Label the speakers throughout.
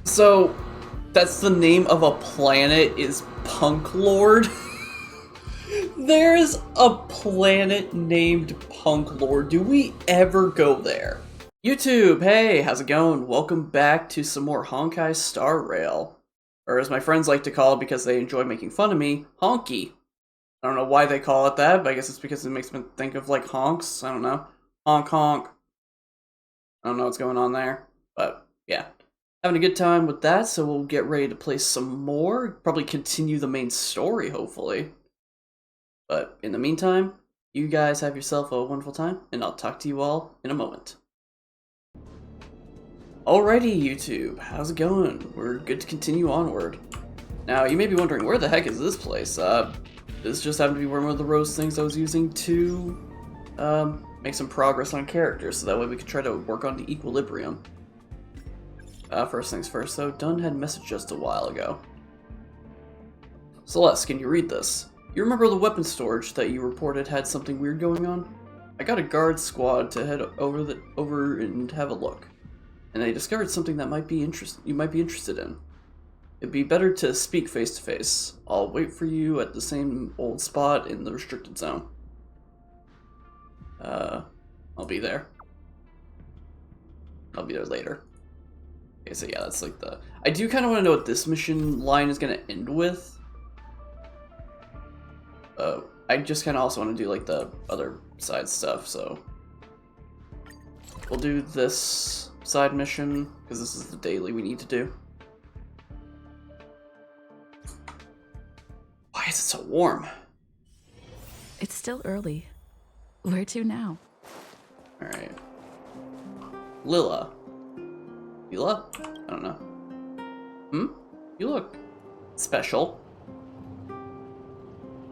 Speaker 1: So, that's the name of a planet is Punklorde? There's a planet named Punklorde. Do we ever go there? YouTube, hey, how's it going? Welcome back to some more Honkai Star Rail. Or as my friends like to call it because they enjoy making fun of me, Honky. I don't know why they call it that, but I guess it's because it makes me think of like honks. I don't know. Honk honk. I don't know what's going on there. But yeah. Having a good time with that, so we'll get ready to play some more. Probably continue the main story, hopefully. But in the meantime, you guys have yourself a wonderful time, and I'll talk to you all in a moment. Alrighty, YouTube, how's it going? We're good to continue onward. Now, you may be wondering, where the heck is this place? This just happened to be one of the rose things I was using to make some progress on characters, so that way we could try to work on the equilibrium. First things first, though, Dunn had messaged us a while ago. Celeste, can you read this? You remember the weapon storage that you reported had something weird going on? I got a guard squad to head over and have a look, and they discovered something that you might be interested in. It'd be better to speak face to face. I'll wait for you at the same old spot in the restricted zone. I'll be there. I'll be there later. Okay, so yeah, that's like the... I do kind of want to know what this mission line is going to end with. I just kind of also want to do like the other side stuff, so... We'll do this side mission, because this is the daily we need to do. Why is it so warm?
Speaker 2: It's still early. Where to now?
Speaker 1: Alright. Lila. Lila? I don't know. You look special.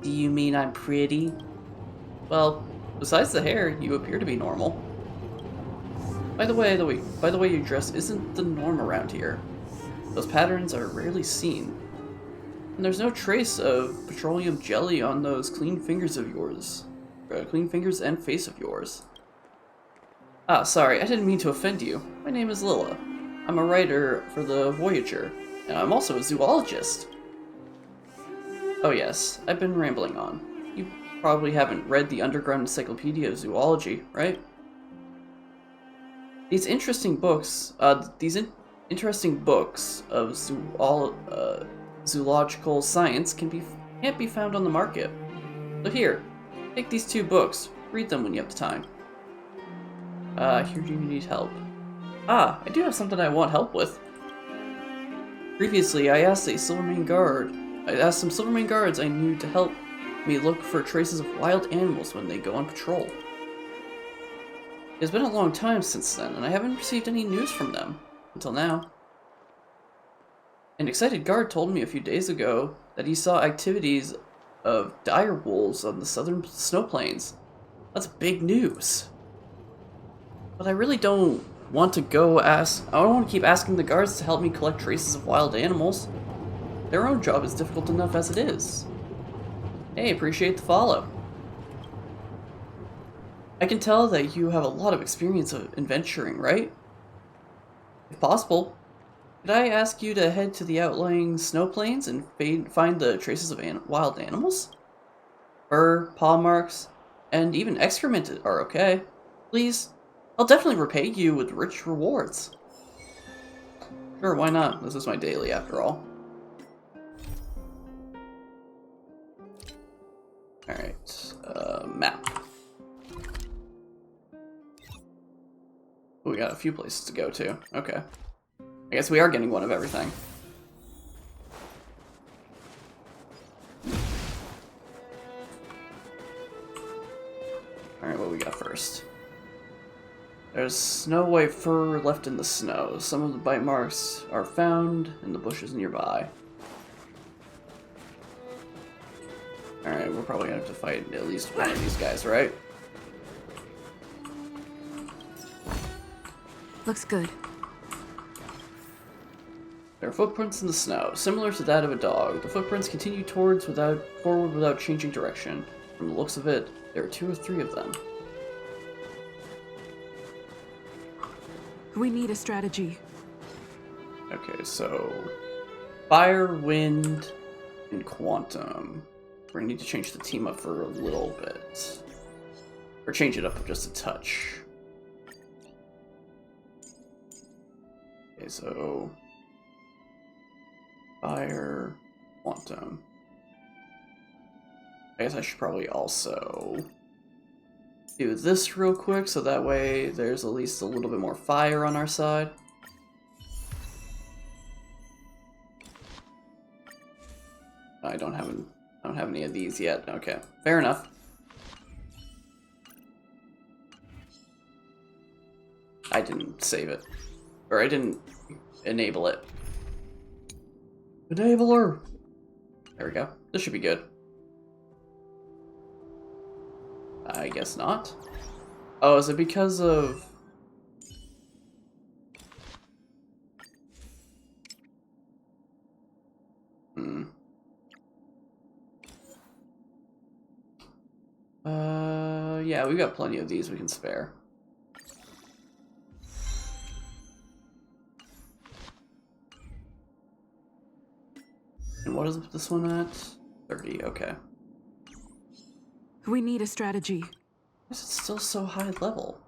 Speaker 1: Do you mean I'm pretty? Well, besides the hair, you appear to be normal. By the way you dress isn't the norm around here. Those patterns are rarely seen. And there's no trace of petroleum jelly on those clean fingers of yours. Clean fingers and face of yours. Ah, sorry, I didn't mean to offend you. My name is Lila. I'm a writer for the Voyager, and I'm also a zoologist. Oh yes, I've been rambling on. You probably haven't read the Underground Encyclopedia of Zoology, right? These interesting books of zoological science can't be found on the market. So here, take these two books. Read them when you have the time. Here you need help. Ah, I do have something I want help with. Previously, I asked some Silvermane guards I knew to help me look for traces of wild animals when they go on patrol. It's been a long time since then, and I haven't received any news from them, until now. An excited guard told me a few days ago that he saw activities of dire wolves on the southern snow plains. That's big news. But I really don't want to I don't want to keep asking the guards to help me collect traces of wild animals. Their own job is difficult enough as it is. Hey, appreciate the follow. I can tell that you have a lot of experience of adventuring, right? If possible, could I ask you to head to the outlying snow plains and find the traces of wild animals? Fur, paw marks, and even excrement are okay. Please, I'll definitely repay you with rich rewards. Sure, why not? This is my daily after all. Alright, map. Ooh, we got a few places to go to. Okay. I guess we are getting one of everything. Alright, what we got first? There's snow white fur left in the snow. Some of the bite marks are found in the bushes nearby. Alright, we're probably gonna have to fight at least one of these guys, right?
Speaker 2: Looks good.
Speaker 1: There are footprints in the snow, similar to that of a dog. The footprints continue forward without changing direction. From the looks of it, there are 2 or 3 of them.
Speaker 2: We need a strategy.
Speaker 1: Okay, so fire, wind, and quantum. We're gonna need to change the team up for a little bit. Or change it up just a touch. Okay, so fire, quantum. I guess I should probably also do this real quick, so that way there's at least a little bit more fire on our side. I don't have any of these yet. Okay, fair enough. I didn't save it, or I didn't enable it. Enabler. There we go. This should be good. I guess not. Oh, is it because of... Yeah, we've got plenty of these we can spare. And what is this one at? 30, okay.
Speaker 2: We need a strategy.
Speaker 1: Why is it still so high level?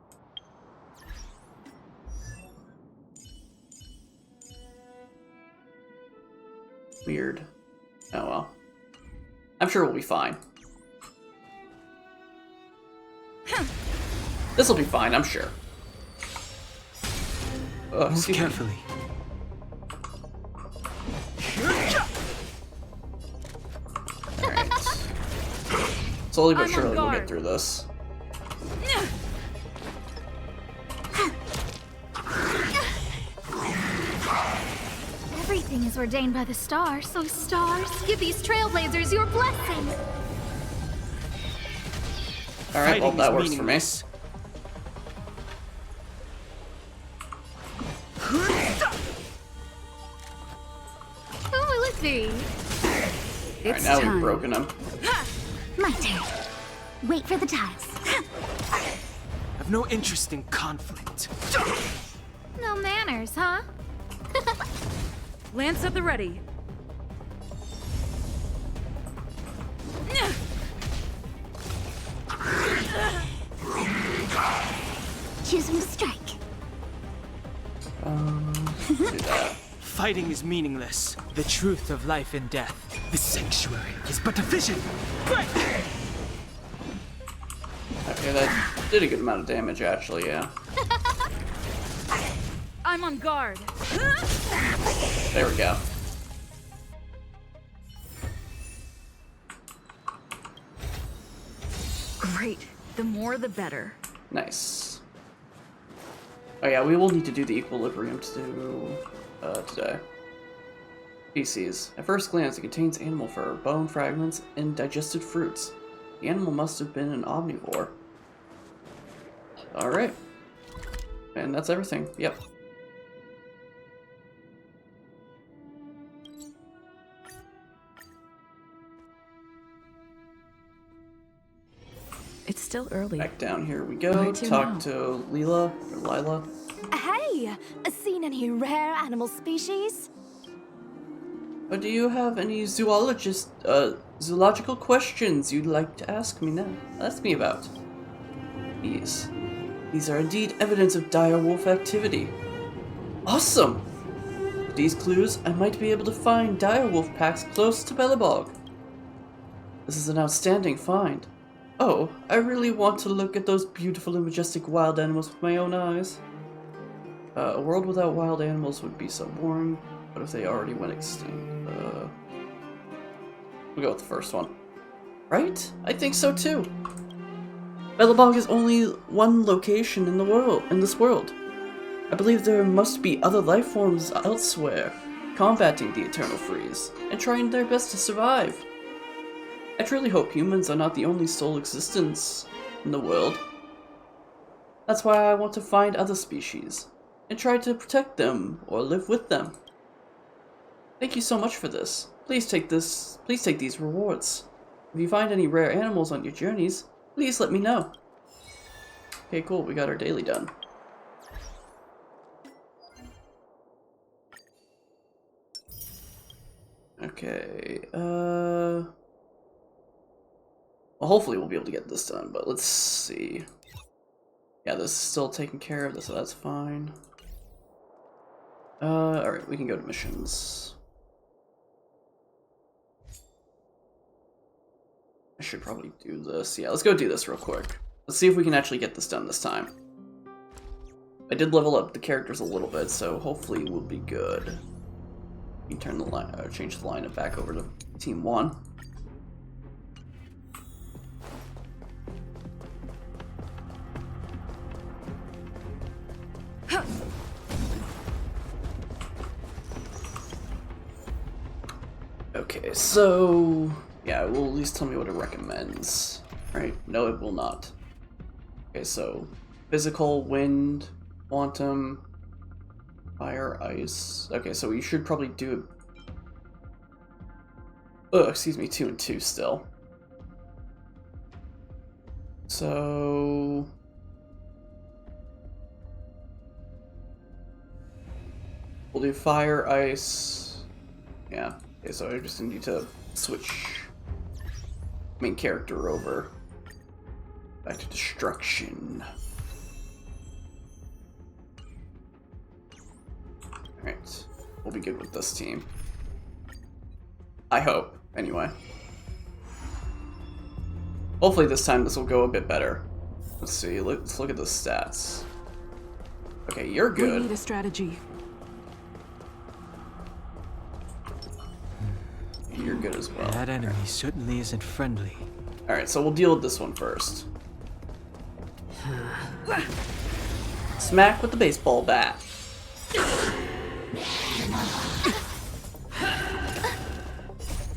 Speaker 1: Weird. Oh well. I'm sure we'll be fine. This'll be fine, I'm sure.
Speaker 3: Move carefully.
Speaker 1: Alright. Slowly but surely we'll get through this.
Speaker 4: Everything is ordained by the stars, so stars, give these trailblazers your blessing.
Speaker 1: Alright, well that works for me.
Speaker 4: Who will it be?
Speaker 1: Alright, now we've broken him.
Speaker 4: My turn. Wait for the tiles.
Speaker 3: I've no interest in conflict.
Speaker 4: No manners, huh?
Speaker 2: Lance at the ready.
Speaker 4: Choose him to strike.
Speaker 1: Do that.
Speaker 3: Fighting is meaningless. The truth of life and death. The sanctuary is but a vision. Break!
Speaker 1: Okay, that did a good amount of damage actually, yeah.
Speaker 2: I'm on guard.
Speaker 1: There we go.
Speaker 2: Great. The more the better.
Speaker 1: Nice. Oh yeah, we will need to do the equilibrium today. Species. At first glance, it contains animal fur, bone fragments, and digested fruits. The animal must have been an omnivore. Alright. And that's everything. Yep.
Speaker 2: It's still early.
Speaker 1: Back down here we go.
Speaker 2: Where to
Speaker 1: Talk
Speaker 2: now?
Speaker 1: to Lila, or Lila.
Speaker 5: Hey, seen any rare animal species?
Speaker 1: Do you have any zoological questions you'd like to ask me now? Ask me about. These are indeed evidence of dire wolf activity. Awesome! With these clues, I might be able to find dire wolf packs close to Bellabog. This is an outstanding find. Oh, I really want to look at those beautiful and majestic wild animals with my own eyes. A world without wild animals would be so boring. What if they already went extinct? We'll go with the first one. Right? I think so too. Bellabog is only one location in this world. I believe there must be other life forms elsewhere, combating the eternal freeze, and trying their best to survive. I truly hope humans are not the only sole existence in the world. That's why I want to find other species, and try to protect them or live with them. Thank you so much for this. Please take these rewards. If you find any rare animals on your journeys, please let me know. Okay, cool, we got our daily done. Okay, well, hopefully we'll be able to get this done, but let's see. Yeah, this is still taken care of, so that's fine. Alright, we can go to missions. I should probably do this. Yeah, let's go do this real quick. Let's see if we can actually get this done this time. I did level up the characters a little bit, so hopefully we'll be good. You can turn the line, change the lineup back over to Team 1. Okay, so yeah, it will at least tell me what it recommends. Right? No, it will not. Okay, so physical, wind, quantum, fire, ice. Okay, so we should probably do it. Oh, excuse me, 2 and 2 still. So we'll do fire, ice. Yeah. Okay, so I just need to switch main character over. Back to destruction. Alright. We'll be good with this team. I hope, anyway. Hopefully this time this will go a bit better. Let's see, let's look at the stats. Okay, you're good.
Speaker 2: We need a strategy.
Speaker 1: You're good as well.
Speaker 3: That enemy certainly isn't friendly.
Speaker 1: Alright, so we'll deal with this one first. Smack with the baseball bat.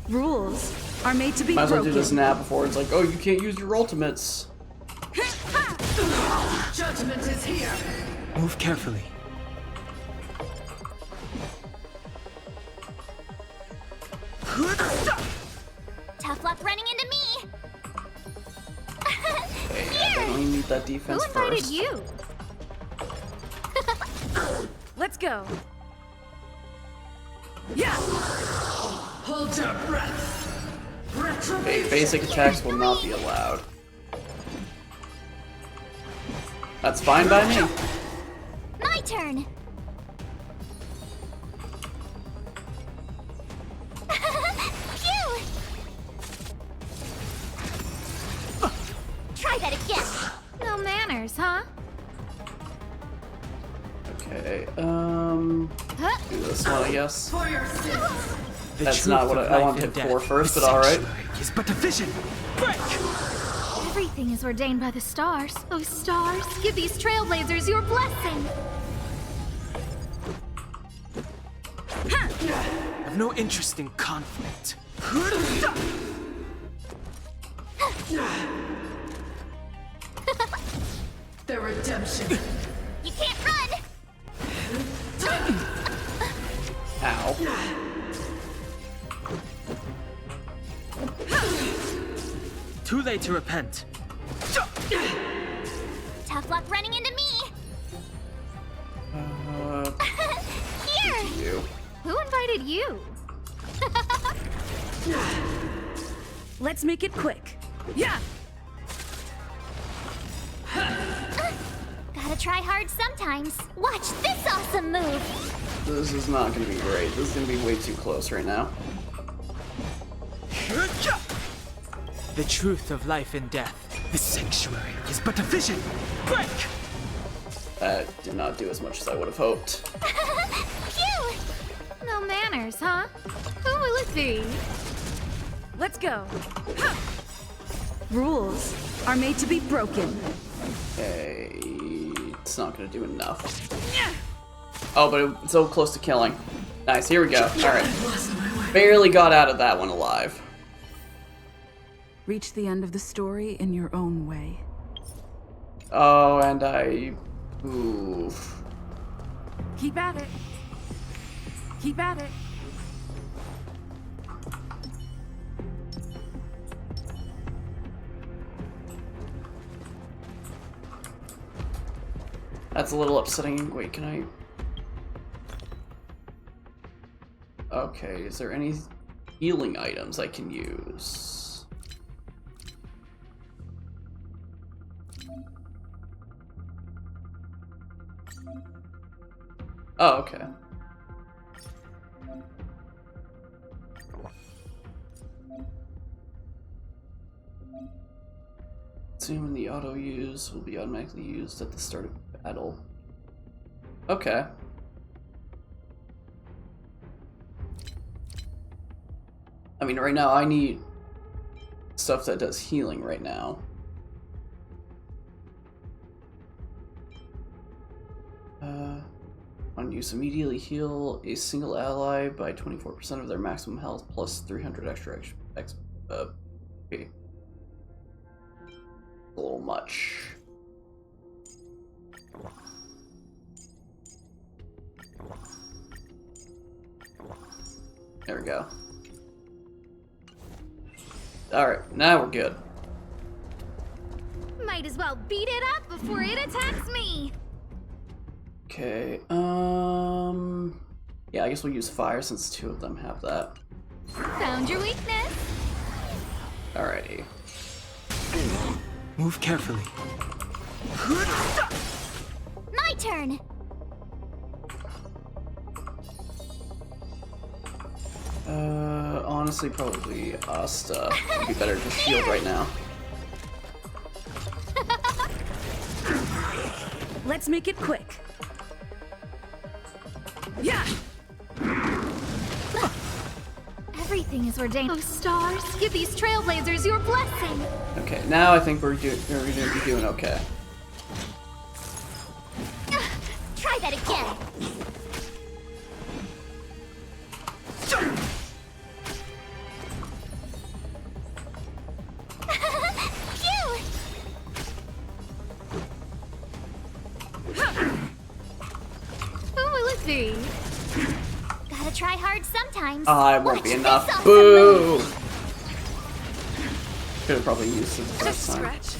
Speaker 2: Rules are made to be
Speaker 1: Might as well do
Speaker 2: broken.
Speaker 1: this now before it's like, oh, you can't use your ultimates.
Speaker 2: Judgment is here.
Speaker 3: Move carefully.
Speaker 4: Tough luck running into me.
Speaker 1: Hey, I don't even need that defense
Speaker 4: Who invited
Speaker 1: first.
Speaker 4: you?
Speaker 2: Let's go. Yeah. Hold your breath.
Speaker 1: Okay, basic attacks will not be allowed. That's fine by me.
Speaker 4: My turn. Phew! Try that again. No manners, huh?
Speaker 1: Okay,
Speaker 4: Huh?
Speaker 1: do this one, I guess.
Speaker 3: The
Speaker 1: That's
Speaker 3: truth
Speaker 1: not what
Speaker 3: of
Speaker 1: I
Speaker 3: life
Speaker 1: wanted
Speaker 3: and
Speaker 1: to
Speaker 3: death,
Speaker 1: pour first,
Speaker 3: the
Speaker 1: but alright.
Speaker 3: sanctuary is but a vision. Break!
Speaker 4: Everything is ordained by the stars. Oh, stars, give these trailblazers your blessing.
Speaker 3: I've no interest in conflict.
Speaker 2: The redemption.
Speaker 4: You can't run.
Speaker 1: Ow.
Speaker 3: Too late to repent.
Speaker 4: Tough luck running into me. Here.
Speaker 1: You.
Speaker 4: Who invited you?
Speaker 2: Let's make it quick. Yeah.
Speaker 4: Gotta try hard sometimes. Watch this awesome move.
Speaker 1: This is not gonna be great. This is gonna be way too close right now.
Speaker 3: The truth of life and death, the sanctuary is but a vision. Break!
Speaker 1: That did not do as much as I would have hoped.
Speaker 4: Phew! No manners, huh? Who will it be?
Speaker 2: Let's go. Rules are made to be broken.
Speaker 1: Okay, it's not gonna do enough. Oh, but it's so close to killing. Nice, here we go. Alright. Barely got out of that one alive.
Speaker 2: Reach the end of the story in your own way.
Speaker 1: Oh, and I... Oof.
Speaker 2: Keep at it. Keep at it.
Speaker 1: That's a little upsetting. Wait, can I... Okay, is there any healing items I can use. Oh, okay. Assuming the auto use will be automatically used at the start of battle. Okay. I mean, right now I need stuff that does healing right now. On use, immediately heal a single ally by 24% of their maximum health plus 300 extra okay. A little much. There we go. Alright, now we're good.
Speaker 4: Might as well beat it up before it attacks me.
Speaker 1: Okay, yeah, I guess we'll use fire since two of them have that.
Speaker 4: Found your weakness.
Speaker 1: Alrighty.
Speaker 3: Move carefully.
Speaker 4: My turn.
Speaker 1: Honestly, probably Asta would be better to shield right now.
Speaker 2: Let's make it quick. Yeah.
Speaker 4: Everything is ordained. Oh, stars, give these trailblazers your blessing.
Speaker 1: Okay, now I think we're gonna be doing okay.
Speaker 4: Try that again. Phew! Who will it be? Gotta try hard sometimes.
Speaker 1: Ah, it won't
Speaker 4: Watch
Speaker 1: be
Speaker 4: this
Speaker 1: enough.
Speaker 4: awesome
Speaker 1: Boo!
Speaker 4: move.
Speaker 1: Could have probably used it the
Speaker 2: Just
Speaker 1: first
Speaker 2: a
Speaker 1: time.
Speaker 2: scratch.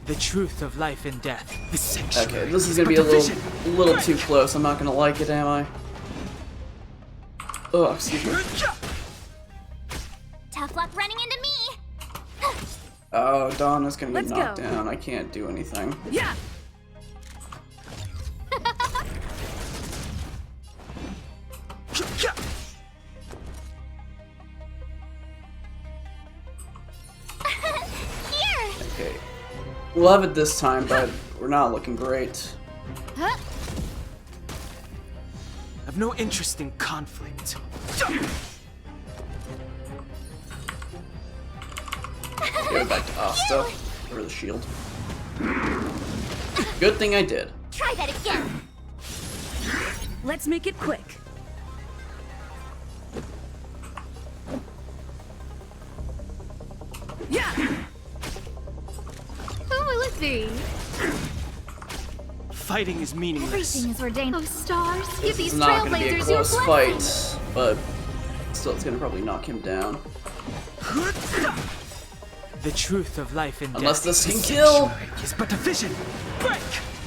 Speaker 3: The truth of life and death. The sanctuary.
Speaker 1: Okay, this is gonna be a little too close. I'm not gonna like it, am I? Oh, excuse me.
Speaker 4: Tough luck running into me.
Speaker 1: Oh, Donna's gonna get
Speaker 2: Let's
Speaker 1: knocked
Speaker 2: go.
Speaker 1: down. I can't do anything.
Speaker 2: Yeah.
Speaker 4: Here.
Speaker 1: Okay. We'll have it this time, but we're not looking great.
Speaker 4: Huh?
Speaker 3: I've no interest in conflict.
Speaker 1: Give it back to Asta. Or the shield. Good thing I did.
Speaker 4: Try that again.
Speaker 2: Let's make it quick. Yeah.
Speaker 4: Who will it be?
Speaker 3: Fighting is meaningless.
Speaker 4: Everything is ordained. Oh, stars, give
Speaker 1: This
Speaker 4: these
Speaker 1: is not gonna be a
Speaker 4: trailblazers your
Speaker 1: close
Speaker 4: blessing.
Speaker 1: fight, but still, it's gonna probably knock him down.
Speaker 3: The truth of life and
Speaker 1: Unless
Speaker 3: death.
Speaker 1: this can
Speaker 3: The
Speaker 1: kill.
Speaker 3: sanctuary is but a vision. Break!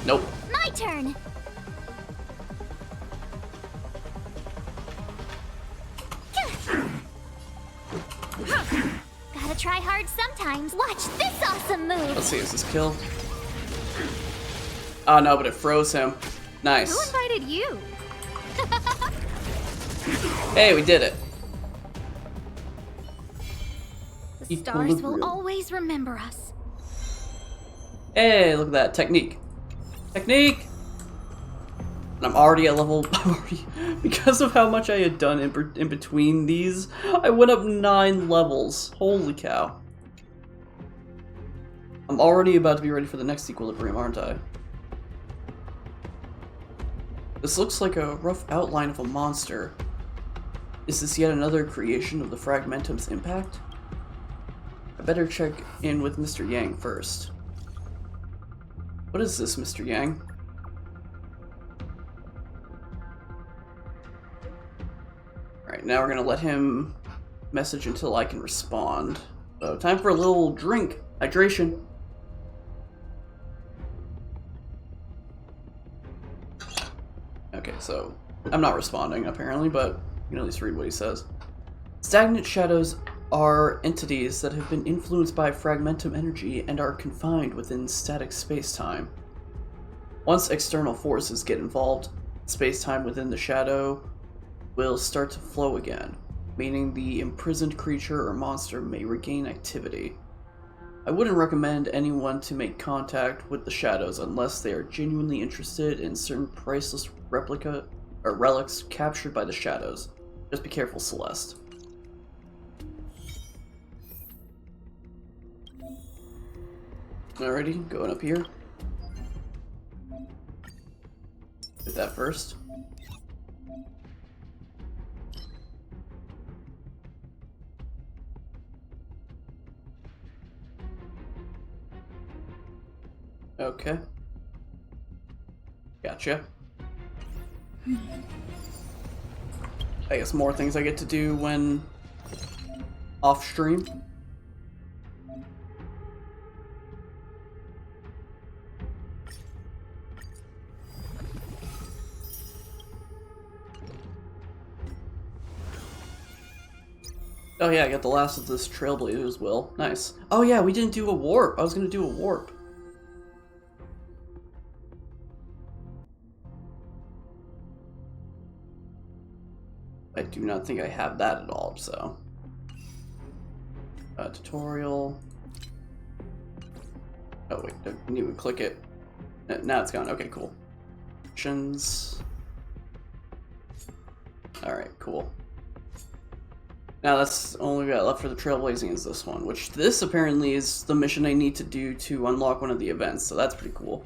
Speaker 1: Nope.
Speaker 4: My turn. Gotta try hard sometimes. Watch this awesome move.
Speaker 1: Let's see, is this kill? Oh no, but it froze him.
Speaker 4: Who
Speaker 1: Nice.
Speaker 4: invited you?
Speaker 1: Hey, we did it.
Speaker 4: The stars will
Speaker 1: Equilibrium.
Speaker 4: always remember us.
Speaker 1: Hey, look at that. Technique. Technique! And I'm already at level... because of how much I had done in between these, I went up 9 levels. Holy cow. I'm already about to be ready for the next equilibrium, aren't I? This looks like a rough outline of a monster. Is this yet another creation of the Fragmentum's impact? I better check in with Mr. Yang first. What is this, Mr. Yang? Alright, now we're gonna let him message until I can respond. So, time for a little drink. Hydration. Okay, so I'm not responding apparently, but you can at least read what he says. Stagnant shadows are entities that have been influenced by fragmentum energy and are confined within static space-time. Once external forces get involved, space-time within the shadow will start to flow again, meaning the imprisoned creature or monster may regain activity. I wouldn't recommend anyone to make contact with the shadows unless they are genuinely interested in certain priceless replica or relics captured by the shadows. Just be careful, Celeste. Alrighty, going up here. Get that first. Okay. Gotcha. I guess more things I get to do when off stream. Oh yeah, I got the last of this Trailblazer as well. Nice. Oh yeah, we didn't do a warp. I was gonna do a warp. I do not think I have that at all, so. Tutorial. Oh wait, I didn't even click it. Now it's gone. Okay, cool. Options. Alright, cool. Now that's all we got left for the Trailblazing is this one, which this apparently is the mission I need to do to unlock one of the events, so that's pretty cool.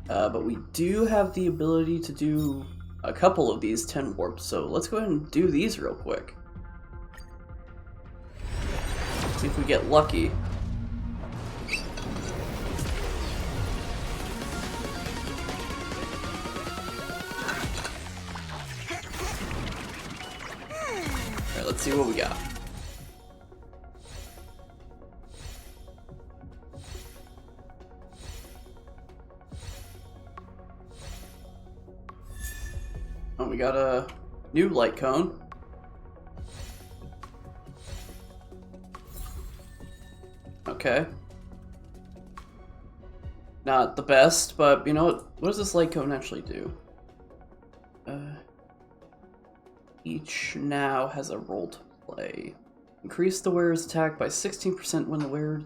Speaker 1: But we do have the ability to do a couple of these 10 warps, so let's go ahead and do these real quick. See if we get lucky. Alright, let's see what we got. Oh, we got a new light cone. Okay. Not the best, but you know what does this light cone actually do? Each now has a role to play. Increase the wearer's attack by 16% when the wearer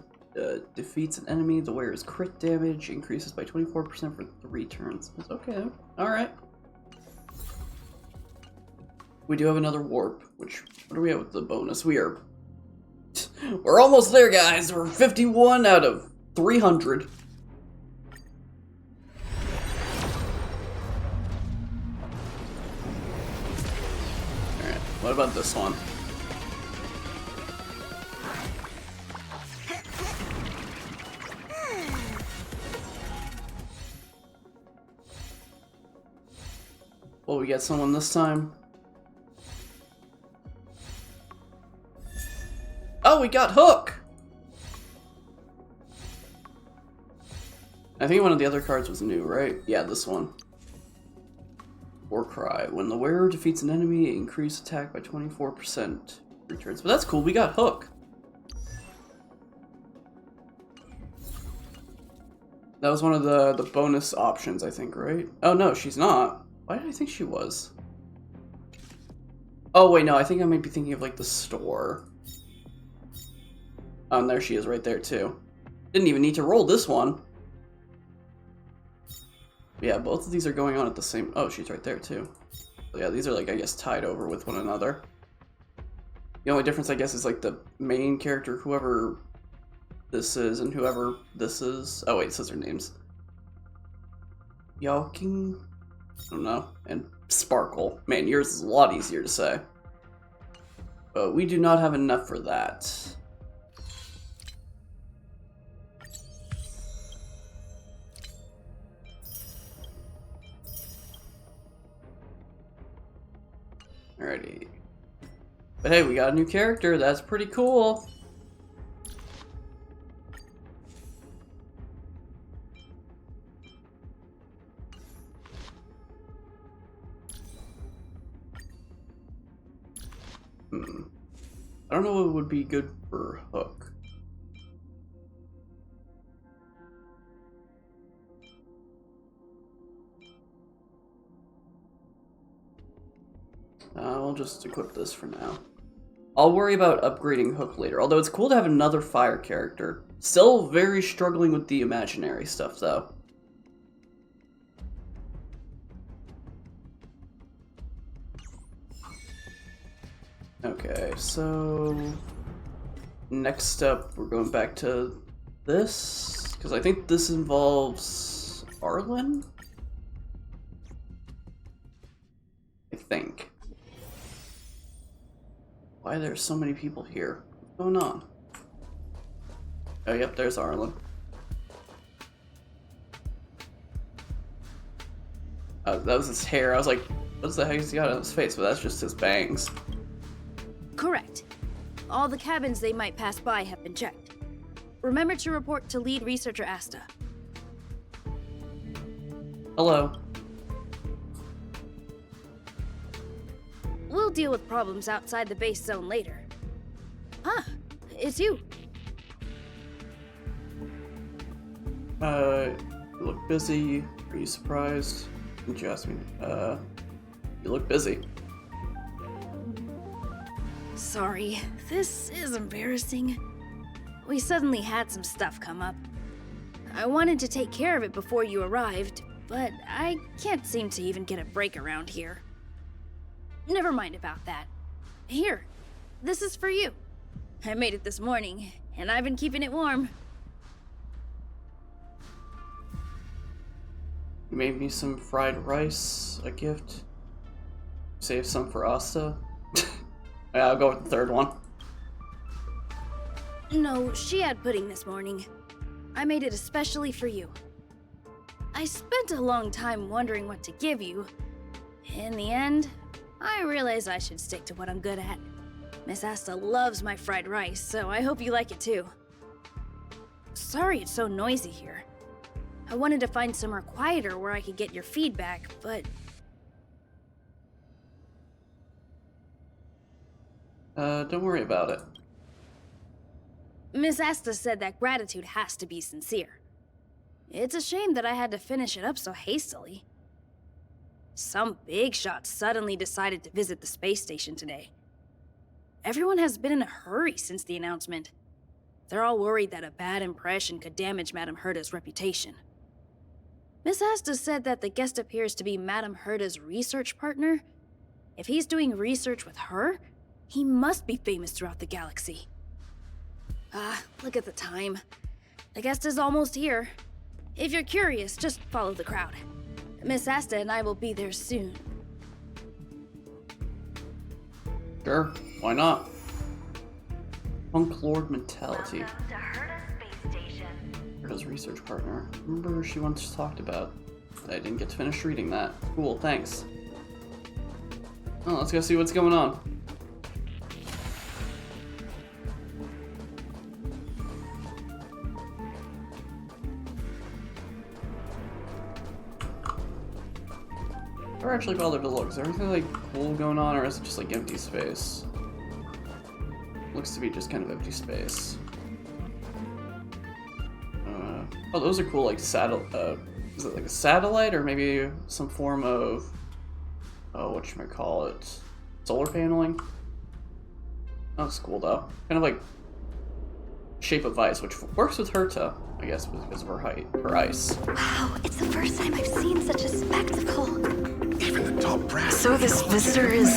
Speaker 1: defeats an enemy. The wearer's crit damage increases by 24% for 3 turns. Okay, alright. We do have another warp, which, what do we have with the bonus? We're almost there, guys! We're 51 out of 300. Alright, what about this one? Will we get someone this time? Oh, we got Hook! I think one of the other cards was new, right? Yeah, this one. War Cry. When the wearer defeats an enemy, increase attack by 24% returns. But that's cool, we got Hook. That was one of the bonus options, I think, right? Oh no, she's not. Why did I think she was? Oh wait, no, I think I might be thinking of like the store. Oh, and there she is right there too. Didn't even need to roll this one. Yeah, both of these are going on at the same... Oh, she's right there too. So yeah, these are like, I guess, tied over with one another. The only difference, I guess, is like the main character, whoever this is, and whoever this is... Oh wait, it says their names. Jaken? I don't know. And Sparkle. Man, yours is a lot easier to say. But we do not have enough for that. Alrighty. But hey, we got a new character. That's pretty cool. I don't know what would be good for Hook. I'll just equip this for now. I'll worry about upgrading Hook later, although it's cool to have another fire character. Still very struggling with the imaginary stuff, though. Okay, so... next up, we're going back to this, because I think this involves Arlen? I think. Why are there so many people here? What's going on? Oh, yep, there's Arlen. That was his hair. I was like, what the heck has he got on his face? But that's just his bangs.
Speaker 6: Correct. All the cabins they might pass by have been checked. Remember to report to lead researcher Asta.
Speaker 1: Hello.
Speaker 6: We'll deal with problems outside the base zone later. Ah, it's you.
Speaker 1: You look busy. Are you surprised? Didn't you ask me? You look busy.
Speaker 6: Sorry, this is embarrassing. We suddenly had some stuff come up. I wanted to take care of it before you arrived, but I can't seem to even get a break around here. Never mind about that. Here, this is for you. I made it this morning, and I've been keeping it warm.
Speaker 1: You made me some fried rice, a gift. Save some for Asta. Yeah, I'll go with the third one.
Speaker 6: No, she had pudding this morning. I made it especially for you. I spent a long time wondering what to give you. In the end, I realized I should stick to what I'm good at. Miss Asta loves my fried rice, so I hope you like it too. Sorry it's so noisy here. I wanted to find somewhere quieter where I could get your feedback, but...
Speaker 1: Don't worry about it.
Speaker 6: Miss Asta said that gratitude has to be sincere. It's a shame that I had to finish it up so hastily. Some big shot suddenly decided to visit the space station today. Everyone has been in a hurry since the announcement. They're all worried that a bad impression could damage Madame Herda's reputation. Miss Asta said that the guest appears to be Madame Herda's research partner. If he's doing research with her, he must be famous throughout the galaxy. Look at the time. The guest is almost here. If you're curious, just follow the crowd. Miss Asta and I will be there soon.
Speaker 1: Sure, why not? Punklorde Mentality.
Speaker 7: Welcome to Herda Space Station.
Speaker 1: Herda's research partner. Remember she once talked about. I didn't get to finish reading that. Cool, thanks. Oh, let's go see what's going on. Never actually bothered to look. Is there anything like cool going on, or is it just like empty space? Looks to be just kind of empty space. Oh, those are cool. Like is it like a satellite, or maybe some form of whatchamacallit, solar paneling? That's cool though. Kind of like shape of ice, which works with Herta, I guess, because of her height, her ice.
Speaker 4: Wow, it's the first time I've seen such a spectacle.
Speaker 8: Even the top brass.
Speaker 2: So this visitor is...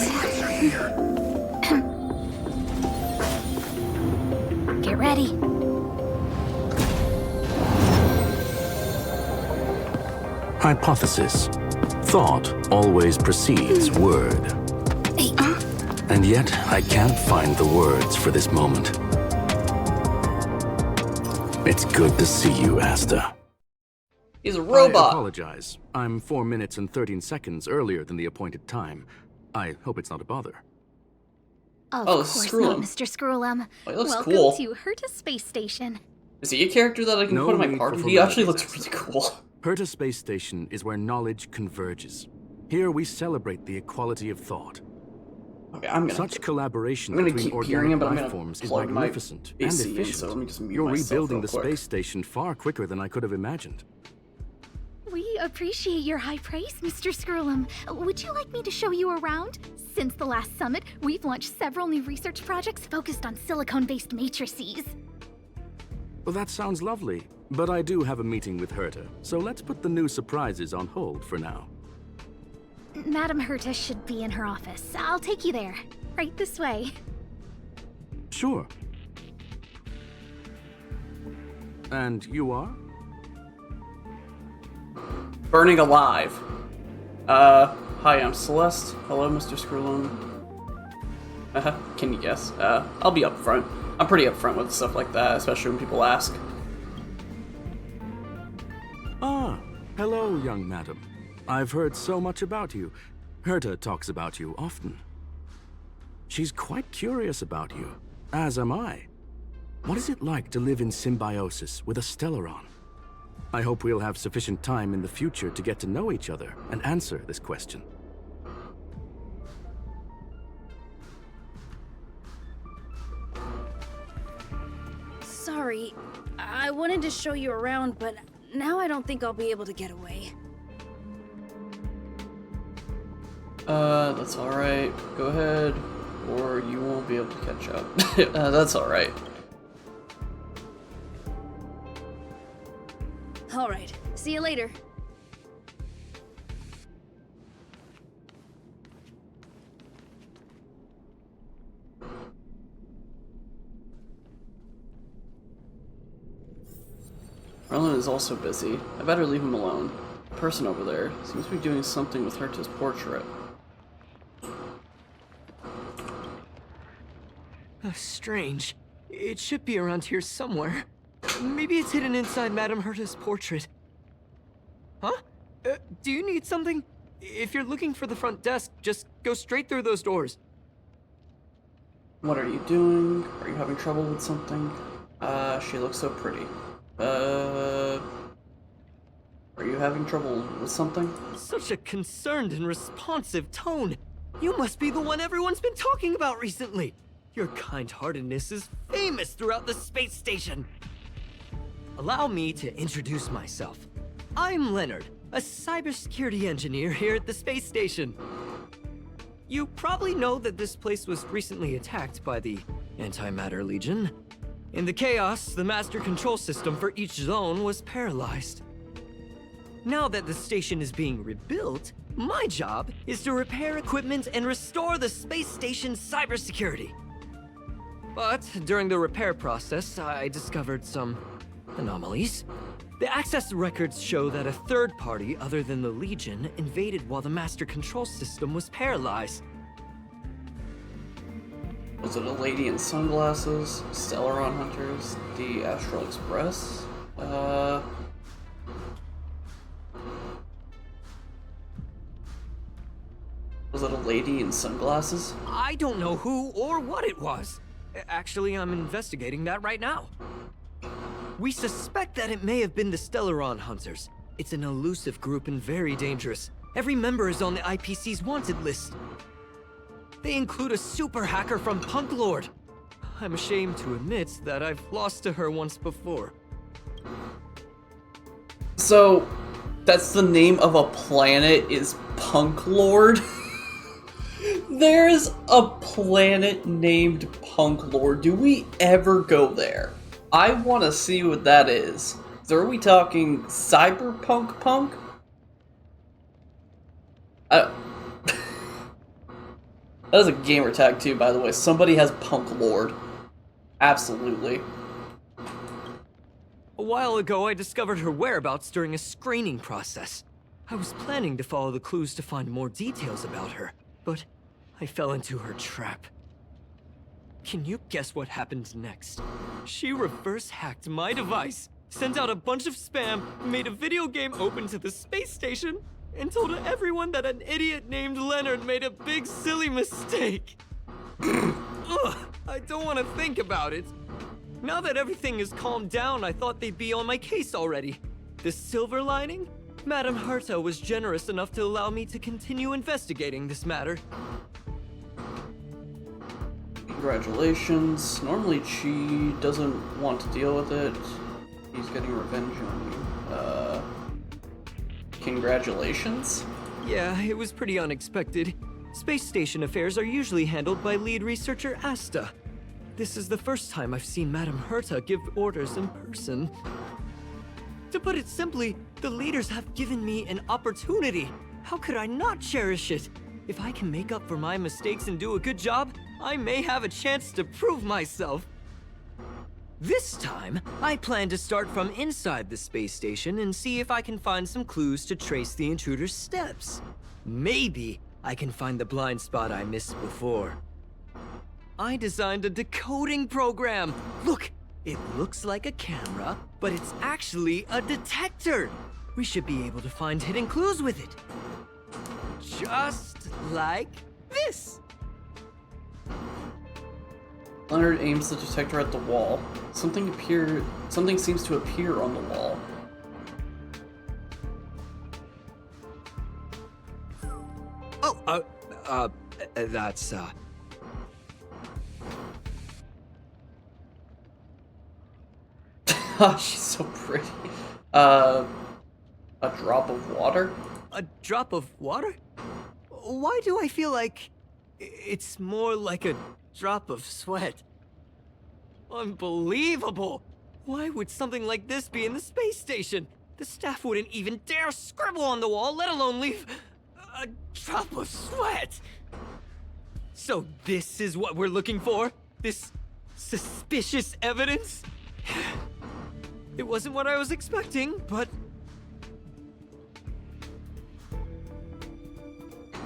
Speaker 4: Get ready.
Speaker 8: Hypothesis. Thought always precedes word.
Speaker 4: Hey,
Speaker 8: And yet, I can't find the words for this moment. It's good to see you, Asta.
Speaker 1: He's a
Speaker 8: I
Speaker 1: robot.
Speaker 8: apologize. I'm 4 minutes and 13 seconds earlier than the appointed time. I hope it's not a bother.
Speaker 4: of
Speaker 1: Oh,
Speaker 4: course
Speaker 1: Screw'em.
Speaker 4: not, Mr. Screw'em.
Speaker 1: Oh, he looks
Speaker 4: Welcome
Speaker 1: cool.
Speaker 4: to Herta Space Station.
Speaker 1: Is he a character that I can
Speaker 8: No
Speaker 1: put in my
Speaker 8: need
Speaker 1: party?
Speaker 8: for
Speaker 1: He actually looks
Speaker 8: formalities,
Speaker 1: really cool.
Speaker 8: Herta Space Station is where knowledge converges. Here we celebrate the equality of thought.
Speaker 1: Okay, I'm gonna.
Speaker 8: Such collaboration
Speaker 1: I'm gonna
Speaker 8: between
Speaker 1: keep hearing him,
Speaker 8: organic
Speaker 1: but I'm
Speaker 8: life
Speaker 1: gonna
Speaker 8: forms is
Speaker 1: plug my
Speaker 8: magnificent and
Speaker 1: AC in,
Speaker 8: efficient.
Speaker 1: so let me just mute
Speaker 8: You're
Speaker 1: myself
Speaker 8: rebuilding
Speaker 1: real
Speaker 8: the
Speaker 1: quick.
Speaker 8: space station far quicker than I could have imagined.
Speaker 4: We appreciate your high praise, Mr. Scrollum. Would you like me to show you around? Since the last summit, we've launched several new research projects focused on silicone-based matrices.
Speaker 8: Well, that sounds lovely, but I do have a meeting with Herta, so let's put the new surprises on hold for now.
Speaker 4: Madam Herta should be in her office. I'll take you there. Right this way.
Speaker 8: Sure. And you are?
Speaker 1: Burning alive. Hi, I'm Celeste. Hello, Mr. Scrollum. Can you guess? I'll be upfront. I'm pretty upfront with stuff like that, especially when people ask.
Speaker 8: Ah, hello, young madam. I've heard so much about you. Herta talks about you often. She's quite curious about you, as am I. What is it like to live in symbiosis with a Stellaron? I hope we'll have sufficient time in the future to get to know each other and answer this question.
Speaker 6: Sorry, I wanted to show you around, but now I don't think I'll be able to get away.
Speaker 1: That's alright. Go ahead, or you won't be able to catch up. That's alright.
Speaker 6: Alright, see you later.
Speaker 1: Merlin is also busy. I better leave him alone. The person over there seems to be doing something with Herta's portrait.
Speaker 9: Strange. It should be around here somewhere. Maybe it's hidden inside Madame Herta's portrait. Huh? Do you need something? If you're looking for the front desk, just go straight through those doors.
Speaker 1: What are you doing? Are you having trouble with something? She looks so pretty. Are you having trouble with something?
Speaker 9: Such a concerned and responsive tone. You must be the one everyone's been talking about recently. Your kind-heartedness is famous throughout the space station. Allow me to introduce myself. I'm Leonard, a cybersecurity engineer here at the space station. You probably know that this place was recently attacked by the Antimatter Legion. In the chaos, the master control system for each zone was paralyzed. Now that the station is being rebuilt, my job is to repair equipment and restore the space station's cybersecurity. But during the repair process, I discovered some anomalies. The access records show that a third party other than the Legion invaded while the master control system was paralyzed.
Speaker 1: Was it a lady in sunglasses? Stellaron Hunters? The Astral Express? Was it a lady in sunglasses?
Speaker 9: I don't know who or what it was. Actually, I'm investigating that right now. We suspect that it may have been the Stellaron Hunters. It's an elusive group and very dangerous. Every member is on the IPC's wanted list. They include a super hacker from Punklorde. I'm ashamed to admit that I've lost to her once before.
Speaker 1: So, that's the name of a planet is Punklorde? There's a planet named Punklorde. Do we ever go there? I want to see what that is. So are we talking cyberpunk punk? That is a gamer tag too, by the way. Somebody has Punklorde. Absolutely.
Speaker 9: A while ago, I discovered her whereabouts during a screening process. I was planning to follow the clues to find more details about her, but I fell into her trap. Can you guess what happened next? She reverse-hacked my device, sent out a bunch of spam, made a video game open to the space station, and told everyone that an idiot named Leonard made a big silly mistake. Ugh, I don't want to think about it. Now that everything is calmed down, I thought they'd be on my case already. The silver lining? Madame Herta was generous enough to allow me to continue investigating this matter.
Speaker 1: Congratulations. Normally she doesn't want to deal with it. He's getting revenge on you. Congratulations?
Speaker 9: Yeah, it was pretty unexpected. Space station affairs are usually handled by lead researcher Asta. This is the first time I've seen Madame Herta give orders in person. To put it simply, the leaders have given me an opportunity. How could I not cherish it? If I can make up for my mistakes and do a good job, I may have a chance to prove myself. This time, I plan to start from inside the space station and see if I can find some clues to trace the intruder's steps. Maybe I can find the blind spot I missed before. I designed a decoding program. Look, it looks like a camera, but it's actually a detector. We should be able to find hidden clues with it. Just like this.
Speaker 1: Leonard aims the detector at the wall. Something seems to appear on the wall.
Speaker 9: That's,
Speaker 1: She's so pretty. A drop of water?
Speaker 9: A drop of water? Why do I feel like it's more like a drop of sweat? Unbelievable! Why would something like this be in the space station? The staff wouldn't even dare scribble on the wall, let alone leave a drop of sweat! So this is what we're looking for? This suspicious evidence? It wasn't what I was expecting, but...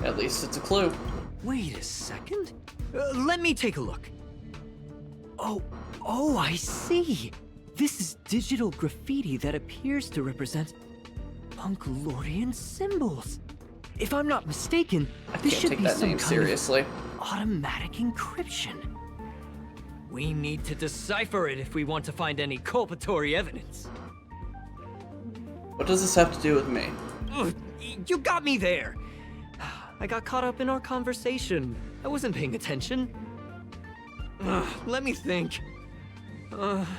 Speaker 1: At least it's a clue.
Speaker 9: Wait a second. Let me take a look. Oh, I see. This is digital graffiti that appears to represent Punklordian symbols. If I'm not mistaken, this should be some kind of automatic encryption. We need to decipher it if we want to find any culpatory evidence.
Speaker 1: What does this have to do with me?
Speaker 9: Ugh, you got me there. I got caught up in our conversation. I wasn't paying attention. Let me think.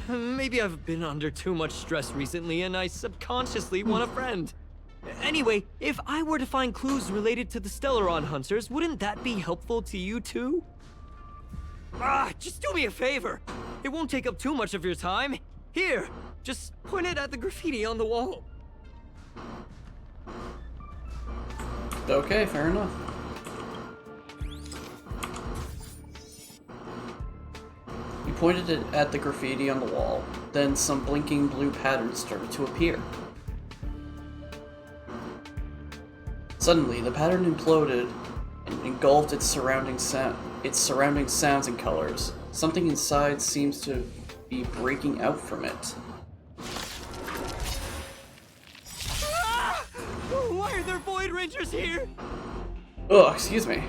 Speaker 9: Maybe I've been under too much stress recently and I subconsciously want a friend. Anyway, if I were to find clues related to the Stellaron Hunters, wouldn't that be helpful to you too? Just do me a favor. It won't take up too much of your time. Here, just point it at the graffiti on the wall.
Speaker 1: Okay, fair enough. He pointed it at the graffiti on the wall, then some blinking blue patterns started to appear. Suddenly, the pattern imploded and engulfed its surrounding sounds and colors. Something inside seems to be breaking out from it.
Speaker 9: Why are there Void Rangers here?
Speaker 1: Oh, excuse me.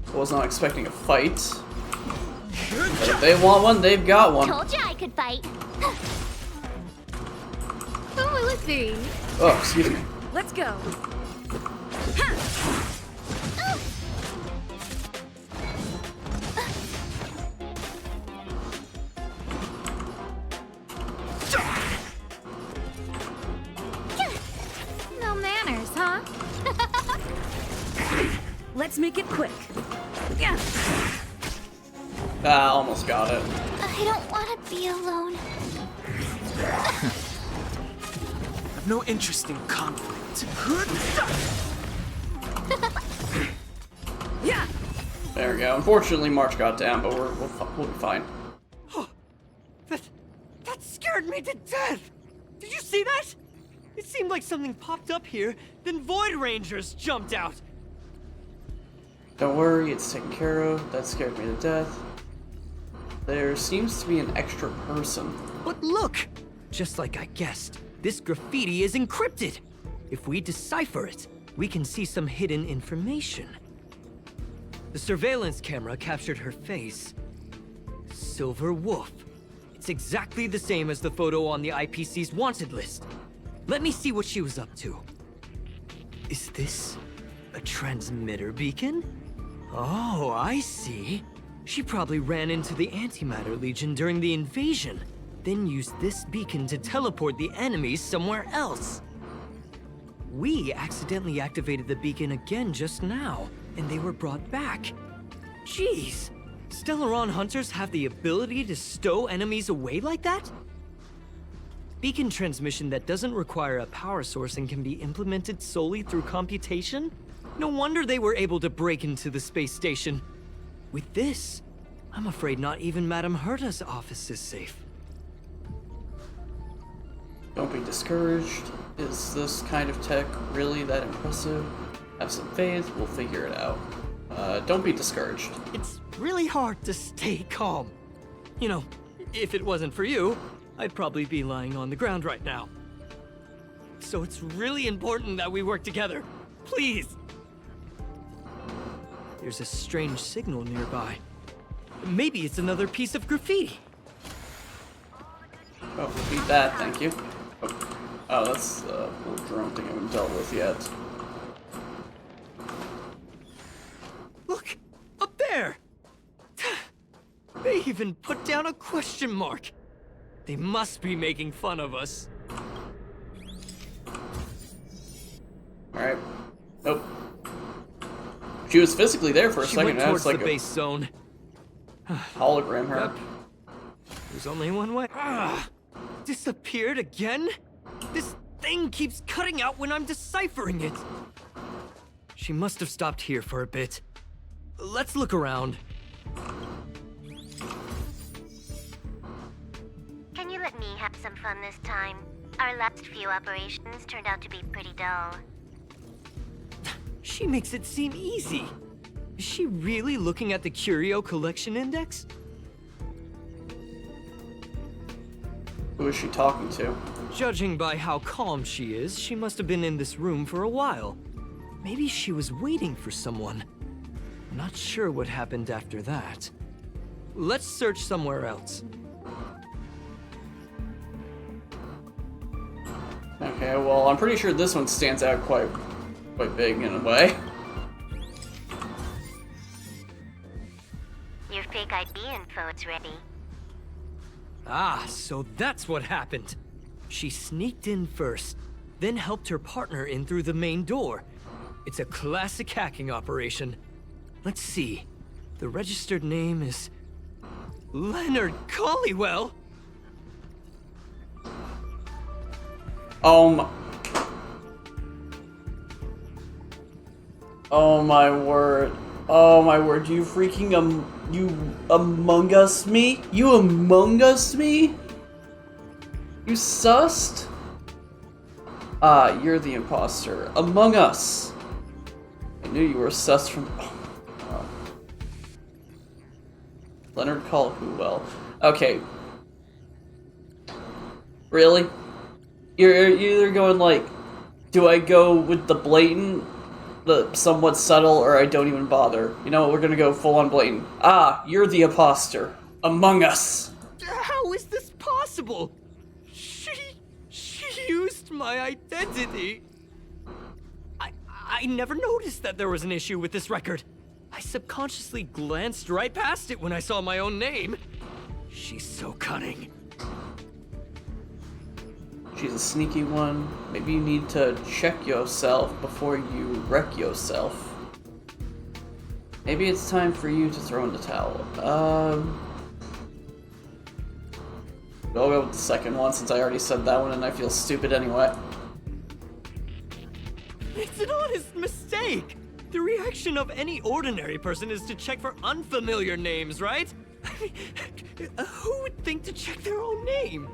Speaker 1: I was not expecting a fight. But if they want one, they've got one.
Speaker 4: Told you I could fight. Oh, let's see.
Speaker 1: Oh, excuse me.
Speaker 6: Let's go.
Speaker 4: No manners, huh?
Speaker 6: Let's make it quick. Yeah.
Speaker 1: Almost got it.
Speaker 4: I don't want to be alone.
Speaker 3: I've no interest in conflict.
Speaker 6: Yeah.
Speaker 1: There we go. Unfortunately, March got down, but we'll be fine.
Speaker 9: That scared me to death! Did you see that? It seemed like something popped up here, then Void Rangers jumped out.
Speaker 1: Don't worry, it's taken care of. That scared me to death. There seems to be an extra person.
Speaker 9: But look! Just like I guessed, this graffiti is encrypted. If we decipher it, we can see some hidden information. The surveillance camera captured her face. Silver Wolf. It's exactly the same as the photo on the IPC's wanted list. Let me see what she was up to. Is this a transmitter beacon? Oh, I see. She probably ran into the Antimatter Legion during the invasion, then used this beacon to teleport the enemies somewhere else. We accidentally activated the beacon again just now, and they were brought back. Jeez, Stellaron hunters have the ability to stow enemies away like that? Beacon transmission that doesn't require a power source and can be implemented solely through computation? No wonder they were able to break into the space station. With this, I'm afraid not even Madame Herta's office is safe.
Speaker 1: Don't be discouraged. Is this kind of tech really that impressive? Have some faith, we'll figure it out. Don't be discouraged.
Speaker 9: It's really hard to stay calm. You know, if it wasn't for you, I'd probably be lying on the ground right now. So it's really important that we work together. Please! There's a strange signal nearby. Maybe it's another piece of graffiti.
Speaker 1: Oh, beat that, thank you. Oh, that's a little drone thing I haven't dealt with yet.
Speaker 9: Look! Up there! They even put down a question mark. They must be making fun of us.
Speaker 1: Alright. Nope. She was physically there for a
Speaker 9: She
Speaker 1: second,
Speaker 9: went
Speaker 1: and I was
Speaker 9: towards
Speaker 1: like
Speaker 9: the base zone.
Speaker 1: hologram her.
Speaker 9: Yep. There's only one way. Disappeared again? This thing keeps cutting out when I'm deciphering it. She must have stopped here for a bit. Let's look around.
Speaker 10: Can you let me have some fun this time? Our last few operations turned out to be pretty dull.
Speaker 9: She makes it seem easy. Is she really looking at the Curio Collection Index?
Speaker 1: Who is she talking to?
Speaker 9: Judging by how calm she is, she must have been in this room for a while. Maybe she was waiting for someone. Not sure what happened after that. Let's search somewhere else.
Speaker 1: Okay, well, I'm pretty sure this one stands out quite big in a way.
Speaker 10: Your fake ID info is ready.
Speaker 9: Ah, so that's what happened. She sneaked in first, then helped her partner in through the main door. It's a classic hacking operation. Let's see. The registered name is Leonard Collywell.
Speaker 1: Oh my word. Oh my word, you freaking you Among Us me? You Among Us me? You sussed? Ah, you're the imposter. Among Us. I knew you were sussed from... Oh. Leonard Collywell. Okay. Really? You're either going like, do I go with the blatant, the somewhat subtle, or I don't even bother? You know what, we're gonna go full on blatant. Ah, you're the imposter. Among Us.
Speaker 9: How is this possible? She used my identity. I never noticed that there was an issue with this record. I subconsciously glanced right past it when I saw my own name. She's so cunning.
Speaker 1: She's a sneaky one. Maybe you need to check yourself before you wreck yourself. Maybe it's time for you to throw in the towel. I'll go with the second one since I already said that one and I feel stupid anyway.
Speaker 9: It's an honest mistake! The reaction of any ordinary person is to check for unfamiliar names, right? Who would think to check their own name?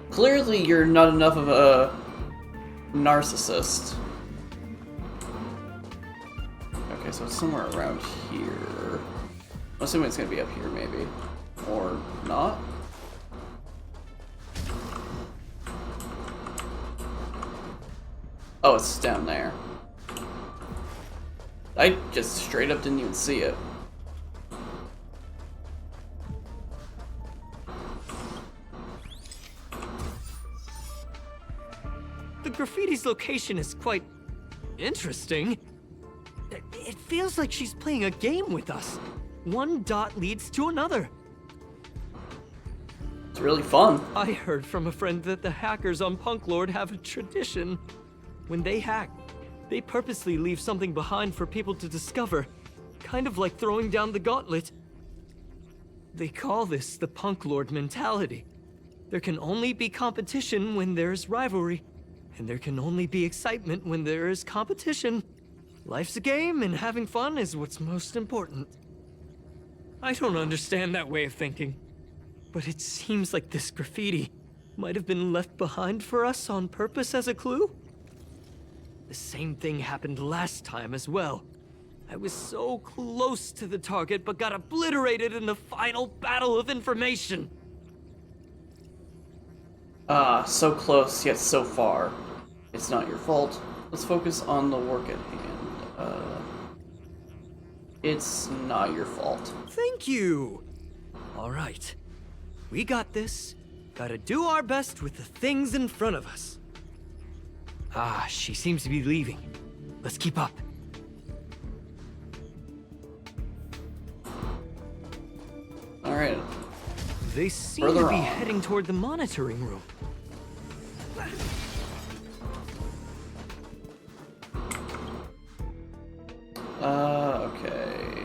Speaker 1: Clearly you're not enough of a narcissist. Okay, so it's somewhere around here. I'm assuming it's gonna be up here maybe. Or not? Oh, it's down there. I just straight up didn't even see it.
Speaker 9: The the graffiti's location is quite interesting. It feels like she's playing a game with us. One dot leads to another.
Speaker 1: It's really fun.
Speaker 9: I heard from a friend that the hackers on Punklorde have a tradition. When they hack, they purposely leave something behind for people to discover. Kind of like throwing down the gauntlet. They call this the Punklorde Mentality. There can only be competition when there's rivalry. And there can only be excitement when there is competition. Life's a game, and having fun is what's most important. I don't understand that way of thinking. But it seems like this graffiti might have been left behind for us on purpose as a clue? The same thing happened last time as well. I was so close to the target, but got obliterated in the final battle of information.
Speaker 1: So close, yet so far. It's not your fault. Let's focus on the work at hand. It's not your fault.
Speaker 9: Thank you! Alright. We got this. Gotta do our best with the things in front of us. Ah, she seems to be leaving. Let's keep up.
Speaker 1: Alright.
Speaker 9: They seem
Speaker 1: Further
Speaker 9: to be
Speaker 1: on.
Speaker 9: heading toward the monitoring room.
Speaker 1: Okay.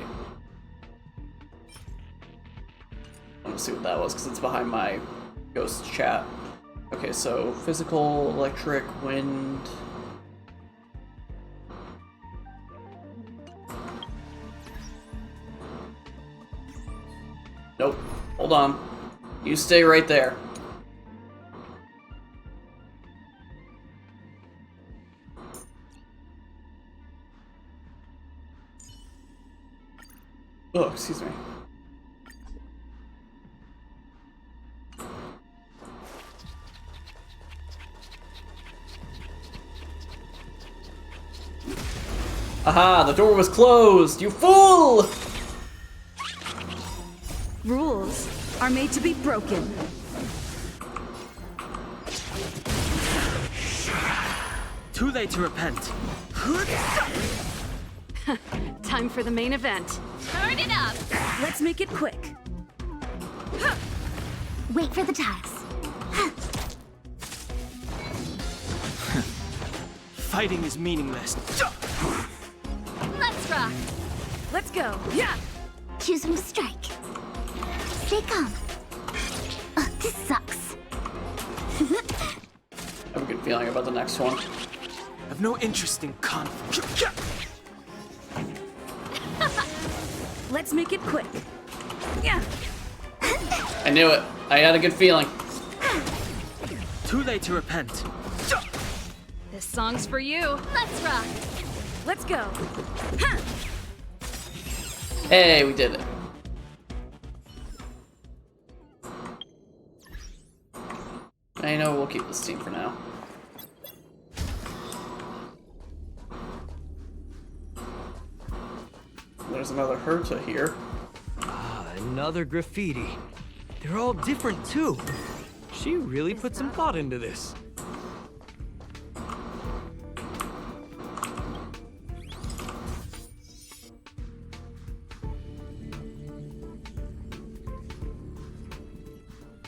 Speaker 1: I want to see what that was, because it's behind my ghost chat. Okay, so physical, electric, wind. Nope. Hold on. You stay right there. Oh, excuse me. Aha, the door was closed, you fool!
Speaker 2: Rules are made to be broken.
Speaker 3: Too late to repent.
Speaker 2: Time for the main event.
Speaker 4: Turn it up!
Speaker 2: Let's make it quick.
Speaker 4: Wait for the tiles.
Speaker 3: Fighting is meaningless.
Speaker 4: Let's rock!
Speaker 2: Let's go. Yeah.
Speaker 4: Choosing to strike. Stay calm. This sucks.
Speaker 1: I have a good feeling about the next one.
Speaker 3: I've no interest in conflict.
Speaker 2: Let's make it quick. Yeah.
Speaker 1: I knew it. I had a good feeling.
Speaker 3: Too late to repent.
Speaker 2: This song's for you.
Speaker 4: Let's rock!
Speaker 2: Let's go.
Speaker 1: Hey, we did it. I know we'll keep this team for now. There's another Herta here.
Speaker 9: Ah, another graffiti. They're all different too. She really put some thought into this.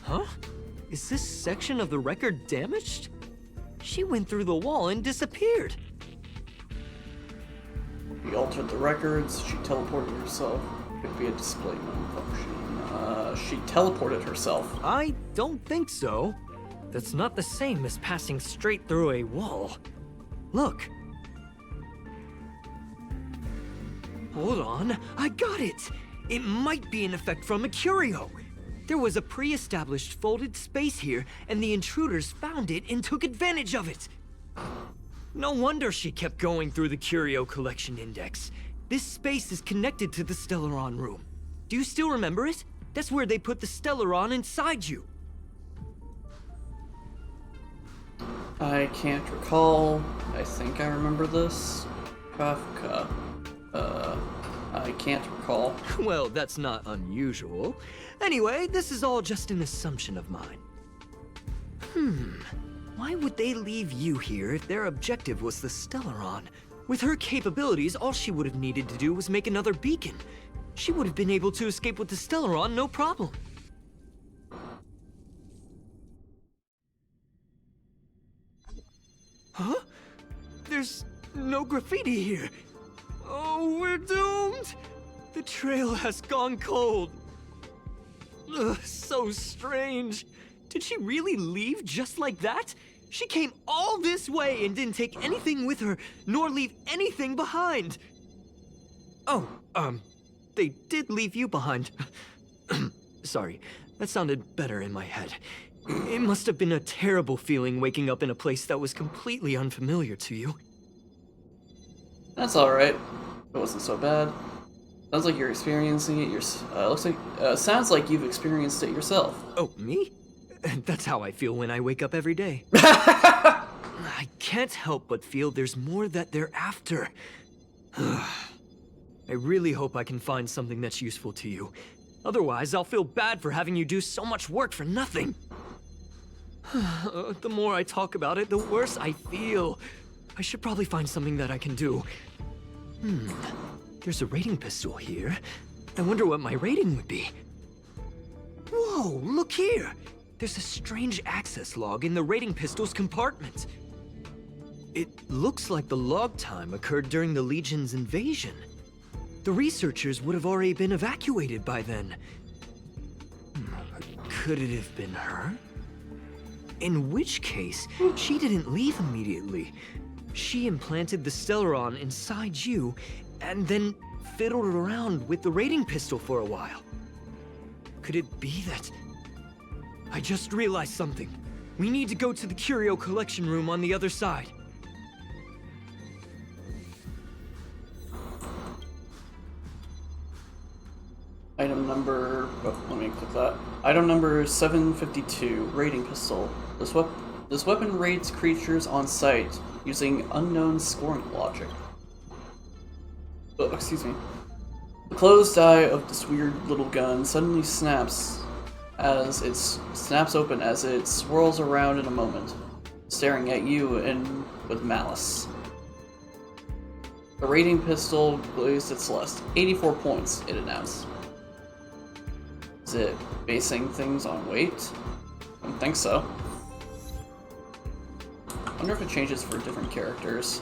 Speaker 9: Huh? Is this section of the record damaged? She went through the wall and disappeared.
Speaker 1: She altered the records. She teleported herself. Could be a display malfunction. She teleported herself.
Speaker 9: I don't think so. That's not the same as passing straight through a wall. Look. Hold on, I got it! It might be an effect from a curio. There was a pre-established folded space here, and the intruders found it and took advantage of it. No wonder she kept going through the curio collection index. This space is connected to the Stellaron room. Do you still remember it? That's where they put the Stellaron inside you.
Speaker 1: I can't recall. I think I remember this. Kafka. I can't recall.
Speaker 9: Well, that's not unusual. Anyway, this is all just an assumption of mine. Why would they leave you here if their objective was the Stellaron? With her capabilities, all she would have needed to do was make another beacon. She would have been able to escape with the Stellaron, no problem. Huh? There's no graffiti here. Oh, we're doomed! The trail has gone cold. Ugh, so strange. Did she really leave just like that? She came all this way and didn't take anything with her, nor leave anything behind. Oh, they did leave you behind. Sorry, that sounded better in my head. It must have been a terrible feeling waking up in a place that was completely unfamiliar to you.
Speaker 1: That's alright. It wasn't so bad. Sounds like you're experiencing it sounds like you've experienced it yourself.
Speaker 9: Oh, me? That's how I feel when I wake up every day. I can't help but feel there's more that they're after. I really hope I can find something that's useful to you. Otherwise, I'll feel bad for having you do so much work for nothing. The more I talk about it, the worse I feel. I should probably find something that I can do. There's a rating pistol here. I wonder what my rating would be. Whoa, look here! There's a strange access log in the rating pistol's compartment. It looks like the log time occurred during the Legion's invasion. The researchers would have already been evacuated by then. Could it have been her? In which case, she didn't leave immediately. She implanted the Stellaron inside you, and then fiddled around with the rating pistol for a while. Could it be that... I just realized something. We need to go to the curio collection room on the other side.
Speaker 1: Item number... oh, let me click that. Item number 752, rating pistol. This weapon rates creatures on sight using unknown scoring logic. Oh, excuse me. The closed eye of this weird little gun suddenly snaps open as it swirls around in a moment, staring at you with malice. The rating pistol glazed at Celeste. 84 points, it announced. Is it basing things on weight? I don't think so. I wonder if it changes for different characters.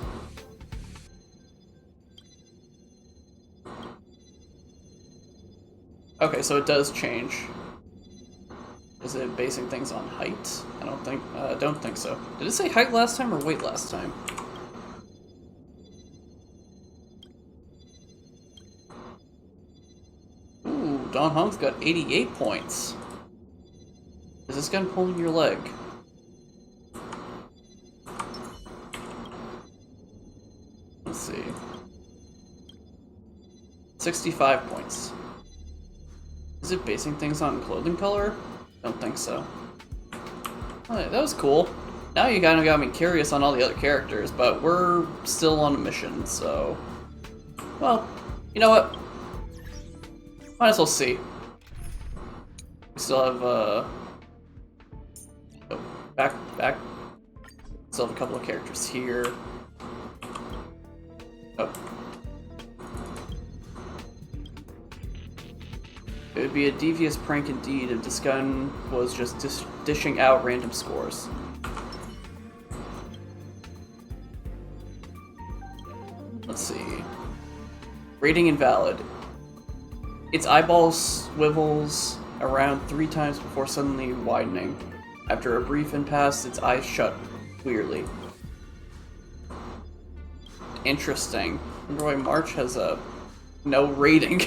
Speaker 1: Okay, so it does change. Is it basing things on height? I don't think so. Did it say height last time or weight last time? Ooh, Don Hong's got 88 points. Is this gun pulling your leg? Let's see. 65 points. Is it basing things on clothing color? Don't think so. Alright, that was cool. Now you kind of got me curious on all the other characters, but we're still on a mission, so... well, you know what? Might as well see. We still have, oh, back. Still have a couple of characters here. Oh. It would be a devious prank indeed if this gun was just dishing out random scores. Let's see. Rating invalid. Its eyeball swivels around 3 times before suddenly widening. After a brief impasse, its eyes shut weirdly. Interesting. I wonder why March has a no rating.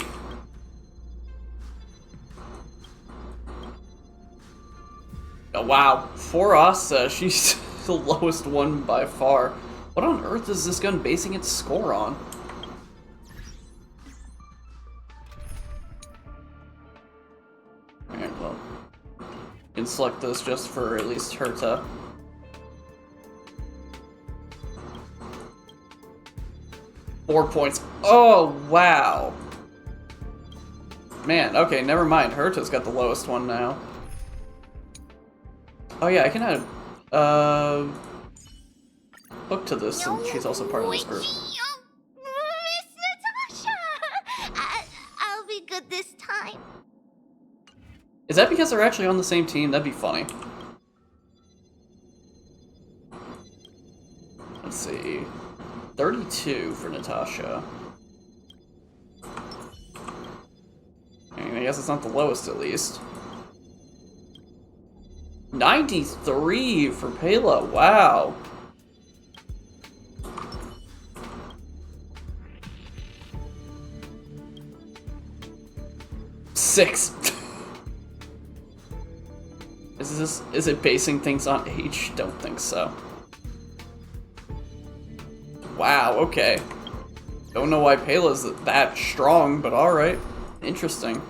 Speaker 1: Oh, wow, for Asa, she's the lowest one by far. What on earth is this gun basing its score on? Alright, well, you can select this just for at least Herta. Four points. Oh, wow. Man, okay, never mind. Herta's got the lowest one now. Oh yeah, I can add hooked to this, and she's also part of this group.
Speaker 10: Miss Natasha! I'll be good this time.
Speaker 1: Is that because they're actually on the same team? That'd be funny. Let's see. 32 for Natasha. I mean, I guess it's not the lowest, at least. 93 for Pela. Wow. Six. Is it basing things on age? Don't think so. Wow, okay. Don't know why Pela's that strong, but alright. Interesting.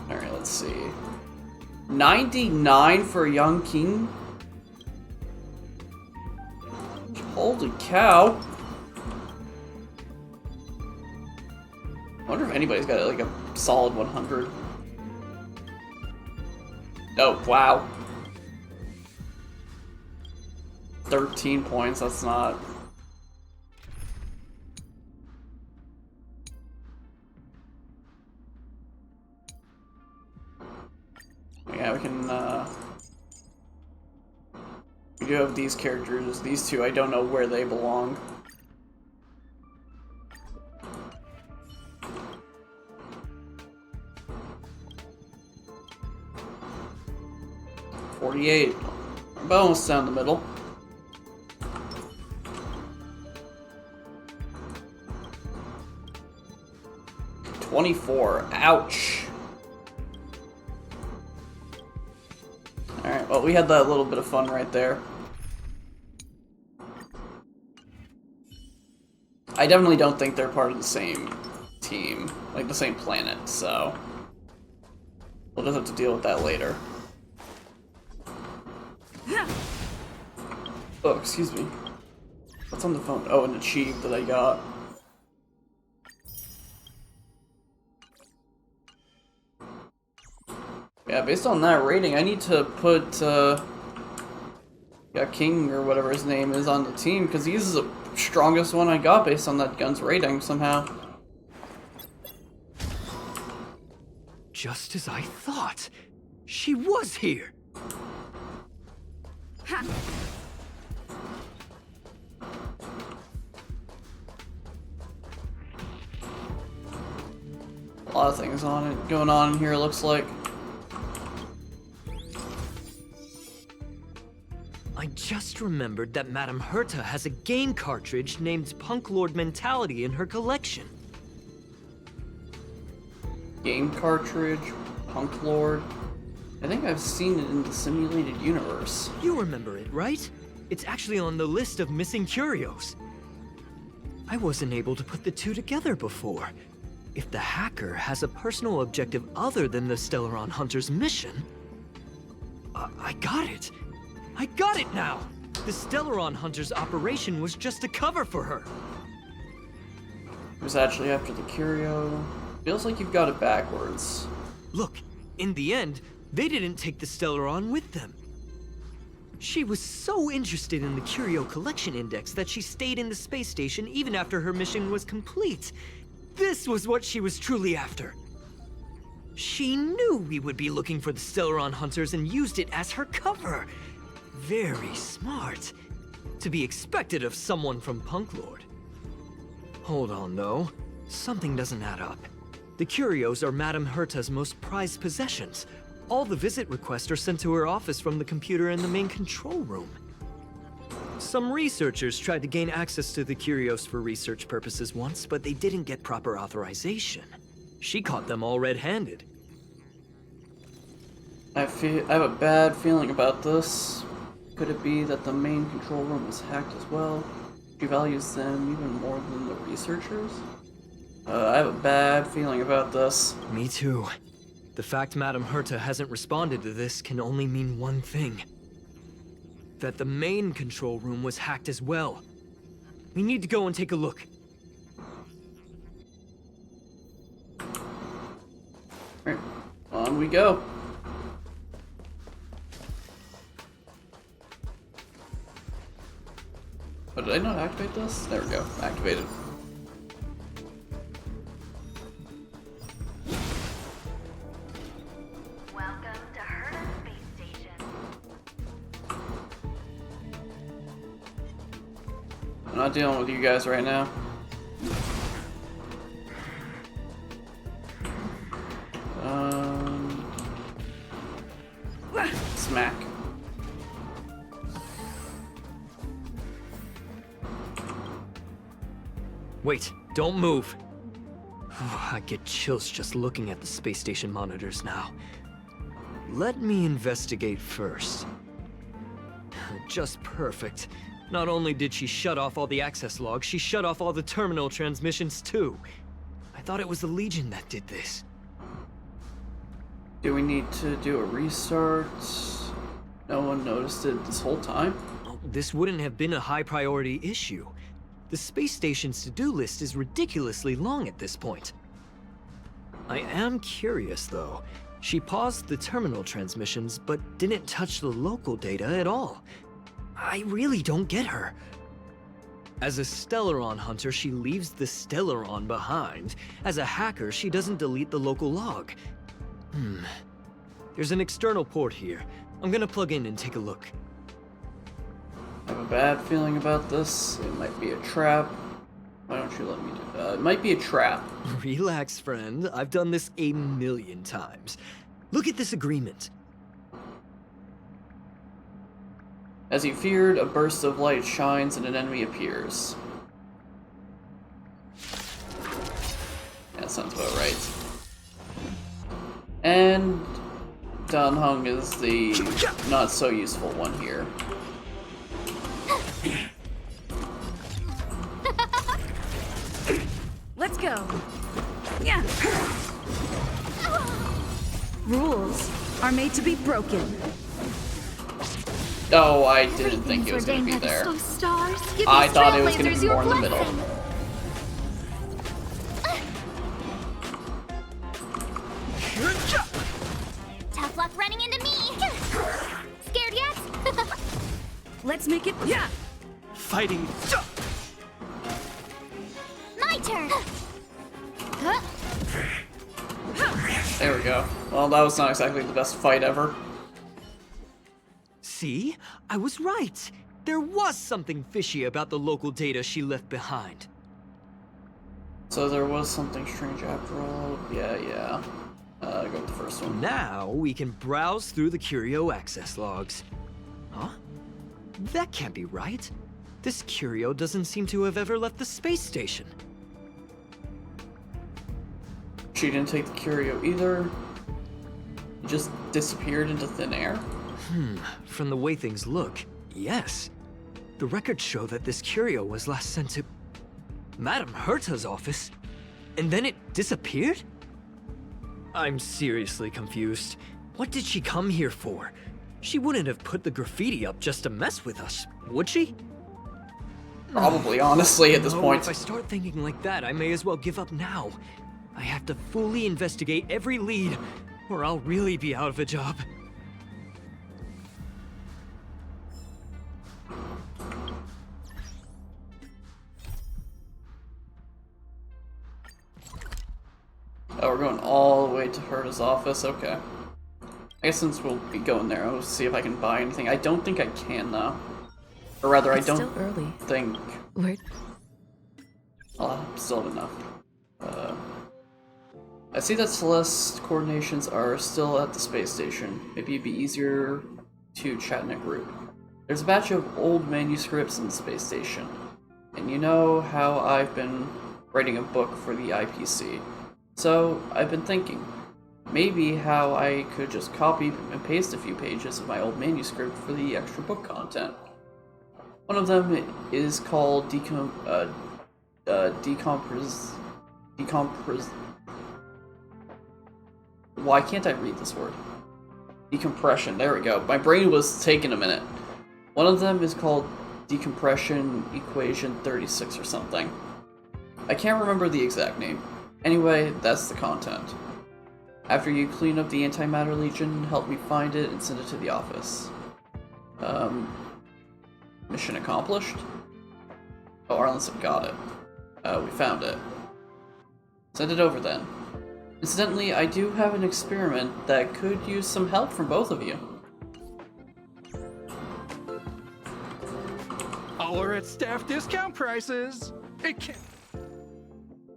Speaker 1: Alright, let's see. 99 for Young King? Holy cow. I wonder if anybody's got like a solid 100. Oh, wow. 13 points, that's not... Yeah, we can, we do have these characters. These two, I don't know where they belong. $48. Almost down the middle. $24. Ouch. Alright, well, we had that little bit of fun right there. I definitely don't think they're part of the same team, like the same planet, so we'll just have to deal with that later. Oh, excuse me. What's on the phone? Oh, an achieve that I got. Yeah, based on that rating, I need to put, yeah, King, or whatever his name is, on the team, because he's the strongest one I got based on that gun's rating, somehow.
Speaker 9: Just as I thought. She was here.
Speaker 1: A lot of things going on in here, it looks like.
Speaker 9: I just remembered that Madame Herta has a game cartridge named Punklorde Mentality in her collection.
Speaker 1: Game cartridge, Punklorde. I think I've seen it in the simulated universe.
Speaker 9: You remember it, right? It's actually on the list of missing curios. I wasn't able to put the two together before. If the hacker has a personal objective other than the Stellaron Hunter's mission... I got it! I got it now! The Stellaron Hunter's operation was just a cover for her.
Speaker 1: It was actually after the curio. Feels like you've got it backwards.
Speaker 9: Look, in the end, they didn't take the Stellaron with them. She was so interested in the Curio Collection Index that she stayed in the space station even after her mission was complete. This was what she was truly after. She knew we would be looking for the Stellaron Hunters and used it as her cover. Very smart. To be expected of someone from Punklorde. Hold on, though. Something doesn't add up. The curios are Madame Herta's most prized possessions. All the visit requests are sent to her office from the computer in the main control room. Some researchers tried to gain access to the curios for research purposes once, but they didn't get proper authorization. She caught them all red-handed.
Speaker 1: I have a bad feeling about this. Could it be that the main control room was hacked as well? She values them even more than the researchers? I have a bad feeling about this.
Speaker 9: Me too. The fact Madame Herta hasn't responded to this can only mean one thing. That the main control room was hacked as well. We need to go and take a look.
Speaker 1: On we go. Oh, did I not activate this? There we go. Activated.
Speaker 7: Welcome to Herta Space Station.
Speaker 1: I'm not dealing with you guys right now. Smack.
Speaker 9: Wait, don't move. I get chills just looking at the space station monitors now. Let me investigate first. Just perfect. Not only did she shut off all the access logs, she shut off all the terminal transmissions too. I thought it was the Legion that did this.
Speaker 1: Do we need to do a restart? No one noticed it this whole time?
Speaker 9: This wouldn't have been a high priority issue. The space station's to-do list is ridiculously long at this point. I am curious though. She paused the terminal transmissions, but didn't touch the local data at all. I really don't get her. As a Stellaron hunter, she leaves the Stellaron behind. As a hacker, she doesn't delete the local log. There's an external port here. I'm gonna plug in and take a look.
Speaker 1: I have a bad feeling about this. It might be a trap. Why don't you let me do that? It might be a trap.
Speaker 9: Relax, friend. I've done this 1,000,000 times. Look at this agreement.
Speaker 1: As you feared, a burst of light shines and an enemy appears. That sounds about right. And Dan Hung is the not so useful one here.
Speaker 5: Let's go. Yeah. Rules are made to be broken.
Speaker 1: Oh, I didn't think it was going to be there. I thought it was going to be more in the middle.
Speaker 4: Tough luck running into me. Scared yet?
Speaker 5: Let's make it. Yeah.
Speaker 3: Fighting.
Speaker 4: My turn.
Speaker 1: There we go. Well, that was not exactly the best fight ever.
Speaker 9: See? I was right. There was something fishy about the local data she left behind.
Speaker 1: So there was something strange after all. Yeah. Go with the first one.
Speaker 9: Now we can browse through the Curio access logs. Huh? That can't be right. This Curio doesn't seem to have ever left the space station.
Speaker 1: She didn't take the Curio either. It just disappeared into thin air.
Speaker 9: From the way things look, yes. The records show that this Curio was last sent to Madame Herta's office, and then it disappeared? I'm seriously confused. What did she come here for? She wouldn't have put the graffiti up just to mess with us, would she?
Speaker 1: Probably, honestly, at this point.
Speaker 9: If I start thinking like that, I may as well give up now. I have to fully investigate every lead, or I'll really be out of a job.
Speaker 1: Oh, we're going all the way to Herta's office? Okay. I guess since we'll be going there, I'll see if I can buy anything. I don't think I can, though. Or rather,
Speaker 2: It's
Speaker 1: I
Speaker 2: still
Speaker 1: don't
Speaker 2: early.
Speaker 1: think
Speaker 2: We're
Speaker 1: I'll still have enough. I see that Celeste's coordinations are still at the space station. Maybe it'd be easier to chat in a group. There's a batch of old manuscripts in the space station. And you know how I've been writing a book for the IPC. So I've been thinking, maybe how I could just copy and paste a few pages of my old manuscript for the extra book content. One of them is called Why can't I read this word? Decompression, there we go. My brain was taking a minute. One of them is called Decompression Equation 36 or something. I can't remember the exact name. Anyway, that's the content. After you clean up the Antimatter Legion, help me find it and send it to the office. Mission accomplished? Oh, Arlenson got it. We found it. Send it over then. Incidentally, I do have an experiment that could use some help from both of you.
Speaker 11: All are at staff discount prices. It can.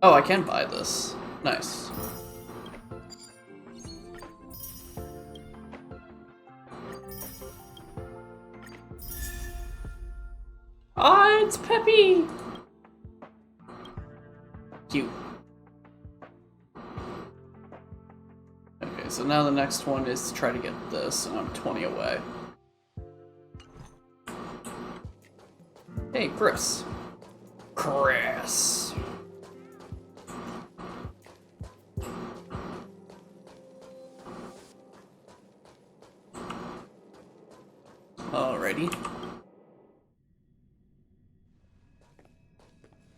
Speaker 1: Oh, I can buy this. Nice. Ah, it's Peppy! Cute. Okay, so now the next one is to try to get this, and I'm 20 away. Hey, Chris. Chris. Alrighty.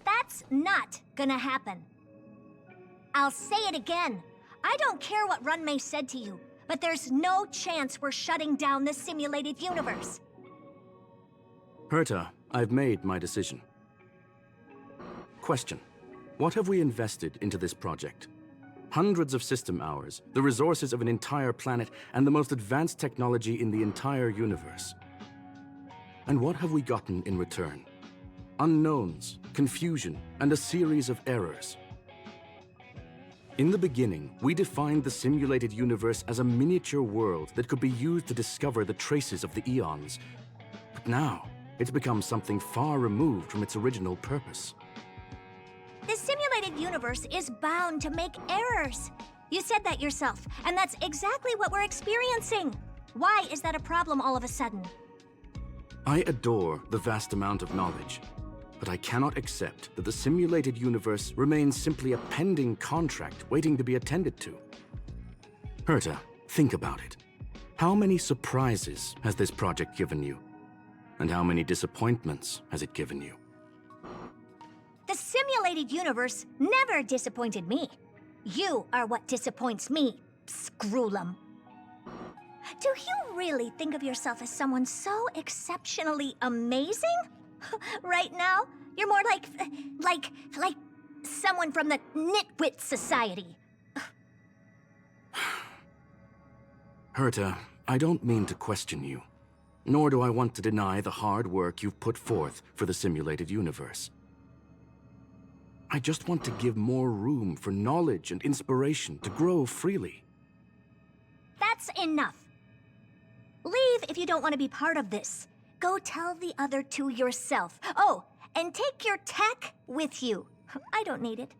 Speaker 12: That's not gonna happen. I'll say it again. I don't care what Runmei said to you, but there's no chance we're shutting down the simulated universe.
Speaker 8: Herta, I've made my decision. Question. What have we invested into this project? Hundreds of system hours, the resources of an entire planet, and the most advanced technology in the entire universe. And what have we gotten in return? Unknowns, confusion, and a series of errors. In the beginning, we defined the simulated universe as a miniature world that could be used to discover the traces of the eons. But now, it's become something far removed from its original purpose.
Speaker 12: The simulated universe is bound to make errors. You said that yourself, and that's exactly what we're experiencing. Why is that a problem all of a sudden?
Speaker 8: I adore the vast amount of knowledge, but I cannot accept that the simulated universe remains simply a pending contract waiting to be attended to. Herta, think about it. How many surprises has this project given you? And how many disappointments has it given you?
Speaker 12: The simulated universe never disappointed me. You are what disappoints me, Scroolum. Do you really think of yourself as someone so exceptionally amazing? Right now, you're more like someone from the Nitwit Society.
Speaker 8: Herta, I don't mean to question you, nor do I want to deny the hard work you've put forth for the simulated universe. I just want to give more room for knowledge and inspiration to grow freely.
Speaker 12: That's enough. Leave if you don't want to be part of this. Go tell the other two yourself. Oh, and take your tech with you. I don't need it.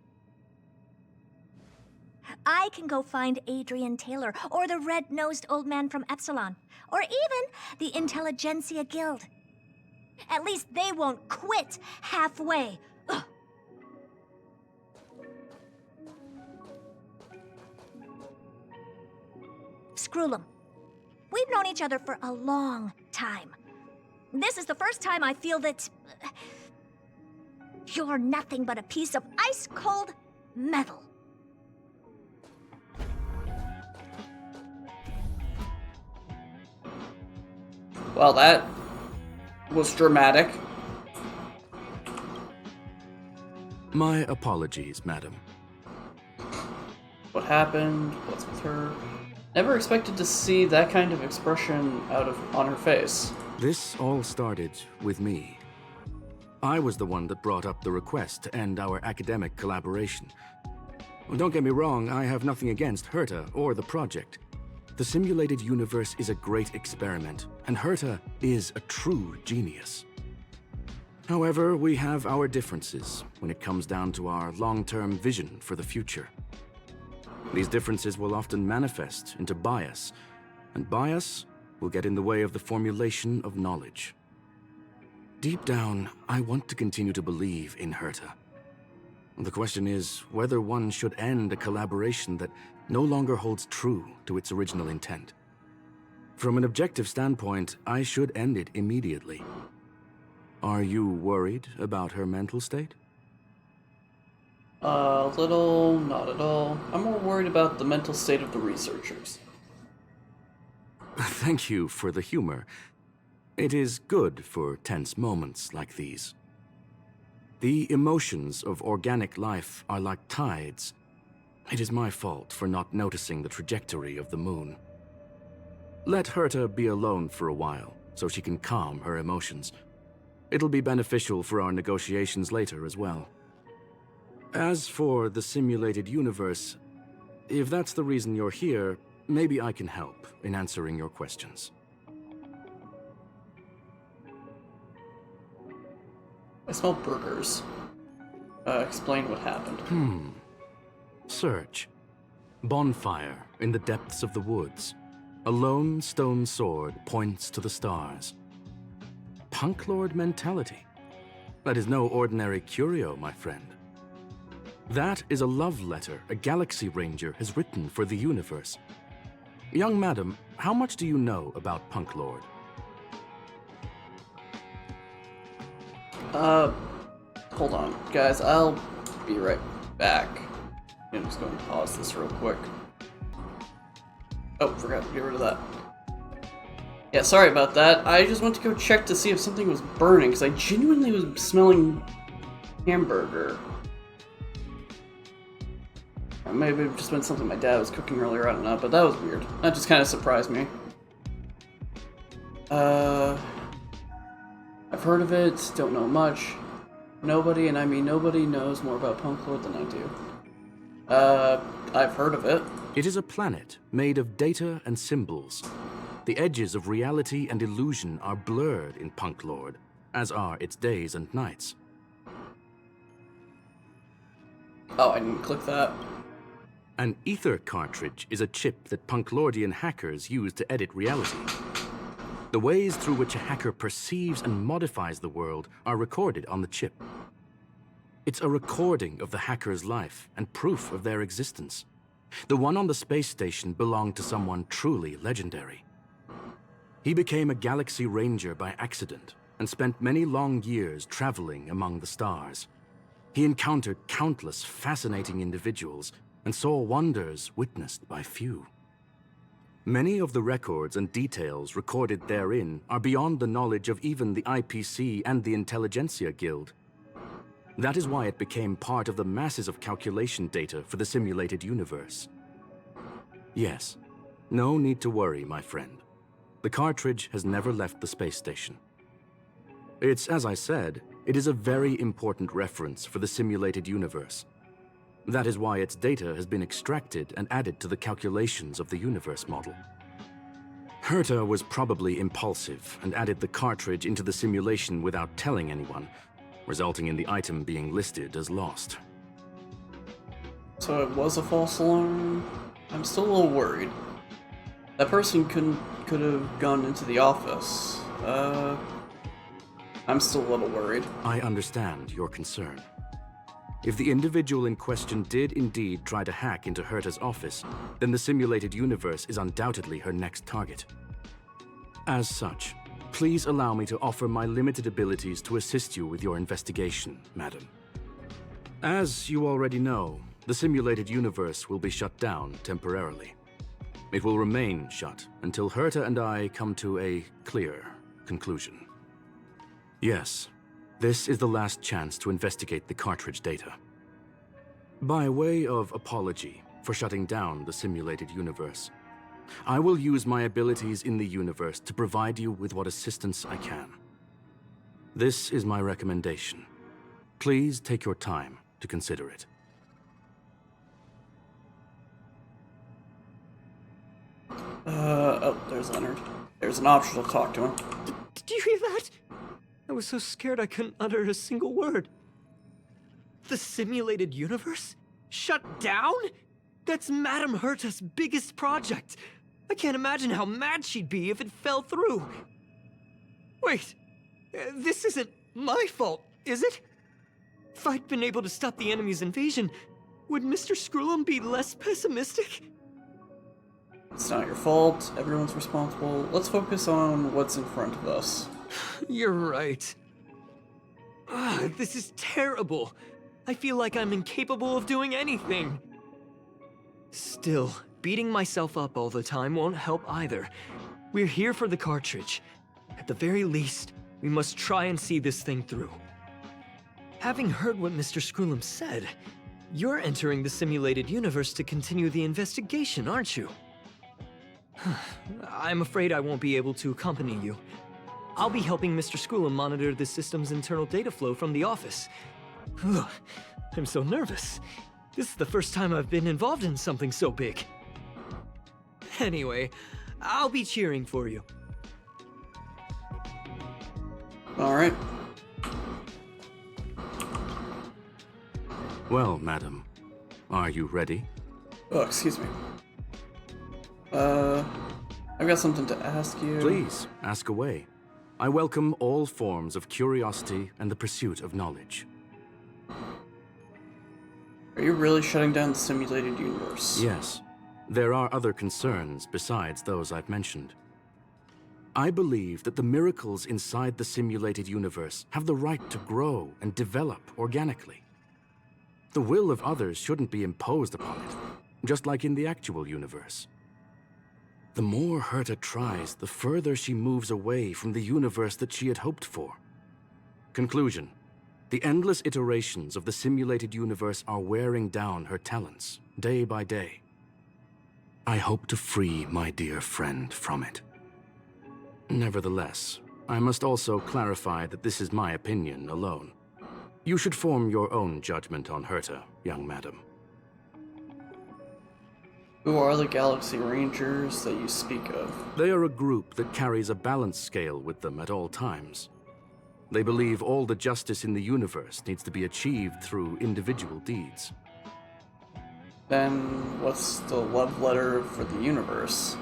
Speaker 12: I can go find Adrian Taylor, or the red-nosed old man from Epsilon, or even the Intelligentsia Guild. At least they won't quit halfway. Ugh. Scroolum, we've known each other for a long time. This is the first time I feel that you're nothing but a piece of ice-cold metal.
Speaker 1: Well, that was dramatic.
Speaker 8: My apologies, madam.
Speaker 1: What happened? What's with her? Never expected to see that kind of expression on her face.
Speaker 8: This all started with me. I was the one that brought up the request to end our academic collaboration. Well, don't get me wrong, I have nothing against Herta or the project. The simulated universe is a great experiment, and Herta is a true genius. However, we have our differences when it comes down to our long-term vision for the future. These differences will often manifest into bias, and bias will get in the way of the formulation of knowledge. Deep down, I want to continue to believe in Herta. The question is whether one should end a collaboration that no longer holds true to its original intent. From an objective standpoint, I should end it immediately. Are you worried about her mental state?
Speaker 1: Little, not at all. I'm more worried about the mental state of the researchers.
Speaker 8: Thank you for the humor. It is good for tense moments like these. The emotions of organic life are like tides. It is my fault for not noticing the trajectory of the moon. Let Herta be alone for a while, so she can calm her emotions. It'll be beneficial for our negotiations later as well. As for the simulated universe, if that's the reason you're here, maybe I can help in answering your questions.
Speaker 1: I smell burgers. Explain what happened.
Speaker 8: Search. Bonfire in the depths of the woods. A lone stone sword points to the stars. Punklorde Mentality. That is no ordinary curio, my friend. That is a love letter a Galaxy Ranger has written for the universe. Young madam, how much do you know about Punklorde?
Speaker 1: Hold on, guys, I'll be right back. I'm just going to pause this real quick. Oh, forgot to get rid of that. Yeah, sorry about that. I just went to go check to see if something was burning, because I genuinely was smelling hamburger. Or maybe it just been something my dad was cooking earlier, I don't know, but that was weird. That just kind of surprised me. I've heard of it, don't know much. Nobody, and I mean nobody, knows more about Punklorde than I do. I've heard of it.
Speaker 8: It is a planet made of data and symbols. The edges of reality and illusion are blurred in Punklorde, as are its days and nights.
Speaker 1: Oh, I didn't click that.
Speaker 8: An ether cartridge is a chip that Punklordian hackers use to edit reality. The ways through which a hacker perceives and modifies the world are recorded on the chip. It's a recording of the hacker's life and proof of their existence. The one on the space station belonged to someone truly legendary. He became a Galaxy Ranger by accident and spent many long years traveling among the stars. He encountered countless fascinating individuals and saw wonders witnessed by few. Many of the records and details recorded therein are beyond the knowledge of even the IPC and the Intelligentsia Guild. That is why it became part of the masses of calculation data for the simulated universe. Yes, no need to worry, my friend. The cartridge has never left the space station. It's, as I said, it is a very important reference for the simulated universe. That is why its data has been extracted and added to the calculations of the universe model. Herta was probably impulsive and added the cartridge into the simulation without telling anyone, resulting in the item being listed as lost.
Speaker 1: So it was a false alarm? I'm still a little worried. That person could have gone into the office. I'm still a little worried.
Speaker 8: I understand your concern. If the individual in question did indeed try to hack into Herta's office, then the simulated universe is undoubtedly her next target. As such, please allow me to offer my limited abilities to assist you with your investigation, madam. As you already know, the simulated universe will be shut down temporarily. It will remain shut until Herta and I come to a clear conclusion. Yes, this is the last chance to investigate the cartridge data. By way of apology for shutting down the simulated universe, I will use my abilities in the universe to provide you with what assistance I can. This is my recommendation. Please take your time to consider it.
Speaker 1: Oh, there's Leonard. There's an option to talk to him.
Speaker 9: Did you hear that? I was so scared I couldn't utter a single word. The simulated universe? Shut down? That's Madame Herta's biggest project. I can't imagine how mad she'd be if it fell through. Wait, this isn't my fault, is it? If I'd been able to stop the enemy's invasion, would Mr. Screw'em be less pessimistic?
Speaker 1: It's not your fault. Everyone's responsible. Let's focus on what's in front of us.
Speaker 9: You're right. This is terrible. I feel like I'm incapable of doing anything. Still, beating myself up all the time won't help either. We're here for the cartridge. At the very least, we must try and see this thing through. Having heard what Mr. Scroolum said, you're entering the simulated universe to continue the investigation, aren't you? I'm afraid I won't be able to accompany you. I'll be helping Mr. Scroolum monitor the system's internal data flow from the office. Ugh, I'm so nervous. This is the first time I've been involved in something so big. Anyway, I'll be cheering for you.
Speaker 1: Alright.
Speaker 8: Well, madam, are you ready?
Speaker 1: Oh, excuse me. I've got something to ask you.
Speaker 8: Please, ask away. I welcome all forms of curiosity and the pursuit of knowledge.
Speaker 1: Are you really shutting down the simulated universe?
Speaker 8: Yes. There are other concerns besides those I've mentioned. I believe that the miracles inside the simulated universe have the right to grow and develop organically. The will of others shouldn't be imposed upon it, just like in the actual universe. The more Herta tries, the further she moves away from the universe that she had hoped for. Conclusion. The endless iterations of the simulated universe are wearing down her talents, day by day. I hope to free my dear friend from it. Nevertheless, I must also clarify that this is my opinion alone. You should form your own judgment on Herta, young madam.
Speaker 1: Who are the Galaxy Rangers that you speak of?
Speaker 8: They are a group that carries a balance scale with them at all times. They believe all the justice in the universe needs to be achieved through individual deeds.
Speaker 1: Then what's the love letter for the universe?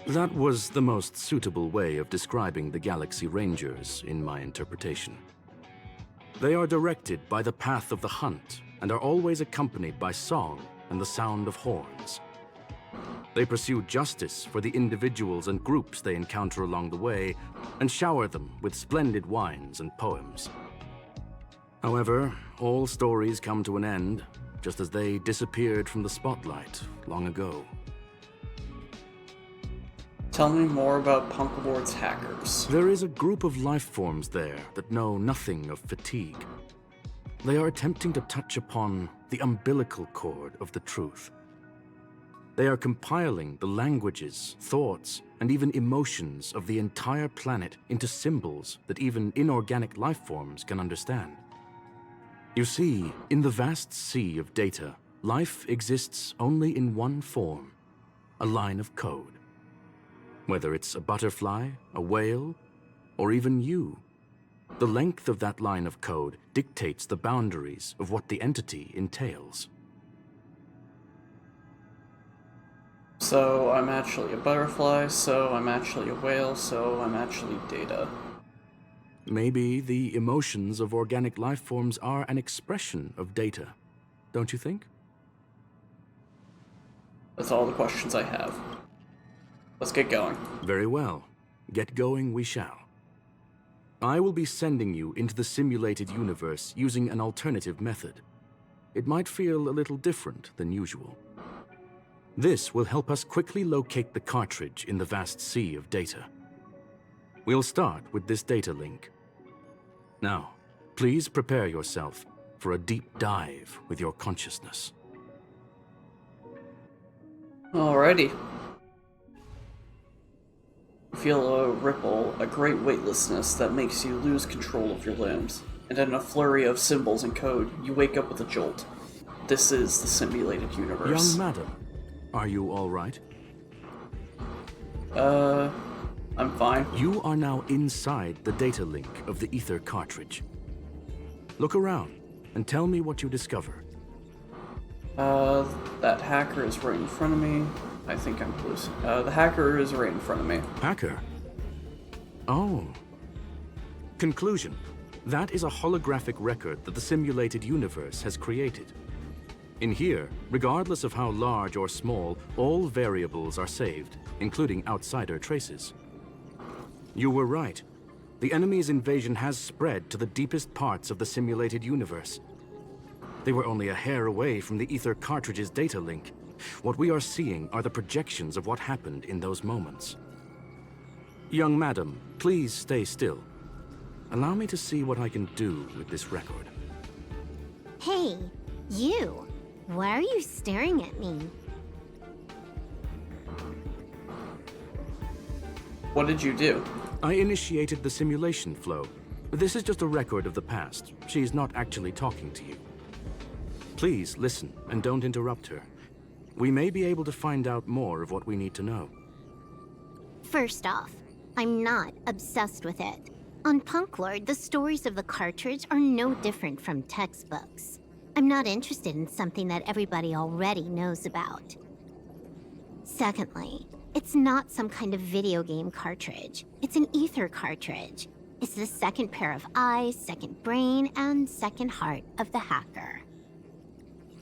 Speaker 8: That was the most suitable way of describing the Galaxy Rangers, in my interpretation. They are directed by the path of the hunt and are always accompanied by song and the sound of horns. They pursue justice for the individuals and groups they encounter along the way and shower them with splendid wines and poems. However, all stories come to an end, just as they disappeared from the spotlight long ago.
Speaker 1: Tell me more about Punklorde's hackers.
Speaker 8: There is a group of life forms there that know nothing of fatigue. They are attempting to touch upon the umbilical cord of the truth. They are compiling the languages, thoughts, and even emotions of the entire planet into symbols that even inorganic life forms can understand. You see, in the vast sea of data, life exists only in one form, a line of code. Whether it's a butterfly, a whale, or even you, the length of that line of code dictates the boundaries of what the entity entails.
Speaker 1: So I'm actually a butterfly, so I'm actually a whale, so I'm actually data.
Speaker 8: Maybe the emotions of organic life forms are an expression of data, don't you think?
Speaker 1: That's all the questions I have. Let's get going.
Speaker 8: Very well. Get going we shall. I will be sending you into the simulated universe using an alternative method. It might feel a little different than usual. This will help us quickly locate the cartridge in the vast sea of data. We'll start with this data link. Now, please prepare yourself for a deep dive with your consciousness.
Speaker 1: Alrighty. You feel a ripple, a great weightlessness that makes you lose control of your limbs. And in a flurry of symbols and code, you wake up with a jolt. This is the simulated universe.
Speaker 8: Young madam, are you all right?
Speaker 1: I'm fine.
Speaker 8: You are now inside the data link of the ether cartridge. Look around and tell me what you discover.
Speaker 1: That hacker is right in front of me. I think I'm close. The hacker is right in front of me.
Speaker 8: Hacker? Oh. Conclusion. That is a holographic record that the simulated universe has created. In here, regardless of how large or small, all variables are saved, including outsider traces. You were right. The enemy's invasion has spread to the deepest parts of the simulated universe. They were only a hair away from the ether cartridge's data link. What we are seeing are the projections of what happened in those moments. Young madam, please stay still. Allow me to see what I can do with this record.
Speaker 13: Hey, you. Why are you staring at me?
Speaker 1: What did you do?
Speaker 8: I initiated the simulation flow. This is just a record of the past. She's not actually talking to you. Please listen and don't interrupt her. We may be able to find out more of what we need to know.
Speaker 13: First off, I'm not obsessed with it. On Punklorde, the stories of the cartridge are no different from textbooks. I'm not interested in something that everybody already knows about. Secondly, it's not some kind of video game cartridge. It's an ether cartridge. It's the second pair of eyes, second brain, and second heart of the hacker.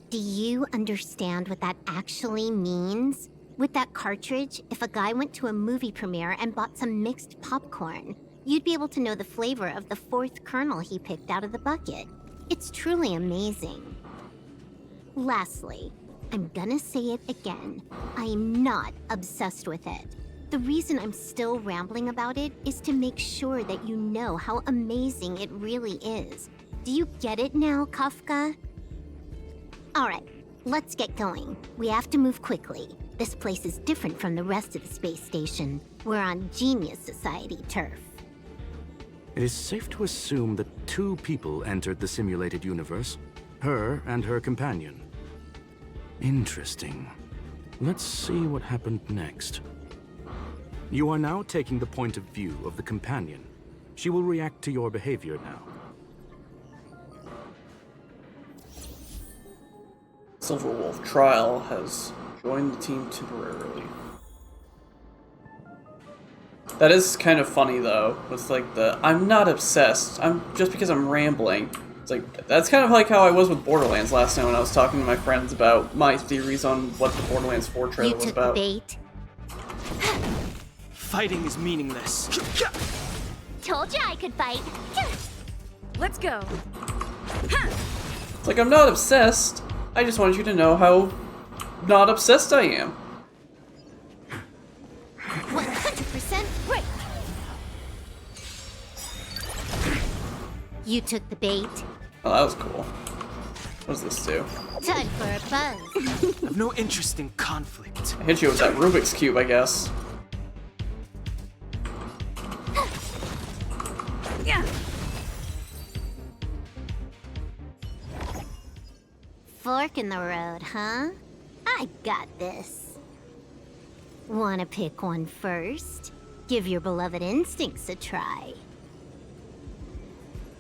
Speaker 13: Do you understand what that actually means? With that cartridge, if a guy went to a movie premiere and bought some mixed popcorn, you'd be able to know the flavor of the fourth kernel he picked out of the bucket. It's truly amazing. Lastly, I'm gonna say it again. I'm not obsessed with it. The reason I'm still rambling about it is to make sure that you know how amazing it really is. Do you get it now, Kafka? Alright, let's get going. We have to move quickly. This place is different from the rest of the space station. We're on Genius Society turf.
Speaker 8: It is safe to assume that 2 people entered the simulated universe. Her and her companion. Interesting. Let's see what happened next. You are now taking the point of view of the companion. She will react to your behavior now.
Speaker 1: Silver Wolf Trial has joined the team temporarily. That is kind of funny though, with like I'm not obsessed, I'm just because I'm rambling. It's like, that's kind of like how I was with Borderlands last night when I was talking to my friends about my theories on what the Borderlands 4 trailer was about.
Speaker 13: Bait.
Speaker 3: Fighting is meaningless.
Speaker 12: Told you I could fight.
Speaker 6: Let's go.
Speaker 1: It's like, I'm not obsessed. I just wanted you to know how not obsessed I am.
Speaker 13: 100% right. You took the bait.
Speaker 1: Oh, that was cool. What does this do?
Speaker 13: Time for a buzz.
Speaker 3: I've no interest in conflict.
Speaker 1: I hit you with that Rubik's Cube, I guess.
Speaker 6: Yeah.
Speaker 13: Fork in the road, huh? I got this. Wanna pick one first? Give your beloved instincts a try.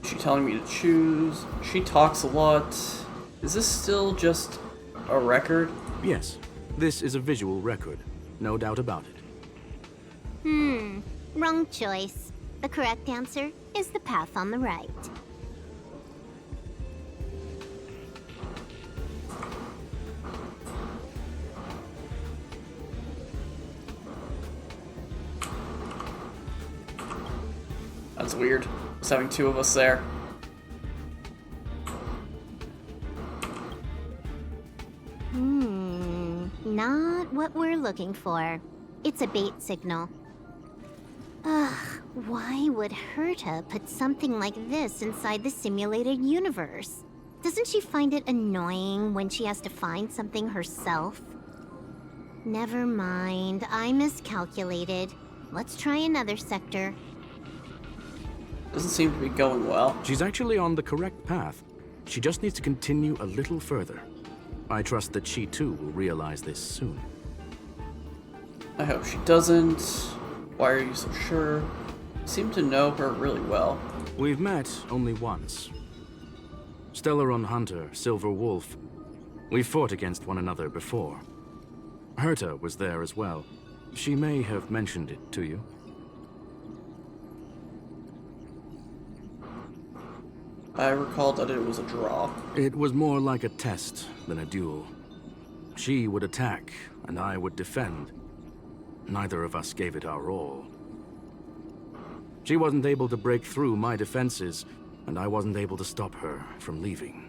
Speaker 1: Is she telling me to choose? She talks a lot. Is this still just a record?
Speaker 8: Yes, this is a visual record. No doubt about it.
Speaker 13: Wrong choice. The correct answer is the path on the right.
Speaker 1: That's weird. Just having 2 of us there.
Speaker 13: Not what we're looking for. It's a bait signal. Ugh, why would Herta put something like this inside the simulated universe? Doesn't she find it annoying when she has to find something herself? Never mind, I miscalculated. Let's try another sector.
Speaker 1: Doesn't seem to be going well.
Speaker 8: She's actually on the correct path. She just needs to continue a little further. I trust that she too will realize this soon.
Speaker 1: I hope she doesn't. Why are you so sure? You seem to know her really well.
Speaker 8: We've met only once. Stellaron Hunter, Silver Wolf. We fought against one another before. Herta was there as well. She may have mentioned it to you.
Speaker 1: I recall that it was a draw.
Speaker 8: It was more like a test than a duel. She would attack, and I would defend. Neither of us gave it our all. She wasn't able to break through my defenses, and I wasn't able to stop her from leaving.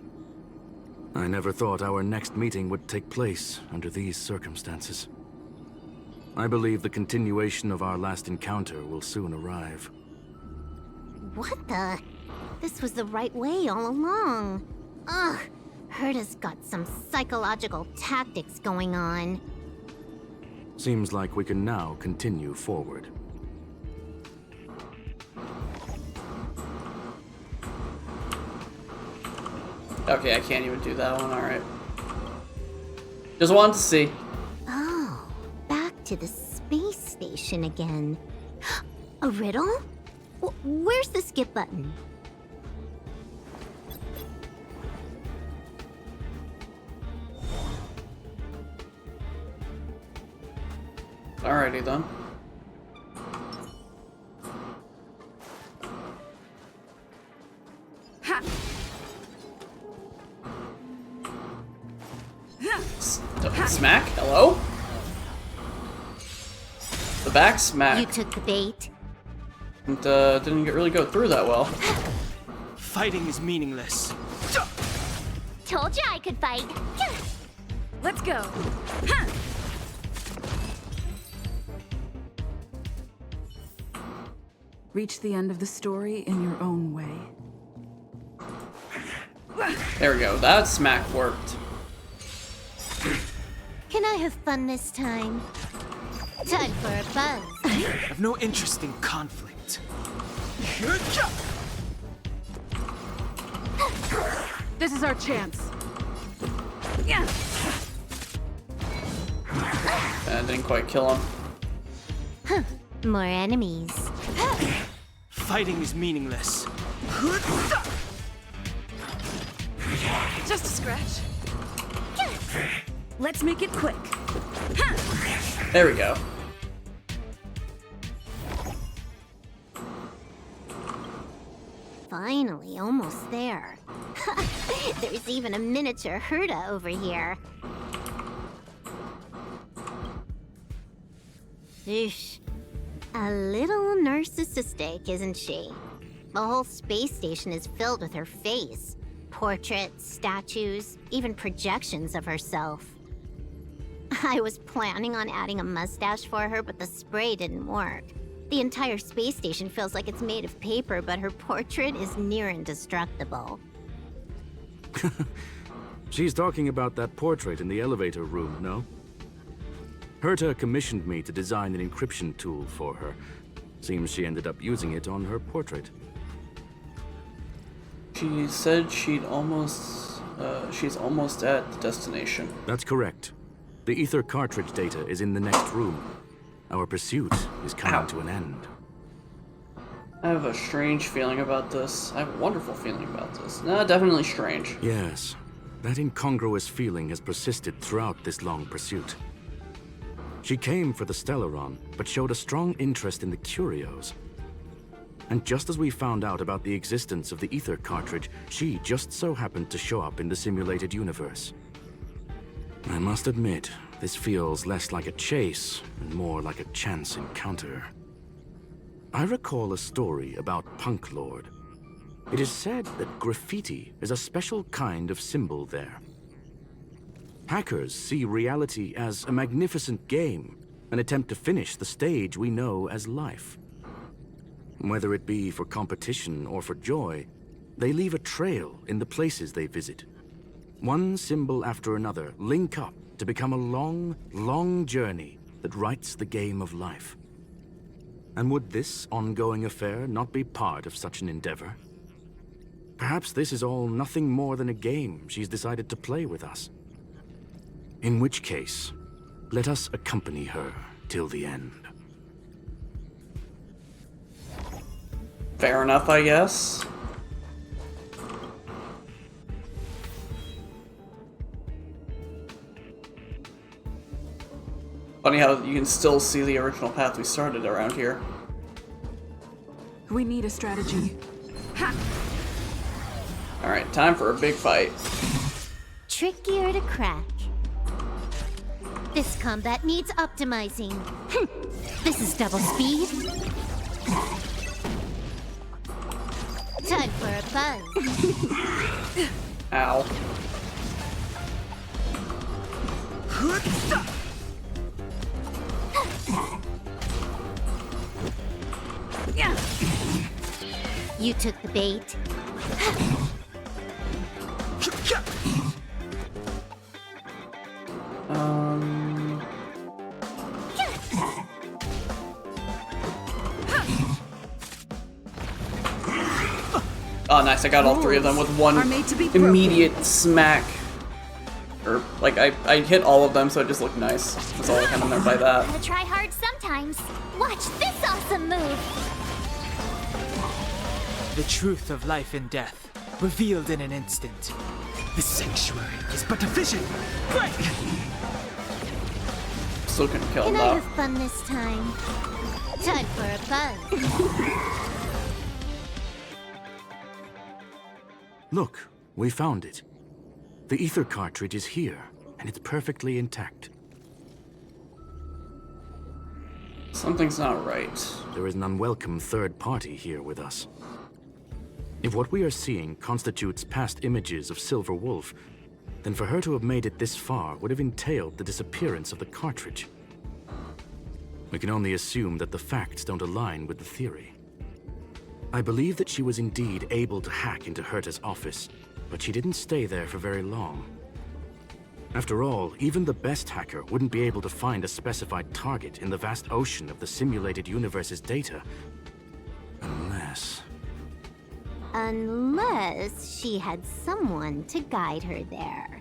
Speaker 8: I never thought our next meeting would take place under these circumstances. I believe the continuation of our last encounter will soon arrive.
Speaker 13: What the? This was the right way all along. Ugh, Herta's got some psychological tactics going on.
Speaker 8: Seems like we can now continue forward.
Speaker 1: Okay, I can't even do that one, alright. Just wanted to see.
Speaker 13: Oh, back to the space station again. A riddle? Where's the skip button?
Speaker 1: Alrighty then. Smack? Hello? The back smack.
Speaker 13: You took the bait.
Speaker 1: And, didn't really go through that well.
Speaker 3: Fighting is meaningless.
Speaker 12: Told you I could fight.
Speaker 6: Let's go.
Speaker 2: Reach the end of the story in your own way.
Speaker 1: There we go. That smack worked.
Speaker 13: Can I have fun this time? Time for a buzz.
Speaker 3: I have no interest in conflict.
Speaker 2: This is our chance.
Speaker 1: That didn't quite kill him.
Speaker 13: Huh. More enemies.
Speaker 3: Fighting is meaningless.
Speaker 6: Just a scratch. Let's make it quick.
Speaker 1: There we go.
Speaker 13: Finally, almost there. There's even a miniature Herta over here. Eesh. A little narcissistic, isn't she? The whole space station is filled with her face. Portraits, statues, even projections of herself. I was planning on adding a mustache for her, but the spray didn't work. The entire space station feels like it's made of paper, but her portrait is near indestructible.
Speaker 8: She's talking about that portrait in the elevator room, no? Herta commissioned me to design an encryption tool for her. Seems she ended up using it on her portrait.
Speaker 1: She said she's almost at the destination.
Speaker 8: That's correct. The ether cartridge data is in the next room. Our pursuit is coming to an end.
Speaker 1: I have a strange feeling about this. I have a wonderful feeling about this. No, definitely strange.
Speaker 8: Yes, that incongruous feeling has persisted throughout this long pursuit. She came for the Stellaron, but showed a strong interest in the curios. And just as we found out about the existence of the ether cartridge, she just so happened to show up in the simulated universe. I must admit, this feels less like a chase and more like a chance encounter. I recall a story about Punklorde. It is said that graffiti is a special kind of symbol there. Hackers see reality as a magnificent game, an attempt to finish the stage we know as life. Whether it be for competition or for joy, they leave a trail in the places they visit. One symbol after another link up to become a long, long journey that writes the game of life. And would this ongoing affair not be part of such an endeavor? Perhaps this is all nothing more than a game she's decided to play with us. In which case, let us accompany her till the end.
Speaker 1: Fair enough, I guess. Funny how you can still see the original path we started around here.
Speaker 2: We need a strategy.
Speaker 1: Alright, time for a big fight.
Speaker 13: Trickier to crack. This combat needs optimizing. This is double speed. Time for a buzz.
Speaker 1: Ow.
Speaker 13: You took the bait.
Speaker 1: Oh, nice. I got all three of them with one immediate smack. Or, like, I hit all of them, so it just looked nice. That's all I kind of meant by that.
Speaker 12: Gotta try hard sometimes. Watch this awesome move.
Speaker 3: The truth of life and death, revealed in an instant. The sanctuary is but a vision. Break!
Speaker 1: Still couldn't kill him
Speaker 13: Can I
Speaker 1: though.
Speaker 13: have fun this time? Time for a buzz.
Speaker 8: Look, we found it. The ether cartridge is here, and it's perfectly intact.
Speaker 1: Something's not right.
Speaker 8: There is an unwelcome third party here with us. If what we are seeing constitutes past images of Silver Wolf, then for her to have made it this far would have entailed the disappearance of the cartridge. We can only assume that the facts don't align with the theory. I believe that she was indeed able to hack into Herta's office, but she didn't stay there for very long. After all, even the best hacker wouldn't be able to find a specified target in the vast ocean of the simulated universe's data.
Speaker 13: Unless she had someone to guide her there.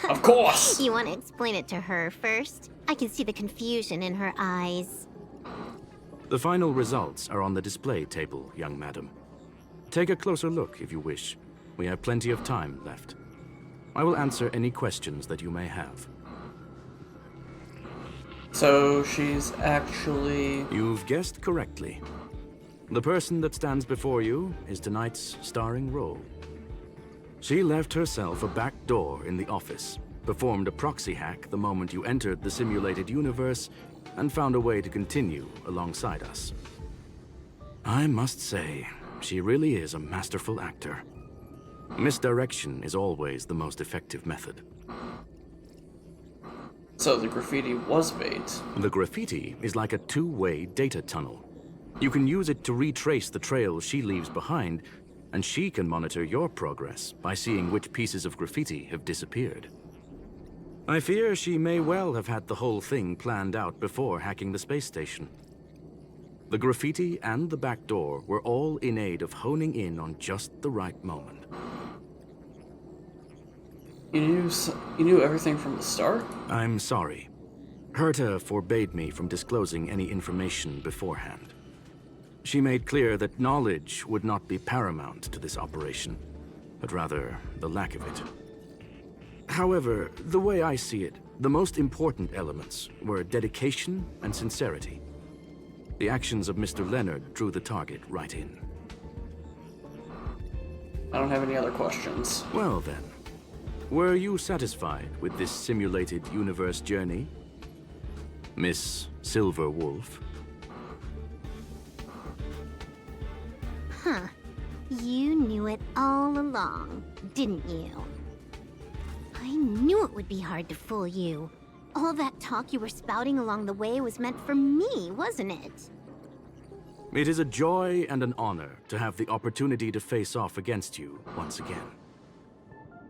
Speaker 1: Of course!
Speaker 13: You want to explain it to her first? I can see the confusion in her eyes.
Speaker 8: The final results are on the display table, young madam. Take a closer look if you wish. We have plenty of time left. I will answer any questions that you may have.
Speaker 1: So she's actually...
Speaker 8: You've guessed correctly. The person that stands before you is tonight's starring role. She left herself a back door in the office, performed a proxy hack the moment you entered the simulated universe, and found a way to continue alongside us. I must say, she really is a masterful actor. Misdirection is always the most effective method.
Speaker 1: So the graffiti was bait.
Speaker 8: The graffiti is like a two-way data tunnel. You can use it to retrace the trail she leaves behind, and she can monitor your progress by seeing which pieces of graffiti have disappeared. I fear she may well have had the whole thing planned out before hacking the space station. The graffiti and the back door were all in aid of honing in on just the right moment.
Speaker 1: You knew everything from the start?
Speaker 8: I'm sorry. Herta forbade me from disclosing any information beforehand. She made clear that knowledge would not be paramount to this operation, but rather the lack of it. However, the way I see it, the most important elements were dedication and sincerity. The actions of Mr. Leonard drew the target right in.
Speaker 1: I don't have any other questions.
Speaker 8: Well then, were you satisfied with this simulated universe journey, Miss Silver Wolf?
Speaker 13: Huh. You knew it all along, didn't you? I knew it would be hard to fool you. All that talk you were spouting along the way was meant for me, wasn't it?
Speaker 8: It is a joy and an honor to have the opportunity to face off against you once again.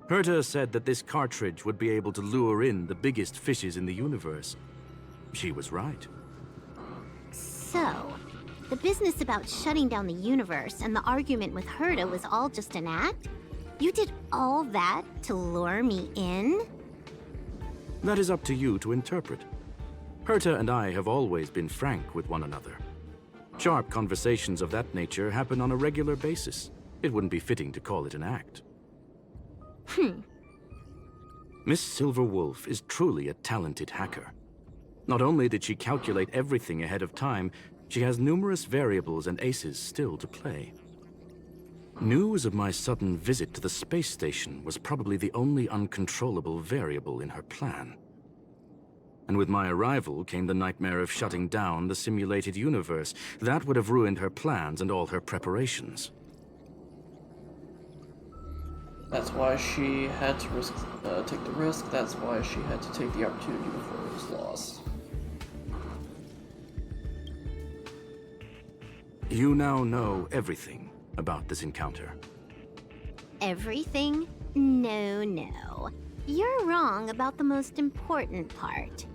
Speaker 8: Herta said that this cartridge would be able to lure in the biggest fishes in the universe. She was right.
Speaker 13: So, the business about shutting down the universe and the argument with Herta was all just an act? You did all that to lure me in?
Speaker 8: That is up to you to interpret. Herta and I have always been frank with one another. Sharp conversations of that nature happen on a regular basis. It wouldn't be fitting to call it an act. Miss Silver Wolf is truly a talented hacker. Not only did she calculate everything ahead of time, she has numerous variables and aces still to play. News of my sudden visit to the space station was probably the only uncontrollable variable in her plan. And with my arrival came the nightmare of shutting down the simulated universe. That would have ruined her plans and all her preparations.
Speaker 1: That's why she had to take the risk. That's why she had to take the opportunity before it was lost.
Speaker 8: You now know everything about this encounter.
Speaker 13: Everything? No, no. You're wrong about the most important part.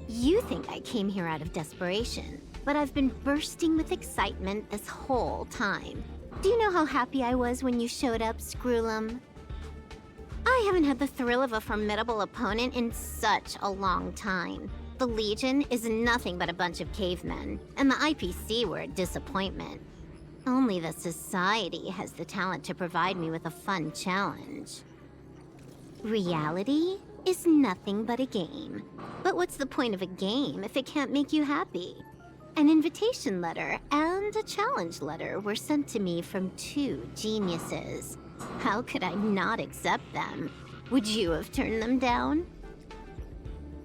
Speaker 13: You think I came here out of desperation, but I've been bursting with excitement this whole time. Do you know how happy I was when you showed up, Screwlum? I haven't had the thrill of a formidable opponent in such a long time. The Legion is nothing but a bunch of cavemen, and the IPC were a disappointment. Only the Society has the talent to provide me with a fun challenge. Reality is nothing but a game. But what's the point of a game if it can't make you happy? An invitation letter and a challenge letter were sent to me from 2 geniuses. How could I not accept them? Would you have turned them down?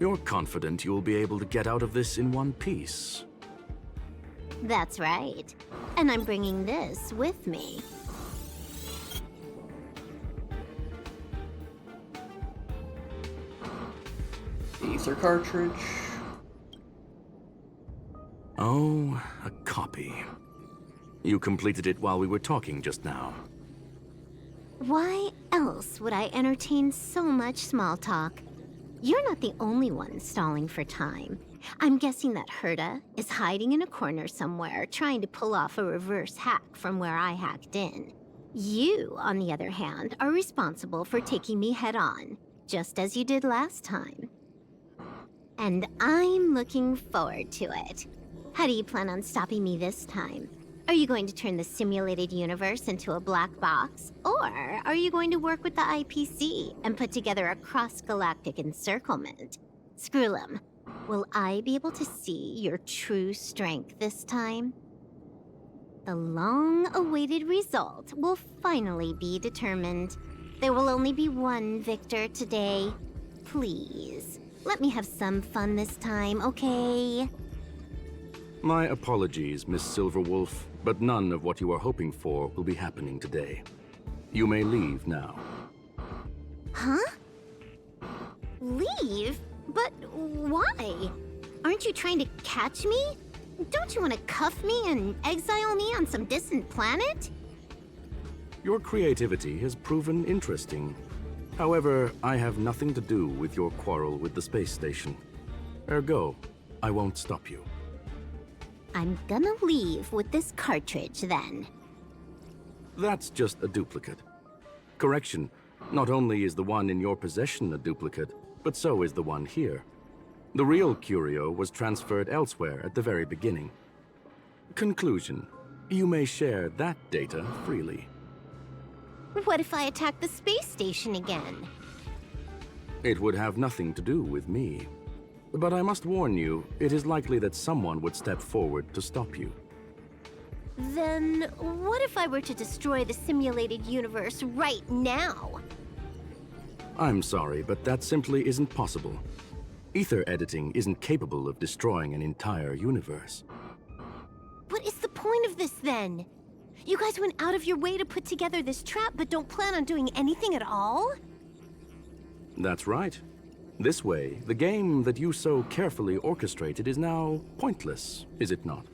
Speaker 8: You're confident you'll be able to get out of this in one piece.
Speaker 13: That's right. And I'm bringing this with me.
Speaker 1: Ether cartridge.
Speaker 8: Oh, a copy. You completed it while we were talking just now.
Speaker 13: Why else would I entertain so much small talk? You're not the only one stalling for time. I'm guessing that Herta is hiding in a corner somewhere, trying to pull off a reverse hack from where I hacked in. You, on the other hand, are responsible for taking me head-on, just as you did last time. And I'm looking forward to it. How do you plan on stopping me this time? Are you going to turn the simulated universe into a black box? Or are you going to work with the IPC and put together a cross-galactic encirclement? Screwlum, will I be able to see your true strength this time? The long-awaited result will finally be determined. There will only be one victor today. Please, let me have some fun this time, okay?
Speaker 8: My apologies, Miss Silverwolf, but none of what you are hoping for will be happening today. You may leave now.
Speaker 13: Huh? Leave? But why? Aren't you trying to catch me? Don't you want to cuff me and exile me on some distant planet?
Speaker 8: Your creativity has proven interesting. However, I have nothing to do with your quarrel with the space station. Ergo, I won't stop you.
Speaker 13: I'm gonna leave with this cartridge, then.
Speaker 8: That's just a duplicate. Correction, not only is the one in your possession a duplicate, but so is the one here. The real curio was transferred elsewhere at the very beginning. Conclusion, you may share that data freely.
Speaker 13: What if I attack the space station again?
Speaker 8: It would have nothing to do with me. But I must warn you, it is likely that someone would step forward to stop you.
Speaker 13: Then what if I were to destroy the simulated universe right now?
Speaker 8: I'm sorry, but that simply isn't possible. Ether editing isn't capable of destroying an entire universe.
Speaker 13: What is the point of this, then? You guys went out of your way to put together this trap, but don't plan on doing anything at all?
Speaker 8: That's right. This way, the game that you so carefully orchestrated is now pointless, is it not?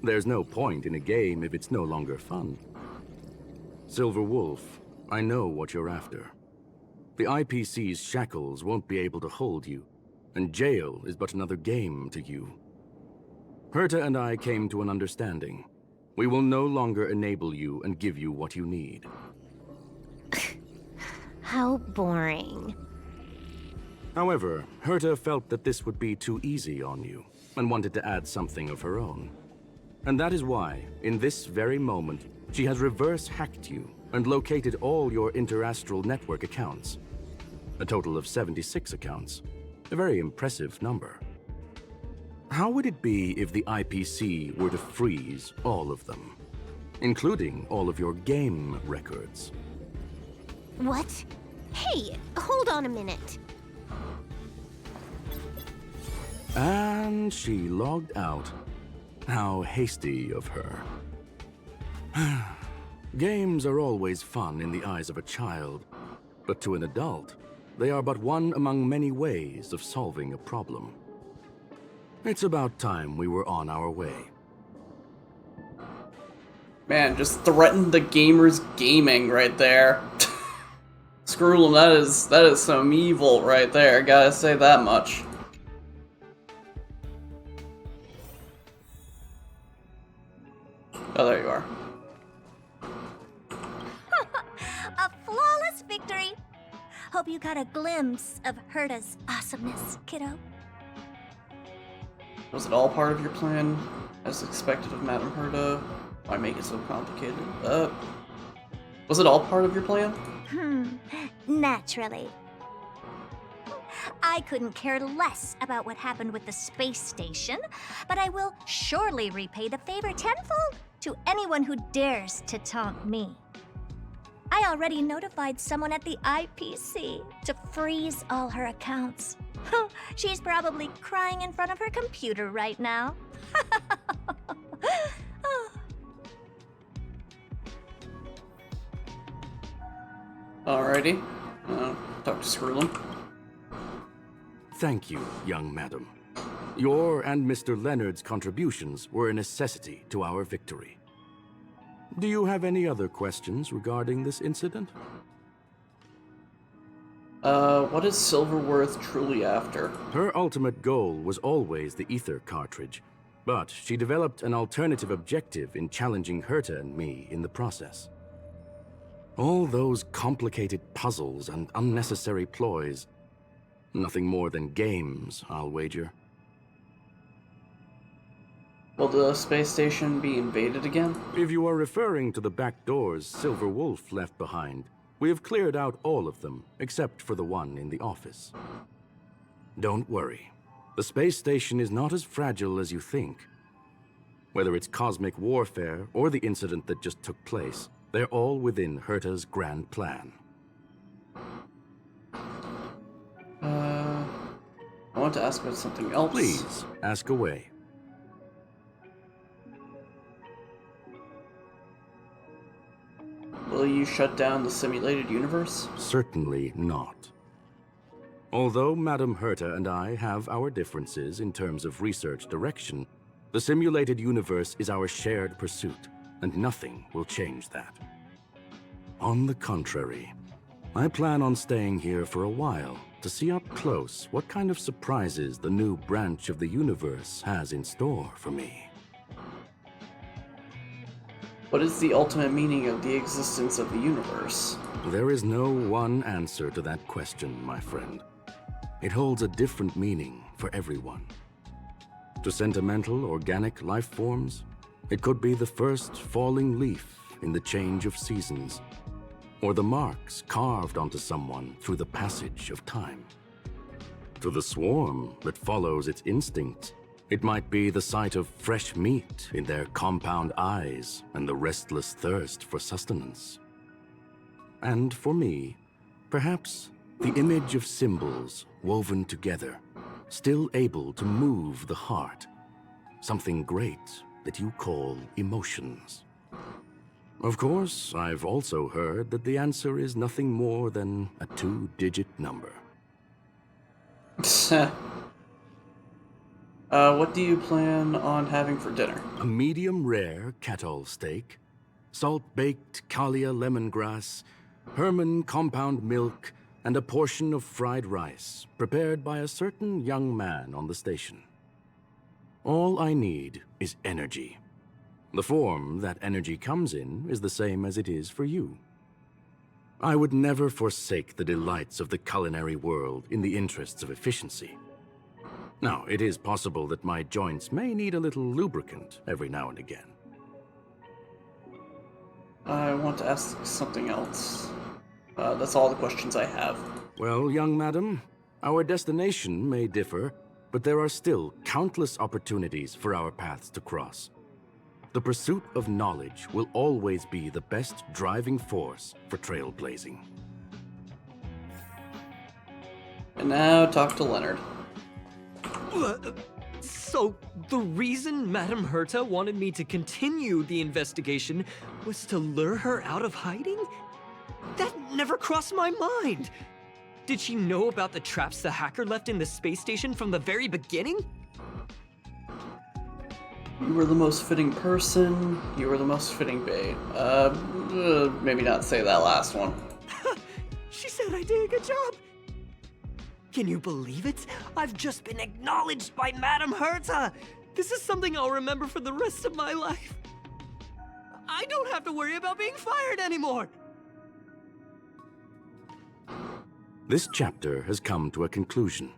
Speaker 8: There's no point in a game if it's no longer fun. Silver Wolf, I know what you're after. The IPC's shackles won't be able to hold you, and jail is but another game to you. Herta and I came to an understanding. We will no longer enable you and give you what you need.
Speaker 13: How boring.
Speaker 8: However, Herta felt that this would be too easy on you, and wanted to add something of her own. And that is why, in this very moment, she has reverse-hacked you and located all your interastral network accounts. A total of 76 accounts. A very impressive number. How would it be if the IPC were to freeze all of them, including all of your game records?
Speaker 13: What? Hey, hold on a minute.
Speaker 8: And she logged out. How hasty of her. Games are always fun in the eyes of a child, but to an adult, they are but one among many ways of solving a problem. It's about time we were on our way.
Speaker 1: Man, just threatened the gamers gaming right there. Screw them, that is some evil right there, gotta say that much. Oh, there you are.
Speaker 12: A flawless victory! Hope you got a glimpse of Herta's awesomeness, kiddo.
Speaker 1: Was it all part of your plan, as expected of Madame Herta? Why make it so complicated? Was it all part of your plan?
Speaker 12: Naturally. I couldn't care less about what happened with the space station, but I will surely repay the favor tenfold to anyone who dares to taunt me. I already notified someone at the IPC to freeze all her accounts. She's probably crying in front of her computer right now.
Speaker 1: Alrighty. Talk to Skrulum.
Speaker 8: Thank you, young madam. Your and Mr. Leonard's contributions were a necessity to our victory. Do you have any other questions regarding this incident?
Speaker 1: What is Silverworth truly after?
Speaker 8: Her ultimate goal was always the ether cartridge, but she developed an alternative objective in challenging Herta and me in the process. All those complicated puzzles and unnecessary ploys. Nothing more than games, I'll wager.
Speaker 1: Will the space station be invaded again?
Speaker 8: If you are referring to the back doors Silver Wolf left behind, we have cleared out all of them, except for the one in the office. Don't worry. The space station is not as fragile as you think. Whether it's cosmic warfare or the incident that just took place, they're all within Herta's grand plan.
Speaker 1: I want to ask about something else.
Speaker 8: Please, ask away.
Speaker 1: Will you shut down the simulated universe?
Speaker 8: Certainly not. Although Madame Herta and I have our differences in terms of research direction, the simulated universe is our shared pursuit, and nothing will change that. On the contrary, I plan on staying here for a while to see up close what kind of surprises the new branch of the universe has in store for me.
Speaker 1: What is the ultimate meaning of the existence of the universe?
Speaker 8: There is no one answer to that question, my friend. It holds a different meaning for everyone. To sentimental, organic life forms, it could be the first falling leaf in the change of seasons, or the marks carved onto someone through the passage of time. To the swarm that follows its instincts, it might be the sight of fresh meat in their compound eyes and the restless thirst for sustenance. And for me, perhaps the image of symbols woven together, still able to move the heart, something great that you call emotions. Of course, I've also heard that the answer is nothing more than a 2-digit number.
Speaker 1: What do you plan on having for dinner?
Speaker 8: A medium-rare Catol steak, salt-baked Kalia lemongrass, Herman compound milk, and a portion of fried rice, prepared by a certain young man on the station. All I need is energy. The form that energy comes in is the same as it is for you. I would never forsake the delights of the culinary world in the interests of efficiency. Now, it is possible that my joints may need a little lubricant every now and again.
Speaker 1: I want to ask something else. That's all the questions I have.
Speaker 8: Well, young madam, our destination may differ, but there are still countless opportunities for our paths to cross. The pursuit of knowledge will always be the best driving force for trailblazing.
Speaker 1: And now talk to Leonard.
Speaker 9: So, the reason Madame Herta wanted me to continue the investigation was to lure her out of hiding? That never crossed my mind! Did she know about the traps the hacker left in the space station from the very beginning?
Speaker 1: You were the most fitting person, you were the most fitting bait. Maybe not say that last one.
Speaker 9: She said I did a good job! Can you believe it? I've just been acknowledged by Madame Herta! This is something I'll remember for the rest of my life. I don't have to worry about being fired anymore!
Speaker 8: This chapter has come to a conclusion.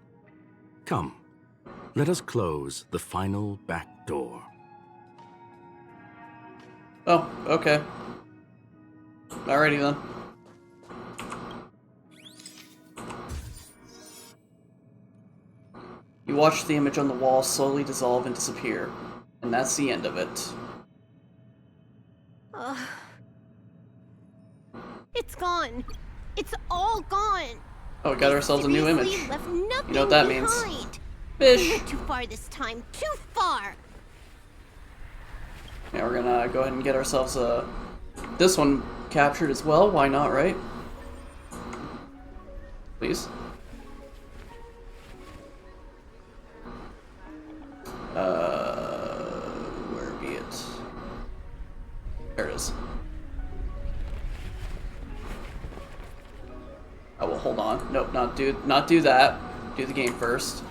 Speaker 8: Come, let us close the final back door.
Speaker 1: Oh, okay. Alrighty then. You watch the image on the wall slowly dissolve and disappear, and that's the end of it.
Speaker 13: It's gone. It's all gone.
Speaker 1: Oh, we got ourselves a new image.
Speaker 13: Seriously left nothing
Speaker 1: You know what that means.
Speaker 13: behind.
Speaker 1: Fish!
Speaker 13: We went too far this time. Too far.
Speaker 1: Yeah, we're gonna go ahead and get ourselves this one captured as well. Why not, right? Please. Where be it? There it is. Oh well, hold on. Nope, not do that. Do the game first.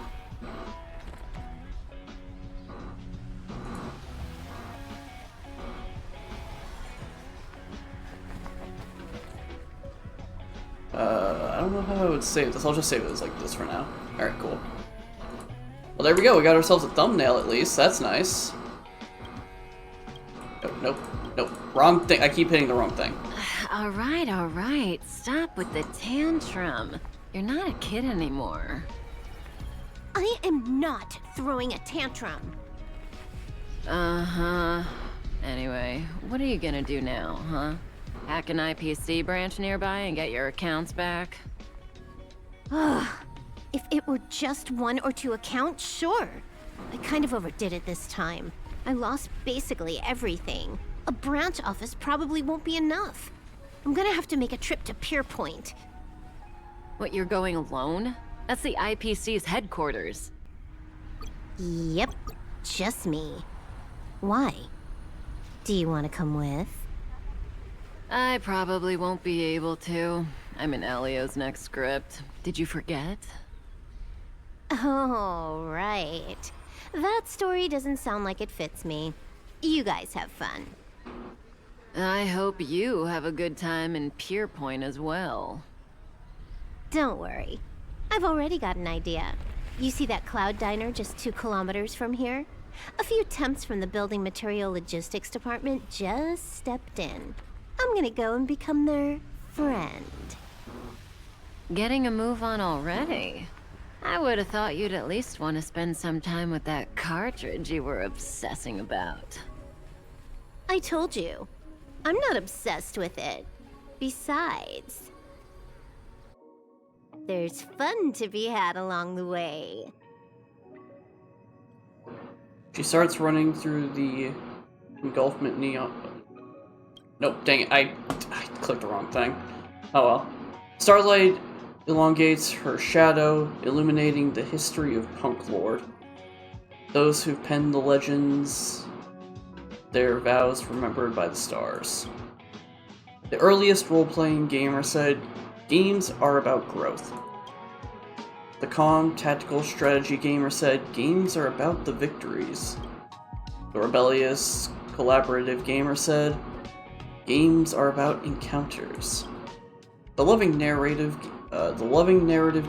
Speaker 1: I don't know how I would save this. I'll just save it as like this for now. Alright, cool. Well, there we go. We got ourselves a thumbnail at least. That's nice. Nope. Wrong thing. I keep hitting the wrong thing.
Speaker 2: All right. Stop with the tantrum. You're not a kid anymore.
Speaker 13: I am not throwing a tantrum.
Speaker 2: Uh-huh. Anyway, what are you gonna do now, huh? Hack an IPC branch nearby and get your accounts back?
Speaker 13: Ugh. If it were just 1 or 2 accounts, sure. I kind of overdid it this time. I lost basically everything. A branch office probably won't be enough. I'm gonna have to make a trip to Pierpoint.
Speaker 2: What, you're going alone? That's the IPC's headquarters.
Speaker 13: Yep, just me. Why? Do you want to come with?
Speaker 2: I probably won't be able to. I'm in Elio's next script. Did you forget?
Speaker 13: Oh, right. That story doesn't sound like it fits me. You guys have fun.
Speaker 2: I hope you have a good time in Pierpoint as well.
Speaker 13: Don't worry. I've already got an idea. You see that cloud diner just 2 kilometers from here? A few temps from the building material logistics department just stepped in. I'm gonna go and become their friend.
Speaker 2: Getting a move on already? I would have thought you'd at least want to spend some time with that cartridge you were obsessing about.
Speaker 13: I told you. I'm not obsessed with it. Besides, there's fun to be had along the way.
Speaker 1: She starts running through the engulfment neon. Nope, dang it, I clicked the wrong thing. Oh well. Starlight elongates her shadow, illuminating the history of Punklorde. Those who've penned the legends, their vows remembered by the stars. The earliest role-playing gamer said, games are about growth. The calm, tactical strategy gamer said, games are about the victories. The rebellious, collaborative gamer said, games are about encounters. The loving narrative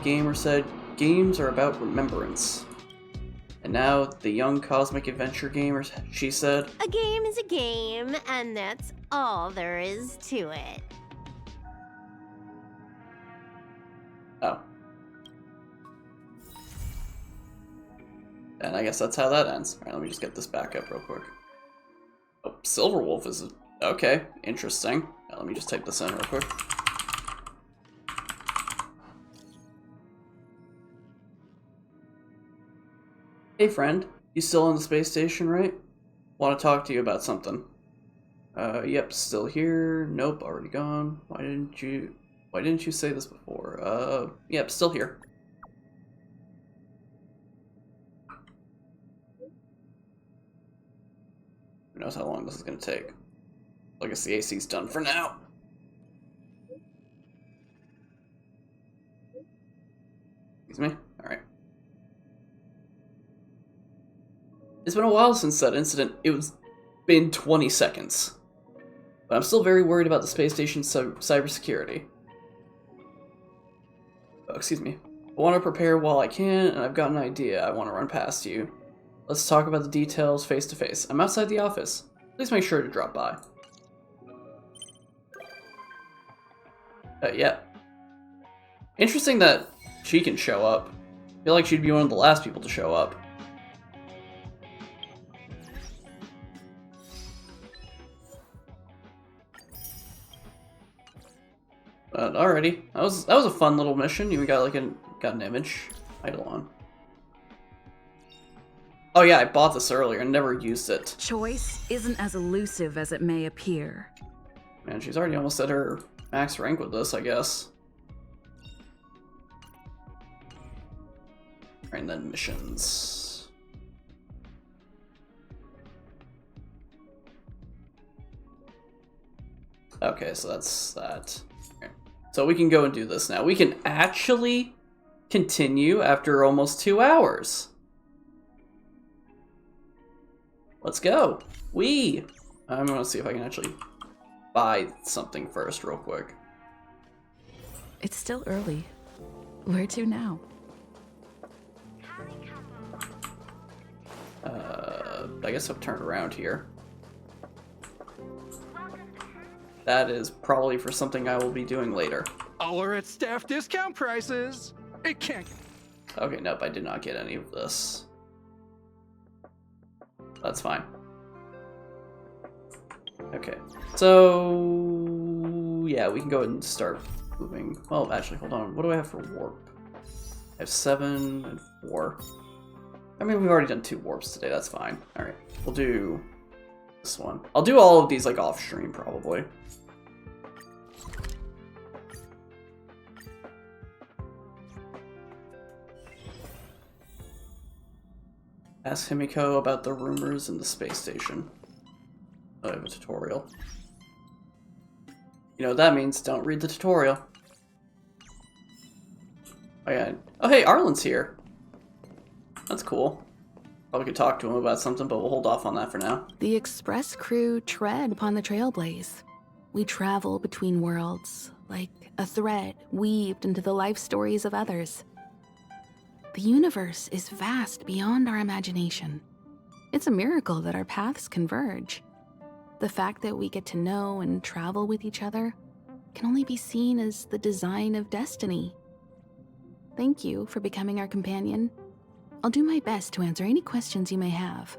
Speaker 1: gamer said, games are about remembrance. And now, the young cosmic adventure gamer, she said,
Speaker 13: A game is a game, and that's all there is to it.
Speaker 1: oh. And I guess that's how that ends. Alright, let me just get this back up real quick. Oh, Silverwolf is... okay, interesting. Let me just type this in real quick. Hey friend, You still on the space station, right? Want to talk to you about something. Yep, still here. Nope, already gone. Why didn't you say this before? Yep, still here. Who knows how long this is gonna take. I guess the AC's done for now. Excuse me? Alright. It's been a while since that incident. It's been 20 seconds. But I'm still very worried about the space station's cybersecurity. Oh, excuse me. I want to prepare while I can, and I've got an idea I want to run past you. Let's talk about the details face to face. I'm outside the office. Please make sure to drop by. Yeah. Interesting that she can show up. I feel like she'd be one of the last people to show up. But alrighty, that was a fun little mission. You got like an image idle on. Oh yeah, I bought this earlier and never used it.
Speaker 14: Choice isn't as elusive as it may appear.
Speaker 1: Man, she's already almost at her max rank with this, I guess. And then missions. Okay, so that's that. Okay. So we can go and do this now. We can actually continue after almost 2 hours. Let's go. I'm gonna see if I can actually buy something first real quick.
Speaker 14: It's still early. Where to now?
Speaker 1: I guess I've turned around here. That is probably for something I will be doing later.
Speaker 11: All are at staff discount prices. It can't.
Speaker 1: Okay, nope, I did not get any of this. That's fine. Okay, so yeah, we can go ahead and start moving. Well, actually, hold on. What do I have for warp? I have 7 and 4. I mean, we've already done 2 warps today. That's fine. All right, we'll do this one. I'll do all of these like off stream probably. Ask Himiko about the rumors in the space station. I have a tutorial. You know what that means, don't read the tutorial. Oh yeah. Oh hey, Arlen's here. That's cool. Probably could talk to him about something, but we'll hold off on that for now.
Speaker 14: The express crew tread upon the Trailblaze. We travel between worlds, like a thread weaved into the life stories of others. The universe is vast beyond our imagination. It's a miracle that our paths converge. The fact that we get to know and travel with each other can only be seen as the design of destiny. Thank you for becoming our companion. I'll do my best to answer any questions you may have.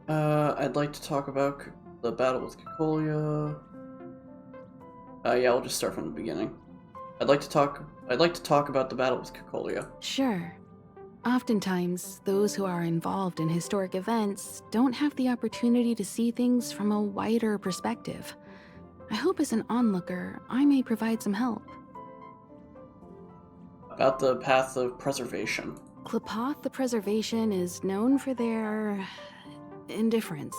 Speaker 1: I'd like to talk about the battle with Cacolia. Yeah, we'll just start from the beginning. I'd like to talk about the battle with Cacolia.
Speaker 14: Sure. Oftentimes, those who are involved in historic events don't have the opportunity to see things from a wider perspective. I hope as an onlooker, I may provide some help.
Speaker 1: About the Path of Preservation.
Speaker 14: Klapoth the Preservation is known for their indifference.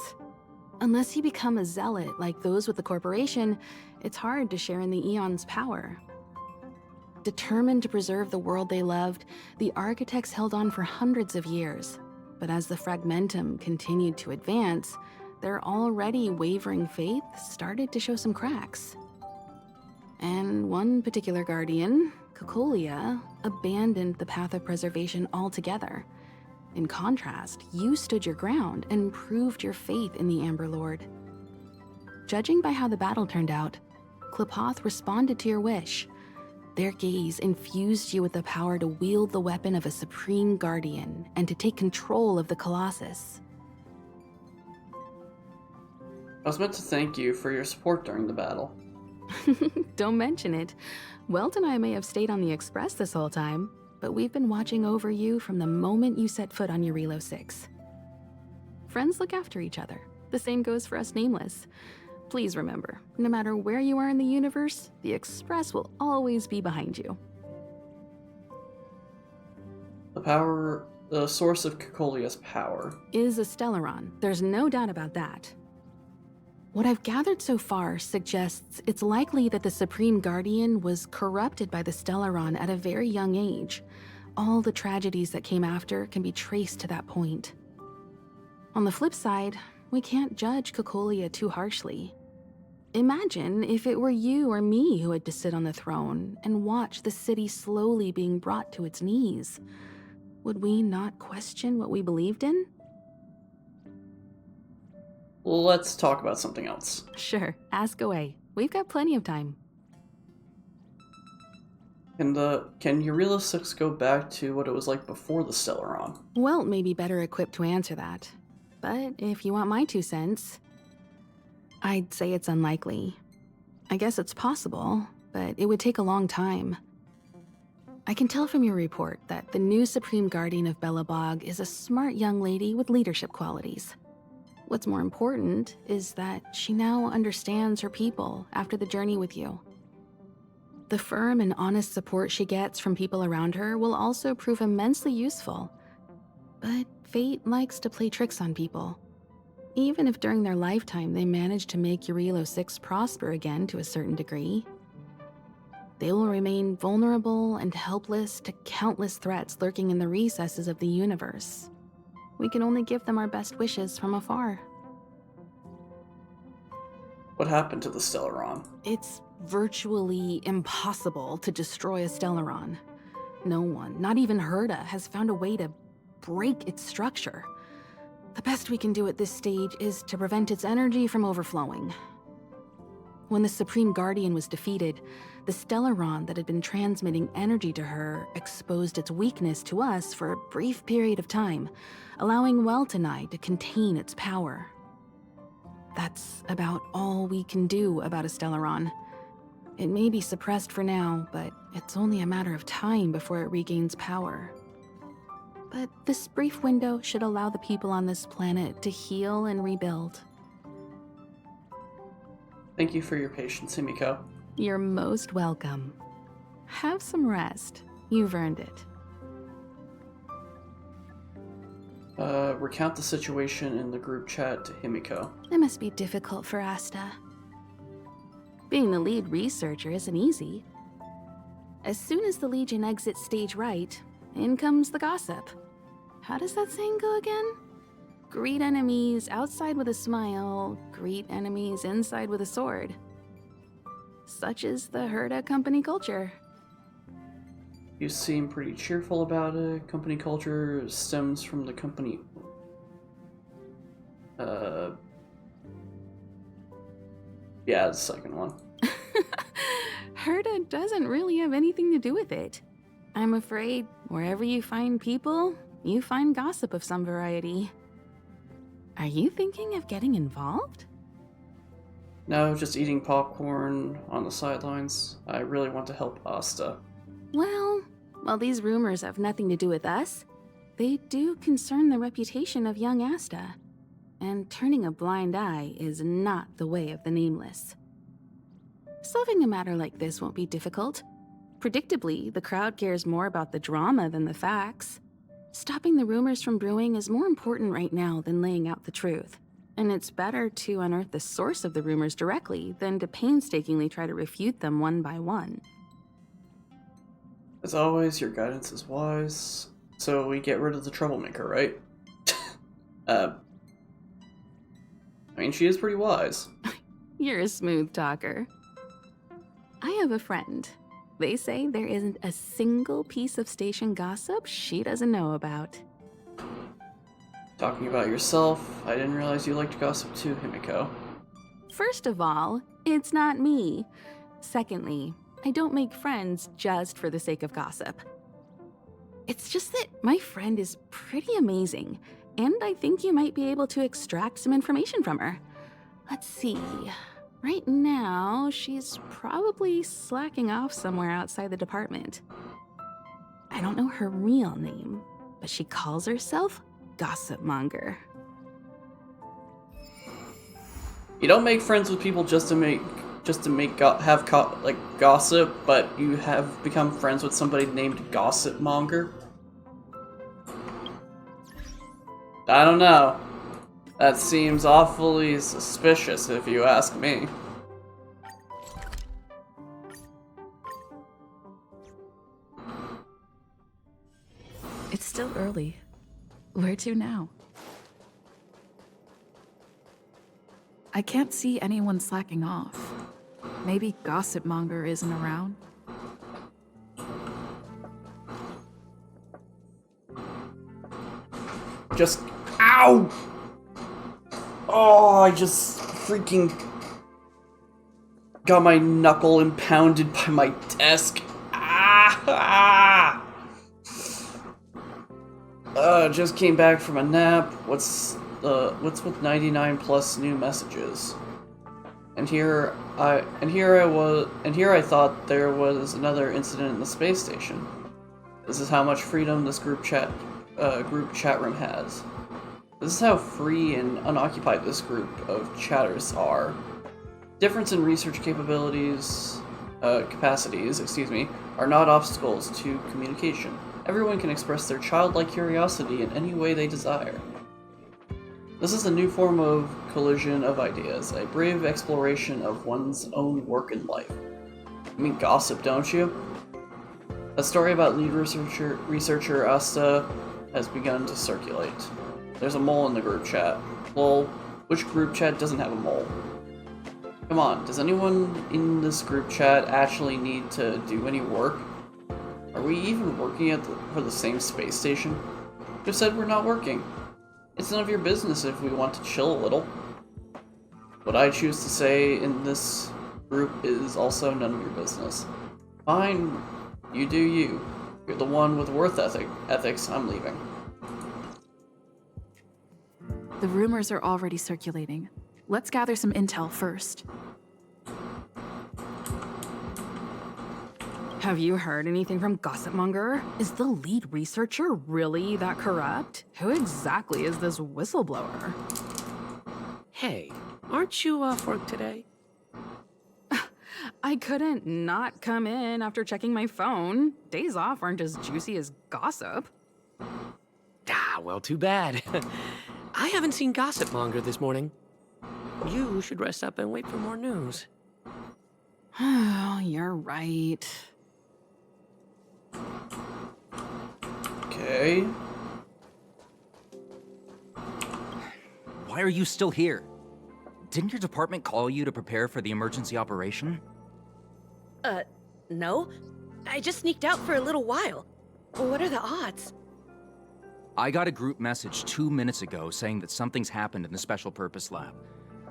Speaker 14: Unless you become a zealot like those with the corporation, it's hard to share in the Eon's power. Determined to preserve the world they loved, the architects held on for hundreds of years. But as the Fragmentum continued to advance, their already wavering faith started to show some cracks. And one particular guardian, Cacolia, abandoned the Path of Preservation altogether. In contrast, you stood your ground and proved your faith in the Amber Lord. Judging by how the battle turned out, Klapoth responded to your wish. Their gaze infused you with the power to wield the weapon of a supreme guardian and to take control of the Colossus.
Speaker 1: I was meant to thank you for your support during the battle.
Speaker 14: Don't mention it. Welt and I may have stayed on the Express this whole time. but we've been watching over you from the moment you set foot on Eurilo 6. Friends look after each other. The same goes for us Nameless. Please remember, no matter where you are in the universe, the Express will always be behind you.
Speaker 1: The source of Kekolia's power
Speaker 14: is a Stellaron. There's no doubt about that. What I've gathered so far suggests it's likely that the Supreme Guardian was corrupted by the Stellaron at a very young age. All the tragedies that came after can be traced to that point. On the flip side, we can't judge Kekolia too harshly. Imagine if it were you or me who had to sit on the throne and watch the city slowly being brought to its knees. Would we not question what we believed in?
Speaker 1: Let's talk about something else.
Speaker 14: Sure, ask away. We've got plenty of time.
Speaker 1: Can Eurilo 6 go back to what it was like before the Stellaron?
Speaker 14: Welt may be better equipped to answer that. But if you want my 2 cents, I'd say it's unlikely. I guess it's possible, but it would take a long time. I can tell from your report that the new Supreme Guardian of Belobog is a smart young lady with leadership qualities. What's more important is that she now understands her people after the journey with you. The firm and honest support she gets from people around her will also prove immensely useful. But fate likes to play tricks on people. Even if during their lifetime they manage to make Eurilo 6 prosper again to a certain degree, they will remain vulnerable and helpless to countless threats lurking in the recesses of the universe. We can only give them our best wishes from afar.
Speaker 1: What happened to the Stellaron?
Speaker 14: It's virtually impossible to destroy a Stellaron. No one, not even Herta, has found a way to break its structure. The best we can do at this stage is to prevent its energy from overflowing. When the Supreme Guardian was defeated, the Stellaron that had been transmitting energy to her exposed its weakness to us for a brief period of time, allowing Welt and I to contain its power. That's about all we can do about a Stellaron. It may be suppressed for now, but it's only a matter of time before it regains power. But this brief window should allow the people on this planet to heal and rebuild.
Speaker 1: Thank you for your patience, Himiko.
Speaker 14: You're most welcome. Have some rest. You've earned it.
Speaker 1: Recount the situation in the group chat to Himiko.
Speaker 14: It must be difficult for Asta. Being the lead researcher isn't easy. As soon as the Legion exits stage right, in comes the gossip. How does that saying go again? Greet enemies outside with a smile, greet enemies inside with a sword. Such is the Herta company culture.
Speaker 1: You seem pretty cheerful about it. Company culture stems from the company... Yeah, the second one.
Speaker 14: Herta doesn't really have anything to do with it. I'm afraid wherever you find people, you find gossip of some variety. Are you thinking of getting involved?
Speaker 1: No, just eating popcorn on the sidelines. I really want to help Asta.
Speaker 14: Well, while these rumors have nothing to do with us, they do concern the reputation of young Asta. And turning a blind eye is not the way of the Nameless. Solving a matter like this won't be difficult. Predictably, the crowd cares more about the drama than the facts. Stopping the rumors from brewing is more important right now than laying out the truth. And it's better to unearth the source of the rumors directly than to painstakingly try to refute them one by one.
Speaker 1: As always, your guidance is wise. So we get rid of the troublemaker, right? I mean, she is pretty wise.
Speaker 14: You're a smooth talker. I have a friend. They say there isn't a single piece of station gossip she doesn't know about.
Speaker 1: Talking about yourself, I didn't realize you liked gossip too, Himiko.
Speaker 14: First of all, it's not me. Secondly, I don't make friends just for the sake of gossip. It's just that my friend is pretty amazing, and I think you might be able to extract some information from her. Let's see. Right now, she's probably slacking off somewhere outside the department. I don't know her real name, but she calls herself Gossip Monger.
Speaker 1: You don't make friends with people just to gossip, but you have become friends with somebody named Gossip Monger. I don't know. That seems awfully suspicious if you ask me.
Speaker 14: It's still early. Where to now? I can't see anyone slacking off. Maybe Gossip Monger isn't around?
Speaker 1: Just... Ow! Oh, I just freaking got my knuckle impounded by my desk. Ah! Just came back from a nap. What's with 99 plus new messages? And here I thought there was another incident in the space station. This is how much freedom this group chat room has. This is how free and unoccupied this group of chatters are. Difference in research capacities, are not obstacles to communication. Everyone can express their childlike curiosity in any way they desire. This is a new form of collision of ideas, a brave exploration of one's own work and life. You mean gossip, don't you? A story about lead researcher Asta has begun to circulate. There's a mole in the group chat. Lol, which group chat doesn't have a mole? Come on, does anyone in this group chat actually need to do any work? Are we even working for the same space station? Who said we're not working? It's none of your business if we want to chill a little. What I choose to say in this group is also none of your business. Fine, you do you. You're the one with worth ethics, I'm leaving.
Speaker 14: The rumors are already circulating. Let's gather some intel first. Have you heard anything from Gossip Monger? Is the lead researcher really that corrupt? Who exactly is this whistleblower?
Speaker 15: Hey, aren't you off work today?
Speaker 14: I couldn't not come in after checking my phone. Days off aren't as juicy as gossip.
Speaker 15: Ah, well, too bad. I haven't seen Gossip Monger this morning. You should rest up and wait for more news.
Speaker 14: You're right.
Speaker 1: Okay.
Speaker 16: Why are you still here? Didn't your department call you to prepare for the emergency operation?
Speaker 17: No. I just sneaked out for a little while. What are the odds?
Speaker 16: I got a group message 2 minutes ago saying that something's happened in the Special Purpose Lab.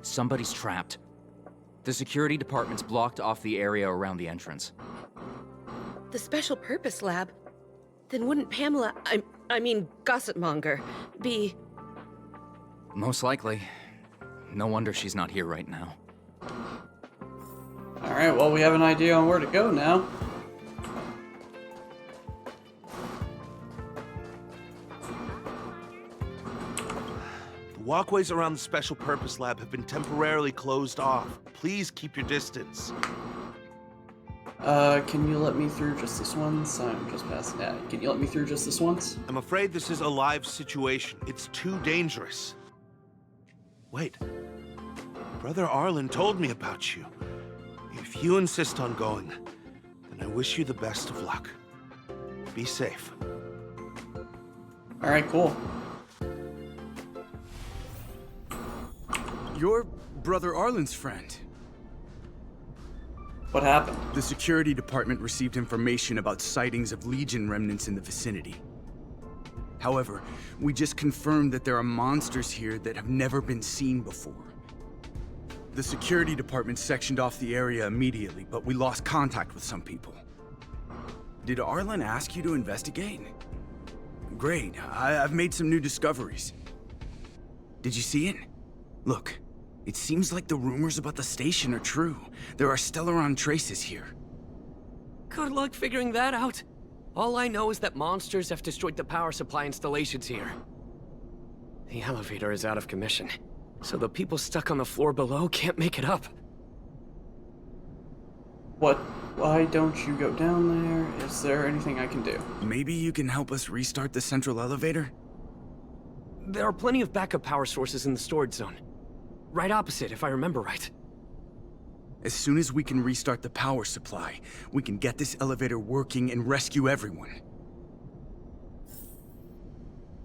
Speaker 16: Somebody's trapped. The security department's blocked off the area around the entrance.
Speaker 17: The Special Purpose Lab? Then wouldn't Pamela, I mean Gossip Monger, be...
Speaker 16: Most likely. No wonder she's not here right now.
Speaker 1: Alright, well, we have an idea on where to go now.
Speaker 18: The walkways around the Special Purpose Lab have been temporarily closed off. Please keep your distance.
Speaker 1: Can you let me through just this once? I'm just passing that. Can you let me through just this once?
Speaker 18: I'm afraid this is a live situation. It's too dangerous. Wait. Brother Arlen told me about you. If you insist on going, then I wish you the best of luck. Be safe.
Speaker 1: Alright, cool.
Speaker 19: You're Brother Arlen's friend.
Speaker 1: What happened?
Speaker 19: The security department received information about sightings of Legion remnants in the vicinity. However, we just confirmed that there are monsters here that have never been seen before. The security department sectioned off the area immediately, but we lost contact with some people. Did Arlen ask you to investigate? Great, I've made some new discoveries. Did you see it? Look, it seems like the rumors about the station are true. There are Stellaron traces here.
Speaker 15: Good luck figuring that out. All I know is that monsters have destroyed the power supply installations here. The elevator is out of commission, so the people stuck on the floor below can't make it up.
Speaker 1: What? Why don't you go down there? Is there anything I can do?
Speaker 19: Maybe you can help us restart the central elevator?
Speaker 15: There are plenty of backup power sources in the storage zone. Right opposite, if I remember right.
Speaker 19: As soon as we can restart the power supply, we can get this elevator working and rescue everyone.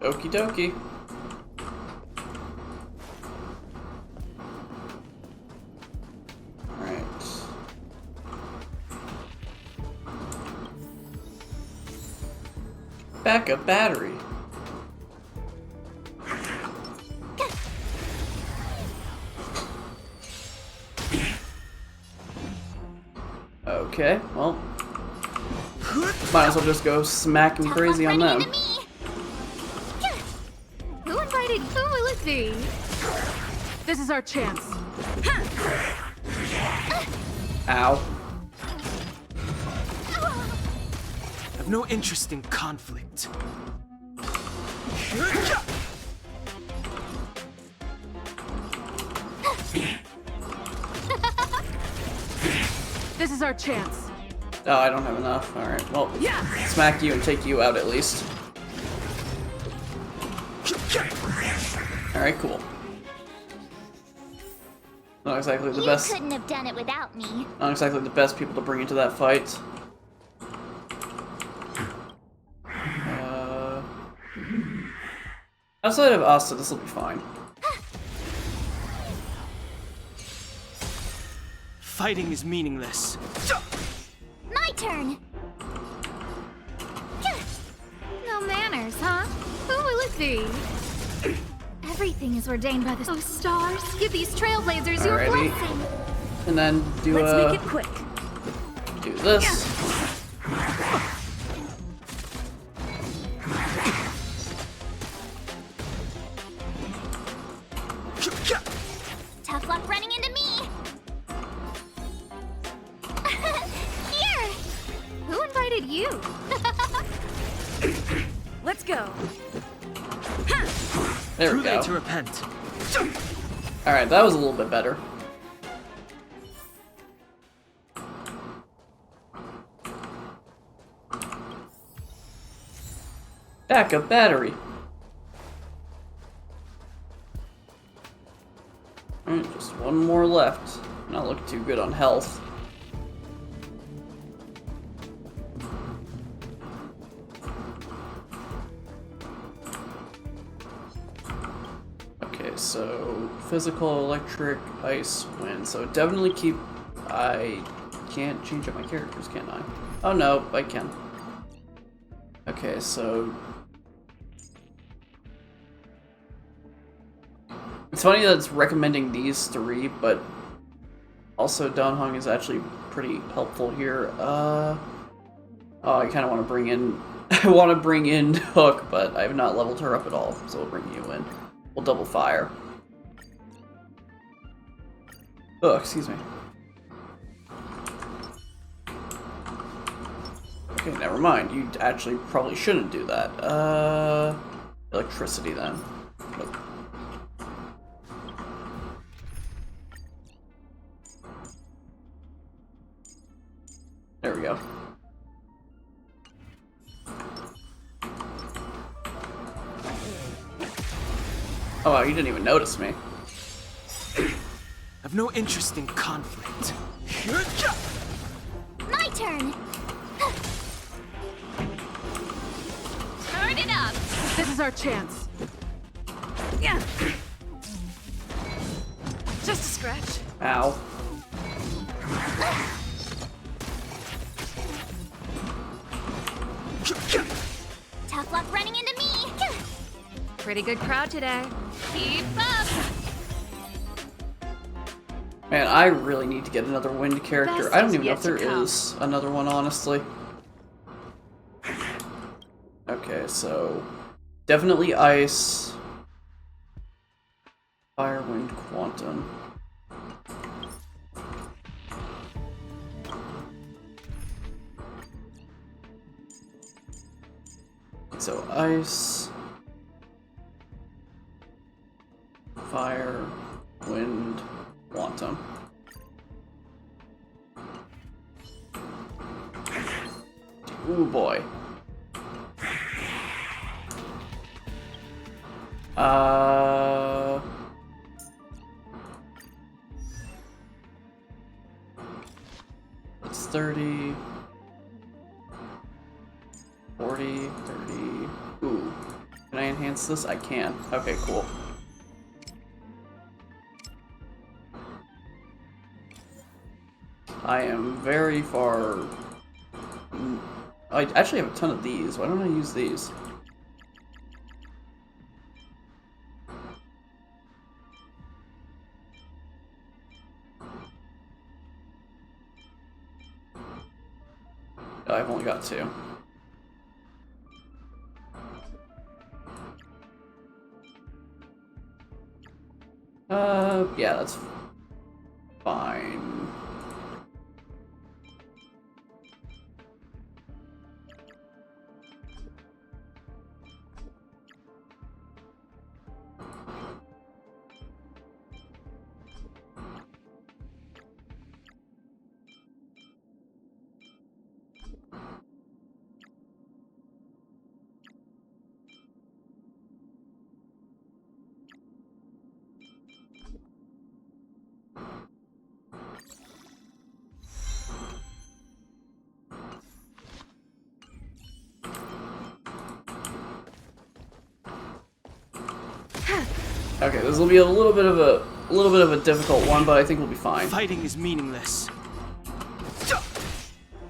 Speaker 1: Okie dokie. Alright. Backup battery. Okay, well, might as well just go smack him crazy on them.
Speaker 4: Who invited? Who will it be?
Speaker 14: This is our chance.
Speaker 1: Ow.
Speaker 3: Have no interest in conflict.
Speaker 14: This is our chance.
Speaker 1: Oh, I don't have enough. Alright, well, smack you and take you out at least. Alright, cool. Not exactly the best.
Speaker 12: You couldn't have done it without me.
Speaker 1: Not exactly the best people to bring into that fight. Outside of Asta, this will be fine.
Speaker 3: Fighting is meaningless.
Speaker 4: My turn. No manners, huh? Who will it be? Everything is ordained by the stars. Give these trailblazers your
Speaker 1: Alrighty.
Speaker 4: blessing.
Speaker 1: And then do
Speaker 4: Let's make it quick.
Speaker 1: Do this.
Speaker 12: Tough luck running into me. Here.
Speaker 4: Who invited you?
Speaker 17: Let's go.
Speaker 1: There we
Speaker 3: Too late
Speaker 1: go.
Speaker 3: to repent.
Speaker 1: Alright, that was a little bit better. Backup battery. Alright, just one more left. Not looking too good on health. Okay, so physical, electric, ice, wind. So definitely keep. I can't change up my characters, can I? Oh no, I can. Okay, so it's funny that it's recommending these three, but also Donghong is actually pretty helpful here. Oh, I kind of want to bring in. I want to bring in Hook, but I have not leveled her up at all, so we'll bring you in. We'll double fire. Oh, excuse me. Okay, never mind. You actually probably shouldn't do that. Electricity then. Nope. There we go. Oh wow, you didn't even notice me.
Speaker 3: Have no interest in conflict.
Speaker 4: My turn. Turn it up.
Speaker 14: This is our chance.
Speaker 17: Yeah. Just a scratch.
Speaker 1: Ow.
Speaker 12: Tough luck running into me.
Speaker 17: Pretty good crowd today.
Speaker 4: Keep up.
Speaker 1: Man, I really need to get another wind character.
Speaker 17: Best
Speaker 1: I don't
Speaker 17: is
Speaker 1: even know
Speaker 17: yet
Speaker 1: if there
Speaker 17: to come.
Speaker 1: is another one, honestly. Okay, so definitely ice, fire, wind, quantum. so ice, fire, wind, quantum. Ooh boy. It's 30, 40, 30. Ooh. Can I enhance this? I can. Okay, cool. I am very far... I actually have a ton of these. Why don't I use these? I've only got 2. Yeah, that's fine. Okay, this will be a little bit of a difficult one, but I think we'll be fine.
Speaker 3: Fighting is meaningless.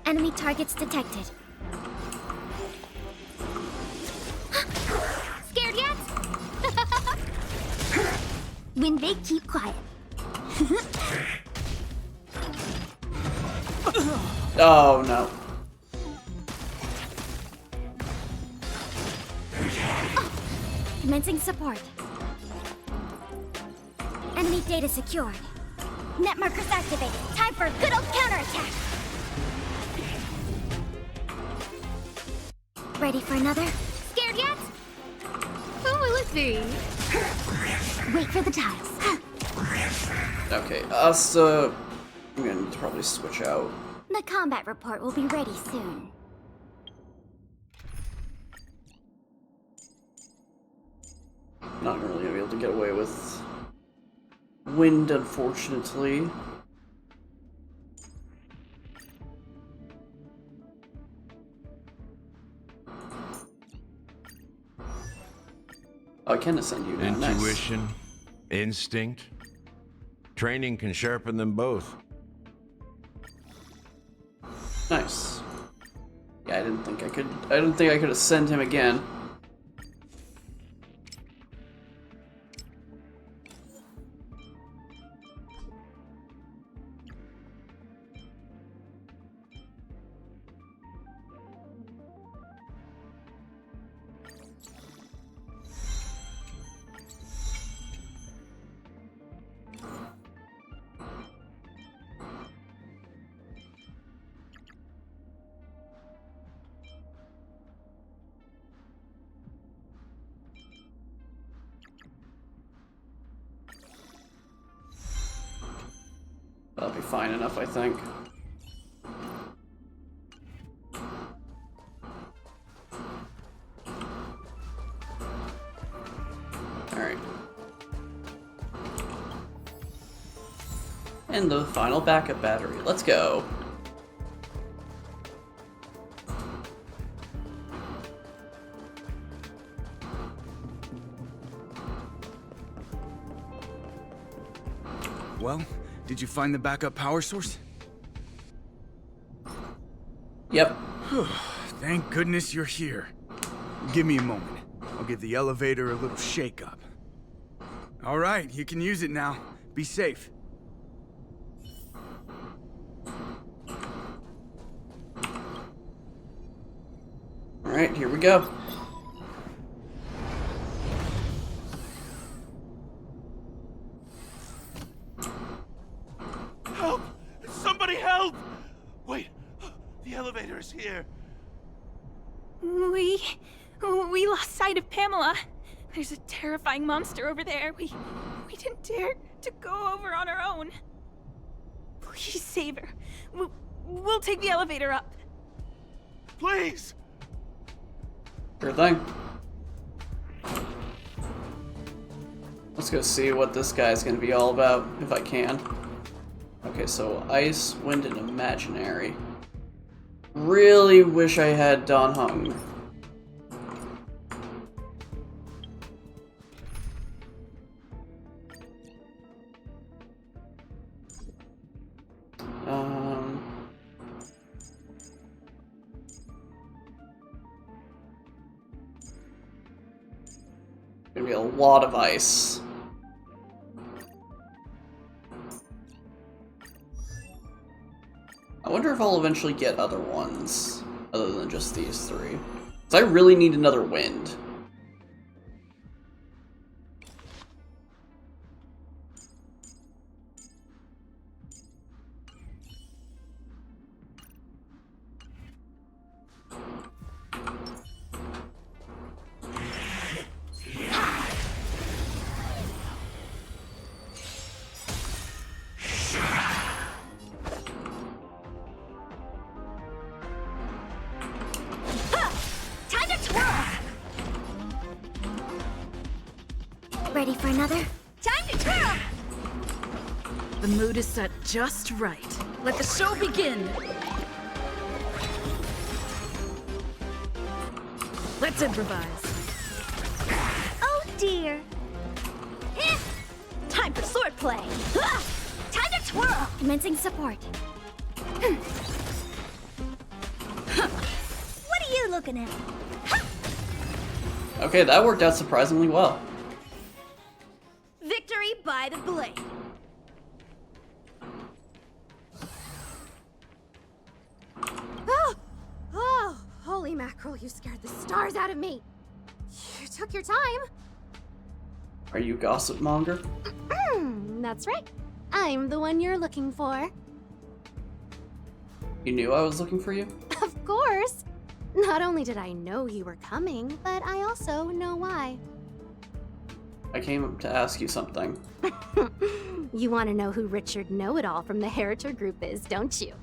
Speaker 4: Enemy targets detected. Scared yet?
Speaker 12: When they keep quiet.
Speaker 1: Oh no.
Speaker 4: Commencing support. Enemy data secured.
Speaker 12: Net markers activated. Time for a good old counterattack.
Speaker 4: Ready for another? Scared yet?
Speaker 5: Who will it be?
Speaker 12: Wait for the tiles.
Speaker 1: Okay, us, I'm gonna need to probably switch out.
Speaker 4: The combat report will be ready soon.
Speaker 1: Not really gonna be able to get away with wind, unfortunately. Oh, I can ascend you now.
Speaker 20: Intuition, instinct. Training can sharpen them both.
Speaker 1: Nice. Yeah, I didn't think I could ascend him again. That'll be fine enough, I think. Alright. And the final backup battery. Let's go.
Speaker 19: Well, did you find the backup power source?
Speaker 1: Yep.
Speaker 19: Thank goodness you're here. Give me a moment. I'll give the elevator a little shake-up. All right, you can use it now. Be safe.
Speaker 1: All right, here we go.
Speaker 18: Help! Somebody help! Wait, the elevator is here.
Speaker 5: We
Speaker 21: We lost sight of Pamela. There's a terrifying monster over there. We didn't dare to go over on our own. Please save her. We'll take the elevator up.
Speaker 18: Please!
Speaker 1: Sure thing. Let's go see what this guy's gonna be all about, if I can. Okay, so ice, wind, and imaginary. Really wish I had Don Hung. Gonna be a lot of ice. I wonder if I'll eventually get other ones, other than just these three. 'Cause I really need another wind.
Speaker 5: Ready for another?
Speaker 22: Time to twirl! The mood is set just right. Let the show begin! Let's improvise.
Speaker 5: Oh dear.
Speaker 22: Time for swordplay!
Speaker 5: Time to twirl! Commencing support. What are you looking at?
Speaker 1: Okay, that worked out surprisingly well.
Speaker 22: Victory by the blade.
Speaker 23: Oh, holy mackerel, you scared the stars out of me. You took your time.
Speaker 1: Are you gossip monger?
Speaker 23: That's right. I'm the one you're looking for.
Speaker 1: You knew I was looking for you?
Speaker 23: Of course. Not only did I know you were coming, but I also know why.
Speaker 1: I came to ask you something.
Speaker 23: You want to know who Richard Know-It-All from the Heritor Group is, don't you?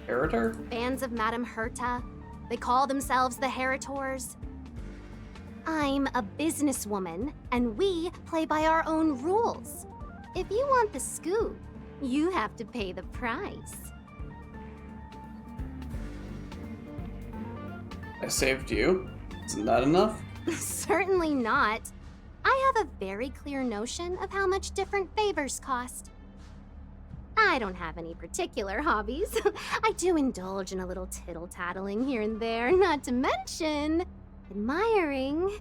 Speaker 1: Heritor?
Speaker 23: Fans of Madame Herta. They call themselves the Heritors. I'm a businesswoman, and we play by our own rules. If you want the scoop, you have to pay the price.
Speaker 1: I saved you. Isn't that enough?
Speaker 23: Certainly not. I have a very clear notion of how much different favors cost. I don't have any particular hobbies. I do indulge in a little tittle-tattling here and there, not to mention admiring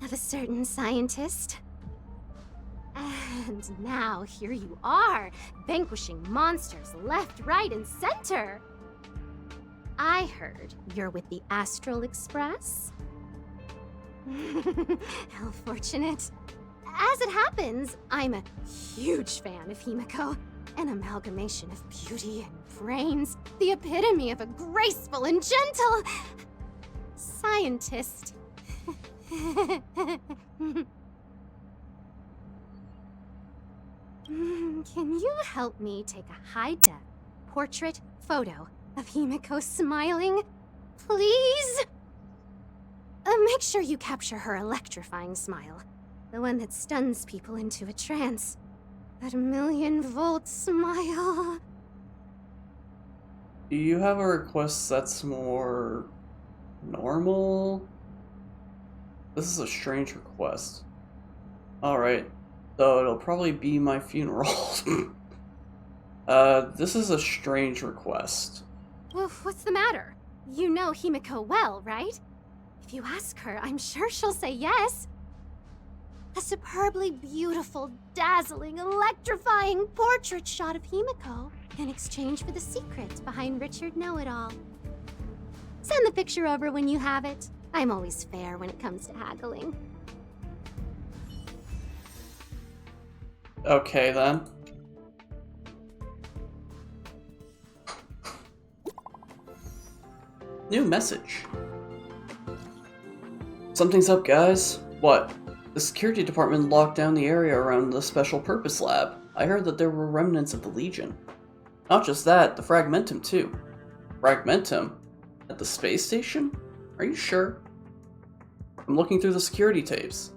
Speaker 23: of a certain scientist. And now here you are, vanquishing monsters left, right, and center. I heard you're with the Astral Express. How fortunate. As it happens, I'm a huge fan of Himiko. An amalgamation of beauty and brains. The epitome of a graceful and gentle scientist. Can you help me take a high-def portrait photo of Himiko smiling? Please? Make sure you capture her electrifying smile. The one that stuns people into a trance. That 1,000,000-volt smile.
Speaker 1: Do you have a request that's more normal? This is a strange request. Alright, so it'll probably be my funeral. This is a strange request.
Speaker 23: Well, what's the matter? You know Himiko well, right? If you ask her, I'm sure she'll say yes. A superbly beautiful, dazzling, electrifying portrait shot of Himiko in exchange for the secret behind Richard Know-It-All. Send the picture over when you have it. I'm always fair when it comes to haggling.
Speaker 1: Okay, then. New message. Something's up, guys. What? The security department locked down the area around the special purpose lab. I heard that there were remnants of the Legion. Not just that, the Fragmentum too. Fragmentum? At the space station? Are you sure? I'm looking through the security tapes.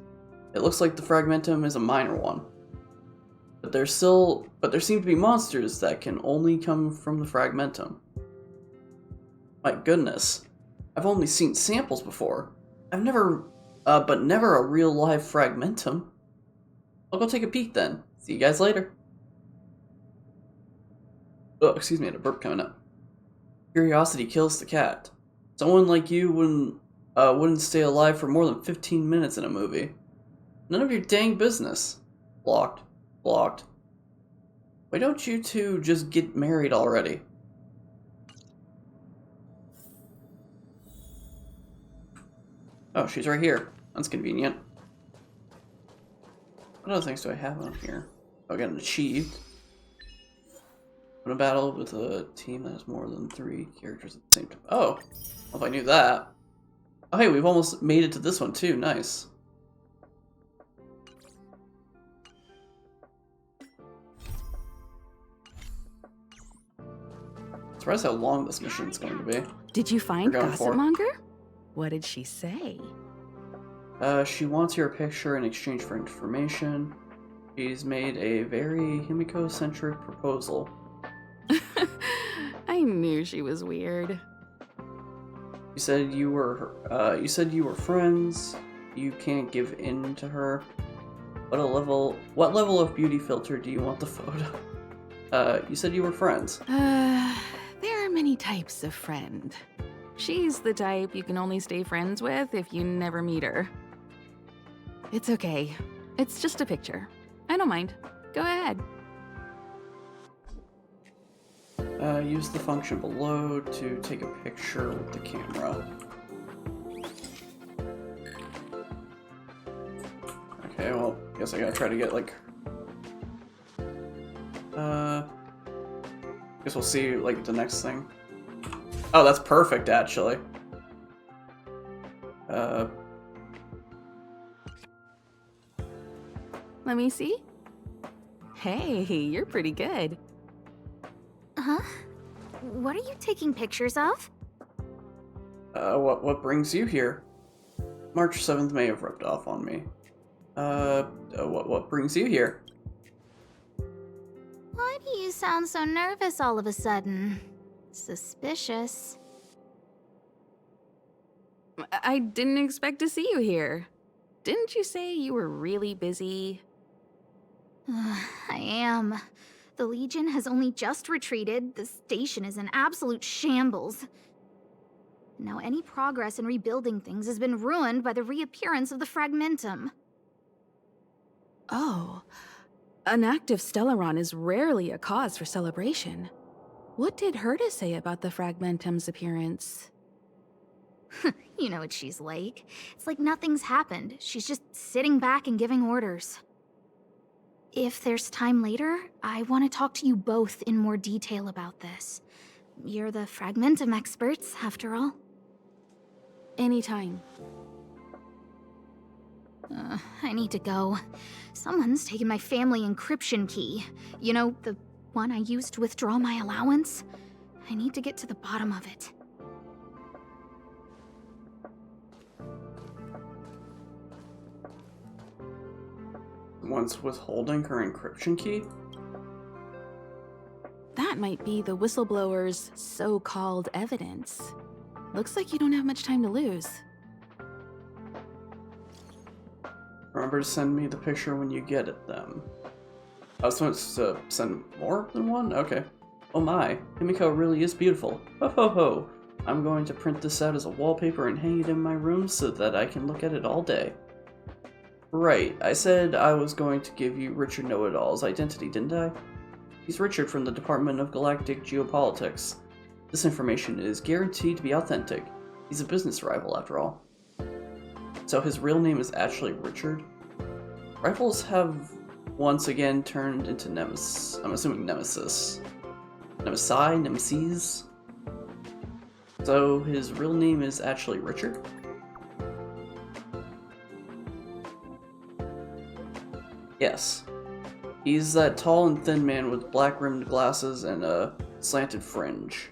Speaker 1: It looks like the Fragmentum is a minor one. But there seem to be monsters that can only come from the Fragmentum. My goodness. I've only seen samples before. But never a real live Fragmentum. I'll go take a peek then. See you guys later. Oh, excuse me, I had a burp coming up. Curiosity kills the cat. Someone like you wouldn't stay alive for more than 15 minutes in a movie. None of your dang business. Blocked. Blocked. Why don't you two just get married already? Oh, she's right here. That's convenient. What other things do I have on here? Oh, I got an achieved. Win a battle with a team that has more than 3 characters at the same time. Oh, well, if I knew that. Oh, hey, we've almost made it to this one too. Nice. Surprised how long this mission's going to be.
Speaker 14: Did you find Gossipmonger? What did she say?
Speaker 1: She wants your picture in exchange for information. She's made a very Himiko-centric proposal.
Speaker 14: I knew she was weird.
Speaker 1: You said you were friends. You can't give in to her. What level of beauty filter do you want the photo? You said you were friends.
Speaker 14: There are many types of friend. She's the type you can only stay friends with if you never meet her. It's okay. It's just a picture. I don't mind. Go ahead.
Speaker 1: Use the function below to take a picture with the camera. Okay, well, I guess I gotta try to get, like... guess we'll see, like, the next thing. Oh, that's perfect, actually.
Speaker 14: Let me see. Hey, you're pretty good.
Speaker 4: Huh? What are you taking pictures of?
Speaker 1: What brings you here? March 7th may have rubbed off on me. What brings you here?
Speaker 4: Why do you sound so nervous all of a sudden? Suspicious.
Speaker 14: I didn't expect to see you here. Didn't you say you were really busy?
Speaker 4: I am. The Legion has only just retreated. The station is in absolute shambles. Now any progress in rebuilding things has been ruined by the reappearance of the Fragmentum.
Speaker 14: Oh. An active Stellaron is rarely a cause for celebration. What did Herta say about the Fragmentum's appearance?
Speaker 4: You know what she's like. It's like nothing's happened. She's just sitting back and giving orders. If there's time later, I want to talk to you both in more detail about this. You're the Fragmentum experts, after all.
Speaker 14: Anytime.
Speaker 4: I need to go. Someone's taken my family encryption key. You know, the one I used to withdraw my allowance? I need to get to the bottom of it.
Speaker 1: One's withholding her encryption key?
Speaker 14: That might be the whistleblower's so-called evidence. Looks like you don't have much time to lose.
Speaker 1: Remember to send me the picture when you get it, then. I was supposed to send more than one? Okay. Oh my, Himiko really is beautiful. Ho ho ho! I'm going to print this out as a wallpaper and hang it in my room so that I can look at it all day. Right, I said I was going to give you Richard Know-It-All's identity, didn't I? He's Richard from the Department of Galactic Geopolitics. This information is guaranteed to be authentic. He's a business rival, after all. So his real name is actually Richard? Rivals have once again turned into Nemesis. I'm assuming Nemesis. Nemesis? So his real name is actually Richard? Yes. He's that tall and thin man with black-rimmed glasses and a slanted fringe.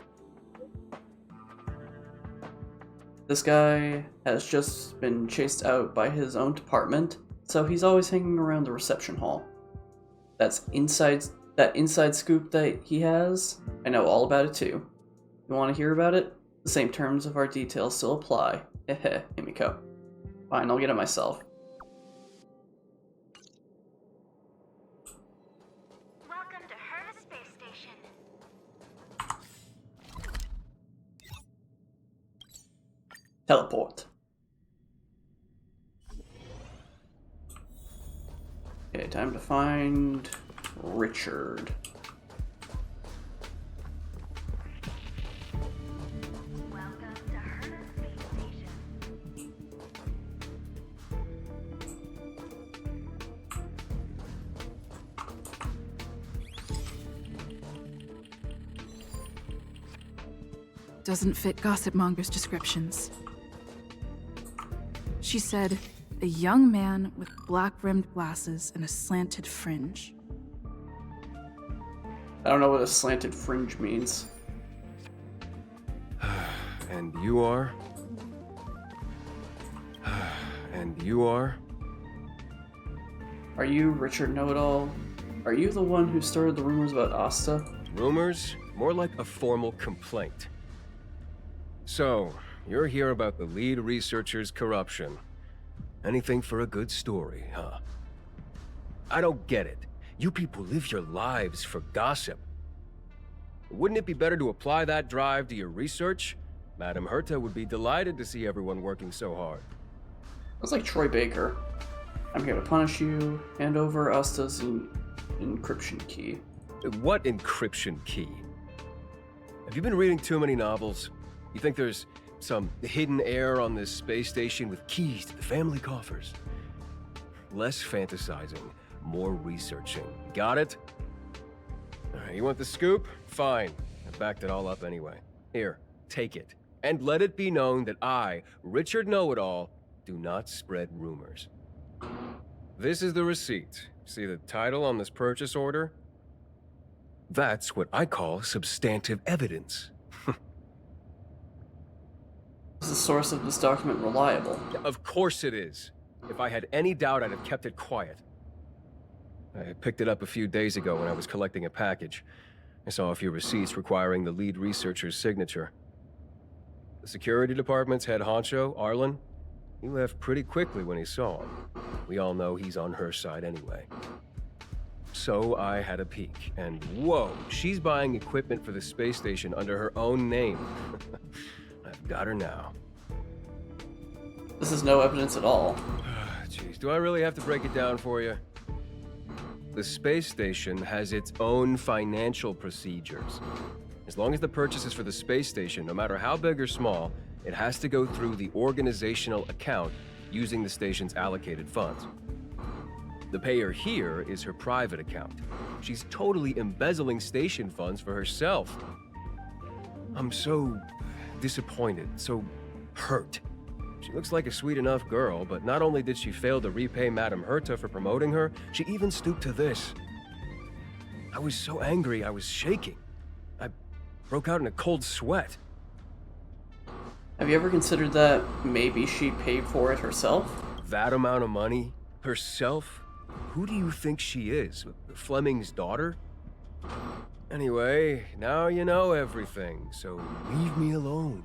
Speaker 1: This guy has just been chased out by his own department, so he's always hanging around the reception hall. That inside scoop that he has, I know all about it too. You want to hear about it? The same terms of our details still apply. Heh, Himiko. Fine, I'll get it myself.
Speaker 4: Welcome to Herta Space Station.
Speaker 1: Teleport. Okay, time to find Richard.
Speaker 14: Doesn't fit Gossipmonger's descriptions. She said, a young man with black-rimmed glasses and a slanted fringe.
Speaker 1: I don't know what a slanted fringe means.
Speaker 6: And you are? And you are?
Speaker 1: Are you Richard Know-It-All? Are you the one who started the rumors about Asta?
Speaker 6: Rumors? More like a formal complaint. So, you're here about the lead researcher's corruption. Anything for a good story, huh? I don't get it. You people live your lives for gossip. Wouldn't it be better to apply that drive to your research? Madam Herta would be delighted to see everyone working so hard.
Speaker 1: That's like Troy Baker. I'm here to punish you. Hand over Asta's encryption key.
Speaker 6: What encryption key? Have you been reading too many novels? You think there's some hidden heir on this space station with keys to the family coffers? Less fantasizing, more researching. Got it? You want the scoop? Fine. I backed it all up anyway. Here, take it. And let it be known that I, Richard Know-It-All, do not spread rumors. This is the receipt. See the title on this purchase order? That's what I call substantive evidence.
Speaker 1: Is the source of this document reliable?
Speaker 6: Of course it is. If I had any doubt, I'd have kept it quiet. I picked it up a few days ago when I was collecting a package. I saw a few receipts requiring the lead researcher's signature. The security department's head honcho, Arlen, he left pretty quickly when he saw him. We all know he's on her side anyway. So I had a peek, and whoa, she's buying equipment for the space station under her own name. I've got her now.
Speaker 1: This is no evidence at all.
Speaker 6: Jeez, do I really have to break it down for you? The space station has its own financial procedures. As long as the purchase is for the space station, no matter how big or small, it has to go through the organizational account using the station's allocated funds. The payer here is her private account. She's totally embezzling station funds for herself. I'm so disappointed, so hurt. She looks like a sweet enough girl, but not only did she fail to repay Madam Herta for promoting her, she even stooped to this. I was so angry, I was shaking. I broke out in a cold sweat.
Speaker 1: Have you ever considered that maybe she paid for it herself?
Speaker 6: That amount of money? Herself? Who do you think she is? Fleming's daughter? Anyway, now you know everything, so leave me alone.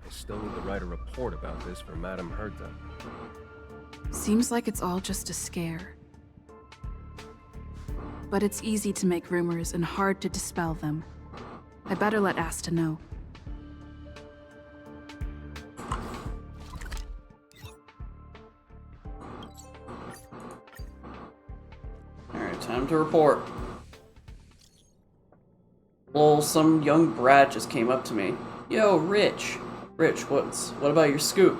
Speaker 6: I still need to write a report about this for Madam Herta.
Speaker 14: Seems like it's all just a scare. But it's easy to make rumors and hard to dispel them. I better let Asta know.
Speaker 1: Alright, time to report. Well, some young brat just came up to me. Yo, Rich, what about your scoop?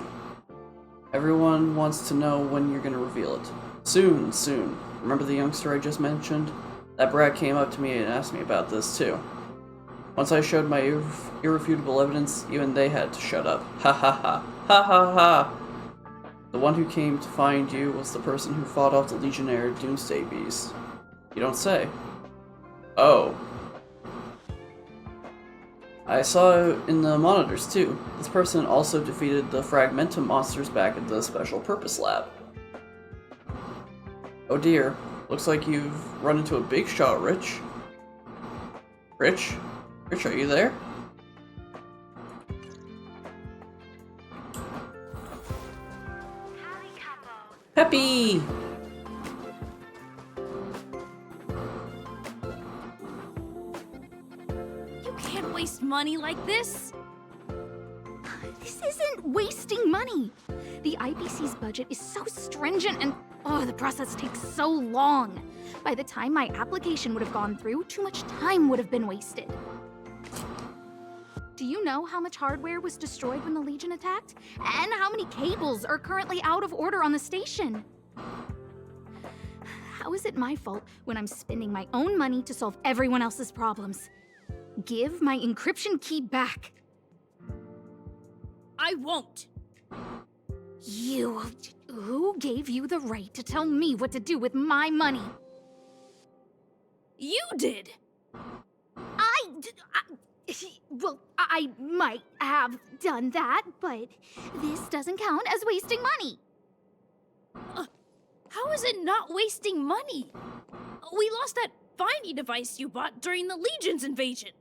Speaker 1: Everyone wants to know when you're gonna reveal it. Soon. Remember the youngster I just mentioned? That brat came up to me and asked me about this too. Once I showed my irrefutable evidence, even they had to shut up. Ha ha ha. Ha ha ha. The one who came to find you was the person who fought off the Legionnaire Doomsday Beast. You don't say. Oh. I saw it in the monitors too. This person also defeated the Fragmentum monsters back at the Special Purpose Lab. Oh dear. Looks like you've run into a big shot, Rich. Rich? Rich, are you there? Peppy!
Speaker 21: You can't waste money like this.
Speaker 4: This isn't wasting money. The IBC's budget is so stringent and, oh, the process takes so long. By the time my application would have gone through, too much time would have been wasted. Do you know how much hardware was destroyed when the Legion attacked? And how many cables are currently out of order on the station? How is it my fault when I'm spending my own money to solve everyone else's problems? Give my encryption key back.
Speaker 21: I won't.
Speaker 4: You... Who gave you the right to tell me what to do with my money?
Speaker 21: You did.
Speaker 4: Well, I might have done that, but this doesn't count as wasting money.
Speaker 21: How is it not wasting money? We lost that finding device you bought during the Legion's invasion.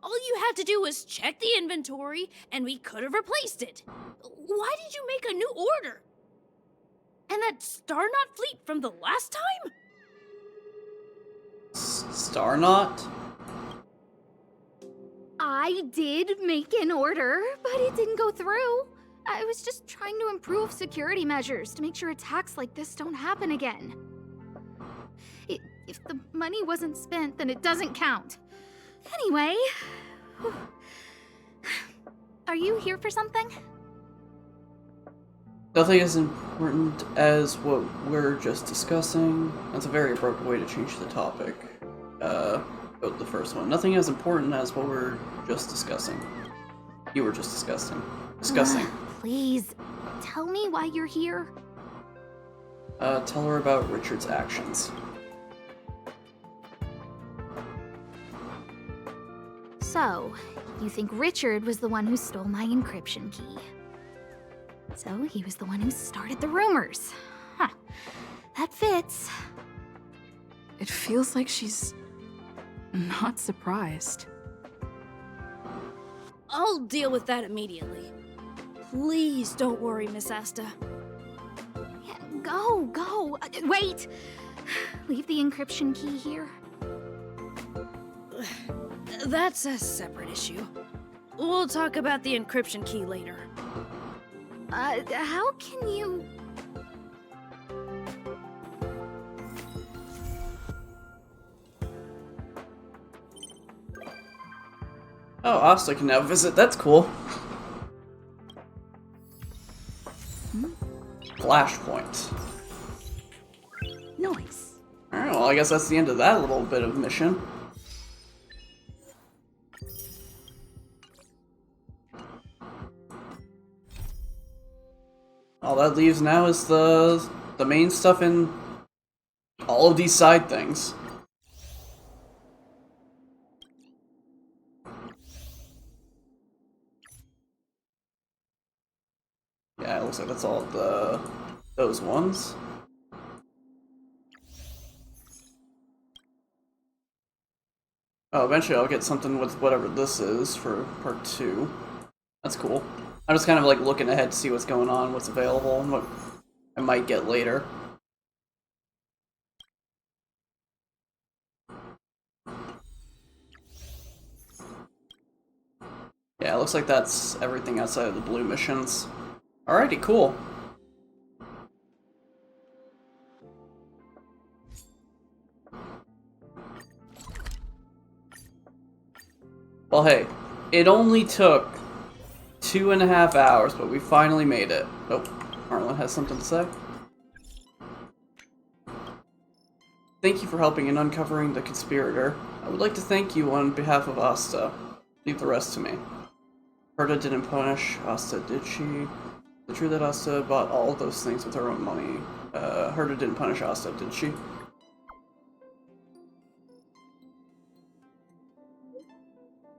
Speaker 21: All you had to do was check the inventory, and we could have replaced it. Why did you make a new order? And that Starnaut fleet from the last time?
Speaker 1: Starnaut?
Speaker 4: I did make an order, but it didn't go through. I was just trying to improve security measures to make sure attacks like this don't happen again. If the money wasn't spent, then it doesn't count. Anyway, are you here for something?
Speaker 1: Nothing as important as what we're just discussing. That's a very appropriate way to change the topic. About the first one. Nothing as important as what we're just discussing. You were just discussing.
Speaker 4: Please, tell me why you're here.
Speaker 1: Tell her about Richard's actions.
Speaker 4: So, you think Richard was the one who stole my encryption key. So, he was the one who started the rumors. Huh. That fits.
Speaker 14: It feels like she's not surprised.
Speaker 21: I'll deal with that immediately. Please don't worry, Miss Asta.
Speaker 4: Yeah, go. Wait! Leave the encryption key here.
Speaker 21: That's a separate issue. We'll talk about the encryption key later.
Speaker 4: How can you...
Speaker 1: Oh, Asta can now visit. That's cool. Flashpoint.
Speaker 4: Nice.
Speaker 1: Alright, well, I guess that's the end of that little bit of mission. All that leaves now is the main stuff in all of these side things. Yeah, it looks like that's all those ones. Oh, eventually I'll get something with whatever this is for part 2. That's cool. I'm just kind of like looking ahead to see what's going on, what's available, and what I might get later. Yeah, it looks like that's everything outside of the blue missions. Alrighty, cool. Well, hey, it only took 2.5 hours, but we finally made it. Oh, Arlen has something to say. Thank you for helping in uncovering the conspirator. I would like to thank you on behalf of Asta. Leave the rest to me. Herta didn't punish Asta, did she? It's true that Asta bought all of those things with her own money. Herta didn't punish Asta, did she?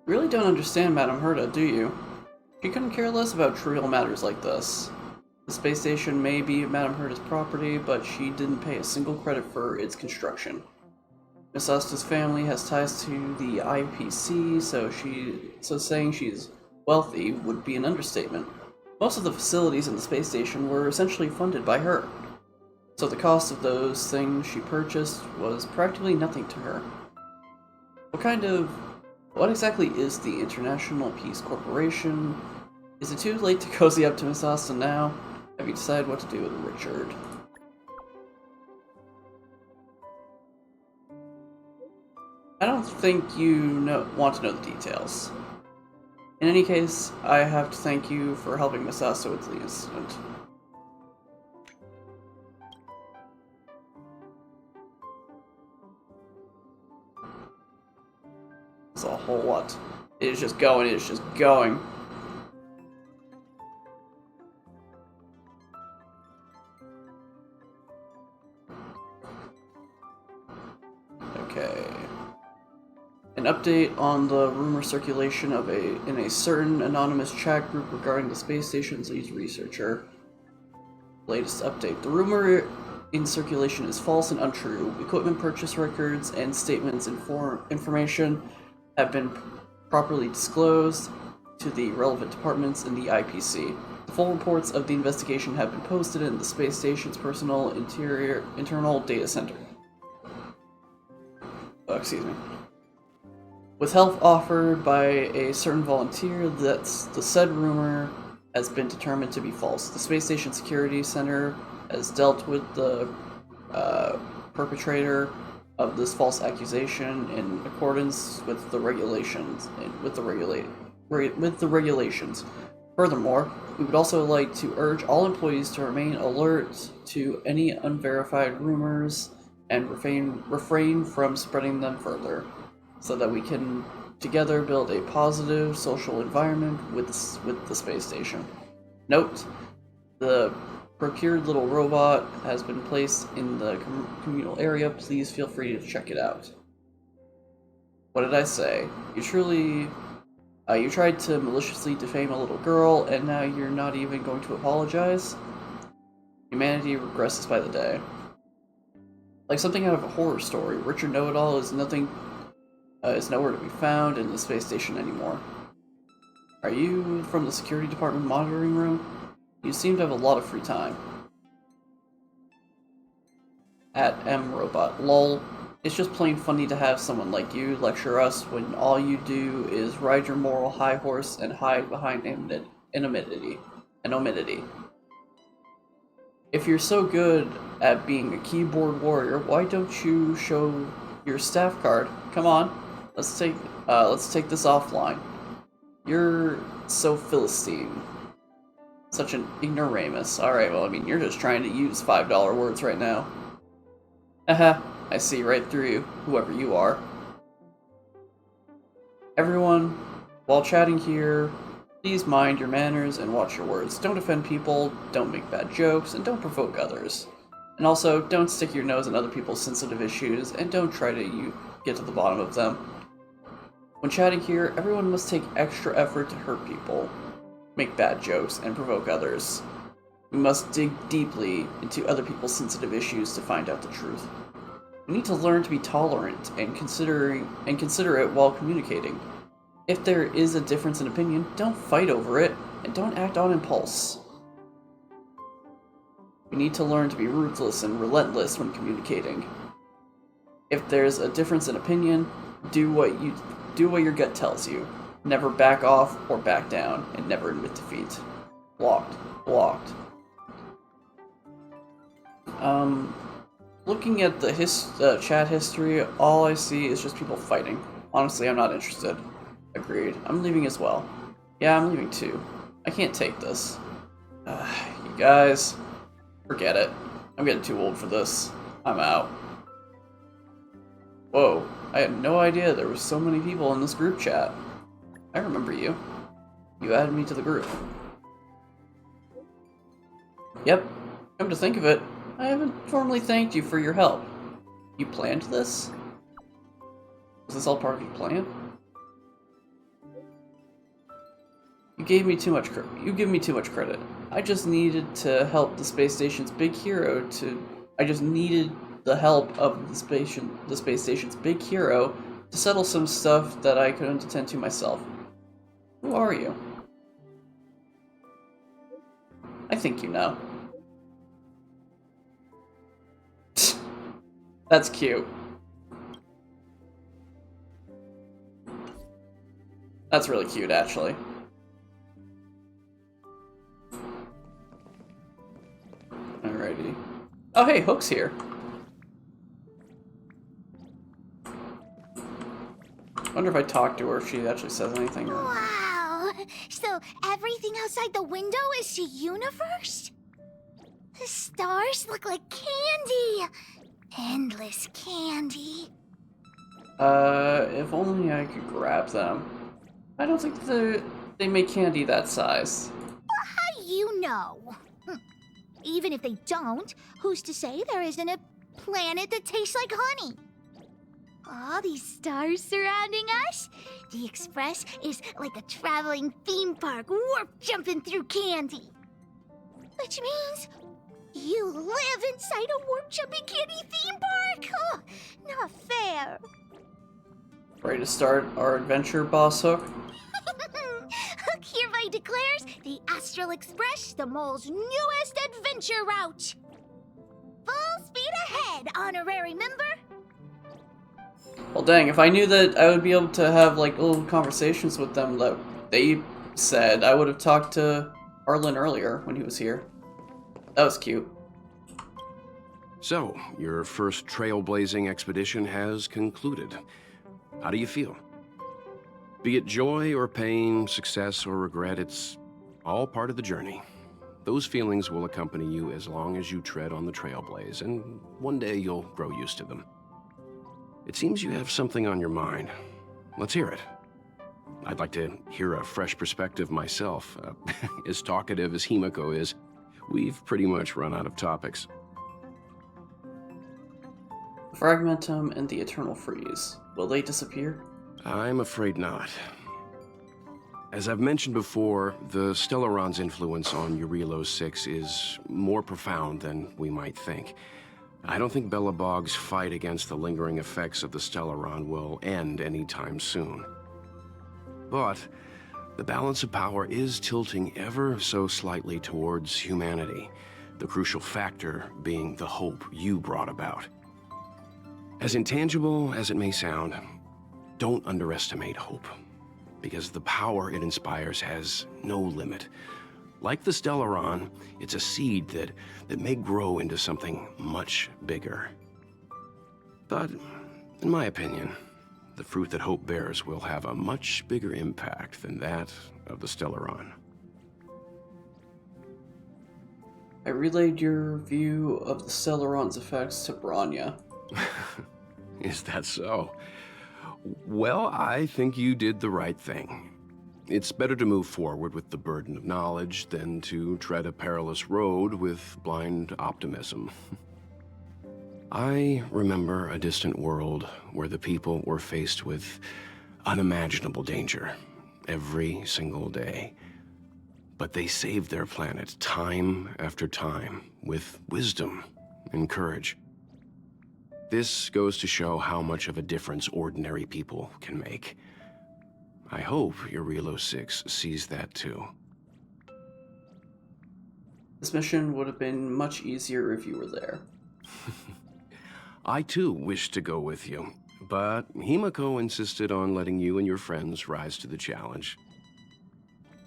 Speaker 1: Really don't understand Madame Herta, do you? She couldn't care less about trivial matters like this. The space station may be Madame Herta's property, but she didn't pay a single credit for its construction. Miss Asta's family has ties to the IPC, so saying she's wealthy would be an understatement. Most of the facilities in the space station were essentially funded by her, so the cost of those things she purchased was practically nothing to her. What exactly is the International Peace Corporation? Is it too late to cozy up to Miss Asta now? Have you decided what to do with Richard? I don't think you want to know the details. In any case, I have to thank you for helping Miss Asta with the incident. It's a whole lot. It is just going, it is just going. Okay. An update on the rumor circulation in a certain anonymous chat group regarding the space station's lead researcher. Latest update. The rumor in circulation is false and untrue. Equipment purchase records and statements information have been properly disclosed to the relevant departments in the IPC. The full reports of the investigation have been posted in the space station's personal internal data center. Oh, excuse me. With help offered by a certain volunteer, the said rumor has been determined to be false. The Space Station Security Center has dealt with the perpetrator of this false accusation in accordance with the regulations. Furthermore, we would also like to urge all employees to remain alert to any unverified rumors and refrain from spreading them further, so that we can together build a positive social environment with the space station. Note, the procured little robot has been placed in the communal area. Please feel free to check it out. What did I say? You tried to maliciously defame a little girl, and now you're not even going to apologize? Humanity regresses by the day. Like something out of a horror story, Richard Know-It-All is nowhere to be found in the space station anymore. Are you from the security department monitoring room? You seem to have a lot of free time. At MRobot. Lol. It's just plain funny to have someone like you lecture us when all you do is ride your moral high horse and hide behind anonymity. If you're so good at being a keyboard warrior, why don't you show your staff card? Come on, let's take this offline. You're so Philistine. Such an ignoramus. Alright, well, I mean, you're just trying to use $5 words right now. Haha, I see right through you, whoever you are. Everyone, while chatting here, please mind your manners and watch your words. Don't offend people, don't make bad jokes, and don't provoke others. And also, don't stick your nose in other people's sensitive issues, and don't try to get to the bottom of them. When chatting here, everyone must take extra effort to hurt people, make bad jokes, and provoke others. We must dig deeply into other people's sensitive issues to find out the truth. We need to learn to be tolerant and considerate while communicating. If there is a difference in opinion, don't fight over it, and don't act on impulse. We need to learn to be ruthless and relentless when communicating. If there's a difference in opinion, do what your gut tells you. Never back off or back down, and never admit defeat. Blocked. Looking at the chat history, all I see is just people fighting. Honestly, I'm not interested. Agreed. I'm leaving as well. Yeah, I'm leaving too. I can't take this. You guys, forget it. I'm getting too old for this. I'm out. Whoa, I had no idea there were so many people in this group chat. I remember you. You added me to the group. Yep, come to think of it, I haven't formally thanked you for your help. You planned this? Was this all part of your plan? You give me too much credit. I just needed to help the space station's big hero I just needed the help of the space station's big hero to settle some stuff that I couldn't attend to myself. Who are you? I think you know. That's cute. That's really cute, actually. Alrighty. Oh, hey, Hook's here. Wonder if I talk to her if she actually says anything.
Speaker 4: Wow! So everything outside the window is the universe? The stars look like candy! Endless candy.
Speaker 1: If only I could grab them. I don't think they make candy that size.
Speaker 4: How do you know? Even if they don't, who's to say there isn't a planet that tastes like honey? All these stars surrounding us? The Express is like a traveling theme park, warp jumping through candy. Which means you live inside a warp jumping candy theme park? Oh, not fair.
Speaker 1: Ready to start our adventure, Boss Hook?
Speaker 4: Hook hereby declares the Astral Express the mole's newest adventure route. Full speed ahead, honorary member.
Speaker 1: Well, dang, if I knew that I would be able to have, like, little conversations with them that they said, I would have talked to Arlen earlier when he was here. That was cute.
Speaker 7: So, your first trailblazing expedition has concluded. How do you feel? Be it joy or pain, success or regret, it's all part of the journey. Those feelings will accompany you as long as you tread on the trailblaze, and one day you'll grow used to them. It seems you have something on your mind. Let's hear it. I'd like to hear a fresh perspective myself. As talkative as Himiko is, we've pretty much run out of topics.
Speaker 1: Fragmentum and the Eternal Freeze. Will they disappear?
Speaker 7: I'm afraid not. As I've mentioned before, the Stellaron's influence on Eurilo 6 is more profound than we might think. I don't think Belobog's fight against the lingering effects of the Stellaron will end anytime soon. But the balance of power is tilting ever so slightly towards humanity, the crucial factor being the hope you brought about. As intangible as it may sound, don't underestimate hope, because the power it inspires has no limit. Like the Stellaron, it's a seed that may grow into something much bigger. But, in my opinion, the fruit that hope bears will have a much bigger impact than that of the Stellaron.
Speaker 1: I relayed your view of the Stellaron's effects to Bronya.
Speaker 7: Is that so? Well, I think you did the right thing. It's better to move forward with the burden of knowledge than to tread a perilous road with blind optimism. I remember a distant world where the people were faced with unimaginable danger every single day. But they saved their planet time after time with wisdom and courage. This goes to show how much of a difference ordinary people can make. I hope Eurilo 6 sees that too.
Speaker 1: This mission would have been much easier if you were there.
Speaker 7: I too wished to go with you, but Himiko insisted on letting you and your friends rise to the challenge.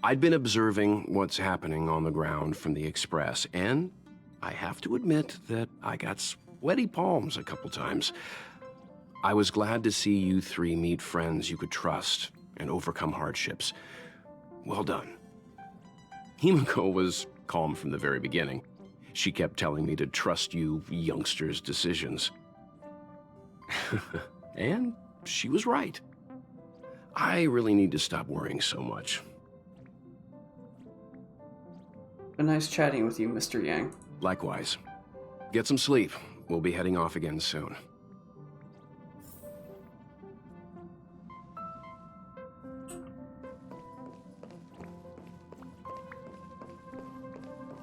Speaker 7: I'd been observing what's happening on the ground from the Express, and I have to admit that I got sweaty palms a couple times. I was glad to see you three meet friends you could trust and overcome hardships. Well done. Himiko was calm from the very beginning. She kept telling me to trust you youngsters' decisions. And she was right. I really need to stop worrying so much.
Speaker 1: Been nice chatting with you, Mr. Yang.
Speaker 7: Likewise. Get some sleep. We'll be heading off again soon.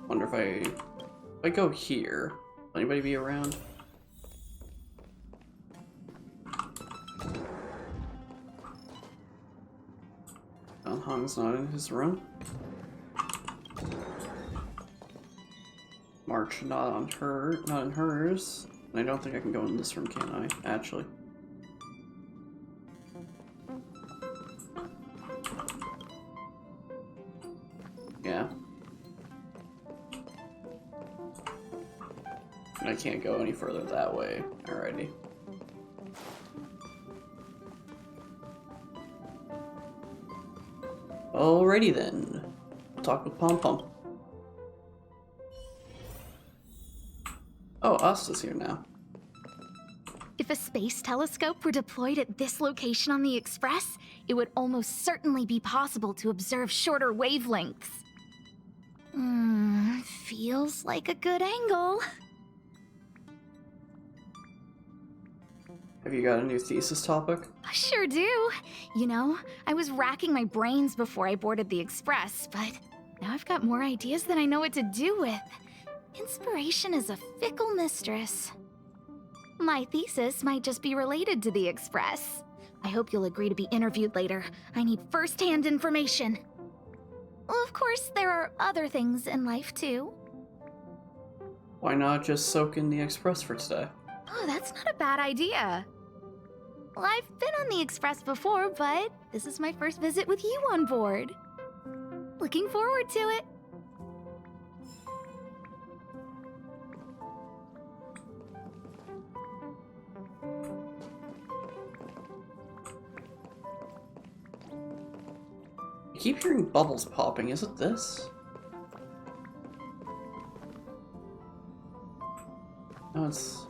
Speaker 1: Wonder if I go here, will anybody be around? Hong's not in his room. March not in hers. And I don't think I can go in this room, can I? Actually. Yeah. I can't go any further that way. Alrighty. Alrighty then. Talk with Pom Pom. Oh, Asta's here now.
Speaker 4: If a space telescope were deployed at this location on the Express, it would almost certainly be possible to observe shorter wavelengths. Feels like a good angle.
Speaker 1: Have you got a new thesis topic?
Speaker 4: I sure do. You know, I was racking my brains before I boarded the Express, but now I've got more ideas than I know what to do with. Inspiration is a fickle mistress. My thesis might just be related to the Express. I hope you'll agree to be interviewed later. I need first-hand information. Of course, there are other things in life, too.
Speaker 1: Why not just soak in the Express for today?
Speaker 4: Oh, that's not a bad idea. Well, I've been on the Express before, but this is my first visit with you on board. Looking forward to it.
Speaker 1: I keep hearing bubbles popping. Is it this? No, it's...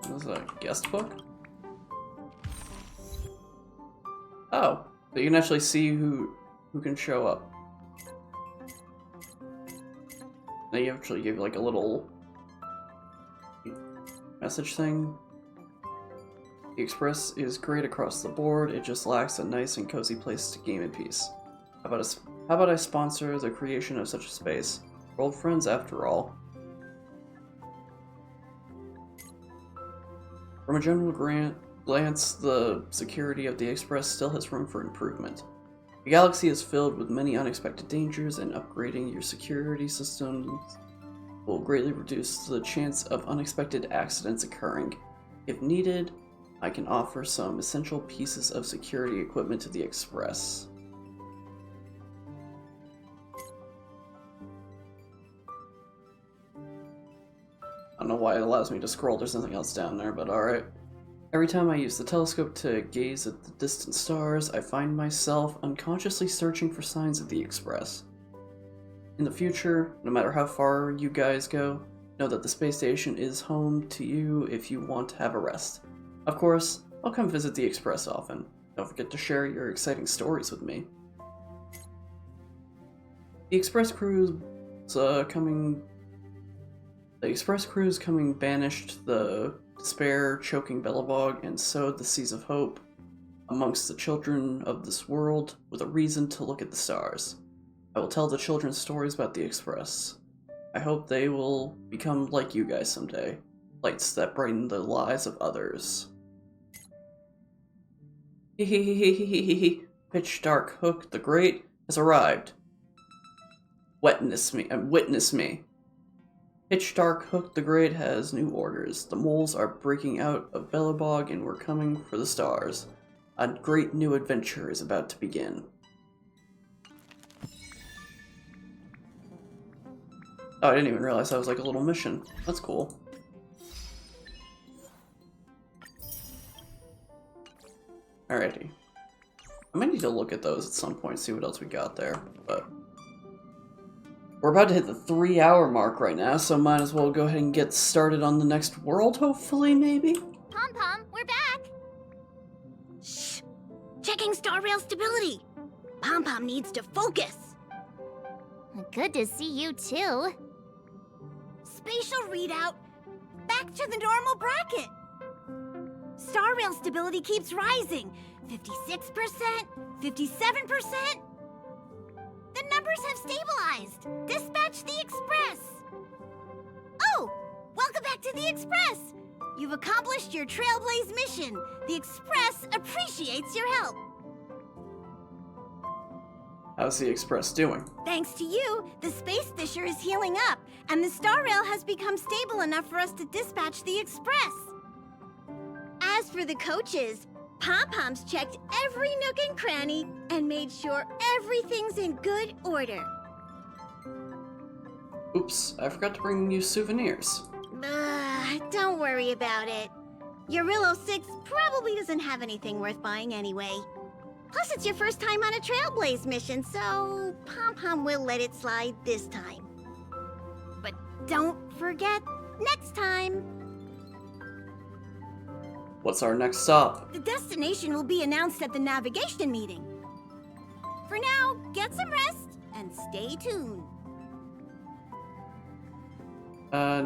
Speaker 1: What is that, a guest book? Oh, so you can actually see who can show up. They actually give like a little message thing. The Express is great across the board, it just lacks a nice and cozy place to game in peace. How about I sponsor the creation of such a space? We're old friends after all. From a general glance, the security of the Express still has room for improvement. The galaxy is filled with many unexpected dangers, and upgrading your security systems will greatly reduce the chance of unexpected accidents occurring. If needed, I can offer some essential pieces of security equipment to the Express. I don't know why it allows me to scroll, there's nothing else down there, but alright. Every time I use the telescope to gaze at the distant stars, I find myself unconsciously searching for signs of the Express. In the future, no matter how far you guys go, know that the space station is home to you if you want to have a rest. Of course, I'll come visit the Express often. Don't forget to share your exciting stories with me. The Express crew's coming banished the despair choking Belobog and sowed the seeds of hope amongst the children of this world with a reason to look at the stars. I will tell the children stories about the Express. I hope they will become like you guys someday, lights that brighten the lives of others. Pitch Dark Hook the Great has arrived. Witness me. Pitch Dark Hook the Great has new orders. The moles are breaking out of Belobog and we're coming for the stars. A great new adventure is about to begin. Oh, I didn't even realize that was like a little mission. That's cool. Alrighty. I might need to look at those at some point, see what else we got there, but... We're about to hit the 3-hour mark right now, so might as well go ahead and get started on the next world, hopefully, maybe?
Speaker 12: Pom-Pom, we're back! Shh! Checking star rail stability! Pom-Pom needs to focus!
Speaker 4: Good to see you too.
Speaker 12: Spatial readout! Back to the normal bracket! Star rail stability keeps rising. 56%, 57%. The numbers have stabilized. Dispatch the Express. Oh, welcome back to the Express. You've accomplished your Trailblaze mission. The Express appreciates your help.
Speaker 1: How's the Express doing?
Speaker 12: Thanks to you, the Space Fisher is healing up, and the Star Rail has become stable enough for us to dispatch the Express. As for the coaches, Pom-Pom's checked every nook and cranny and made sure everything's in good order.
Speaker 1: Oops, I forgot to bring you souvenirs.
Speaker 12: Don't worry about it. Eurillo 6 probably doesn't have anything worth buying anyway. Plus, it's your first time on a Trailblaze mission, so Pom-Pom will let it slide this time. But don't forget, next time.
Speaker 1: What's our next stop?
Speaker 12: The destination will be announced at the navigation meeting. For now, get some rest and stay tuned.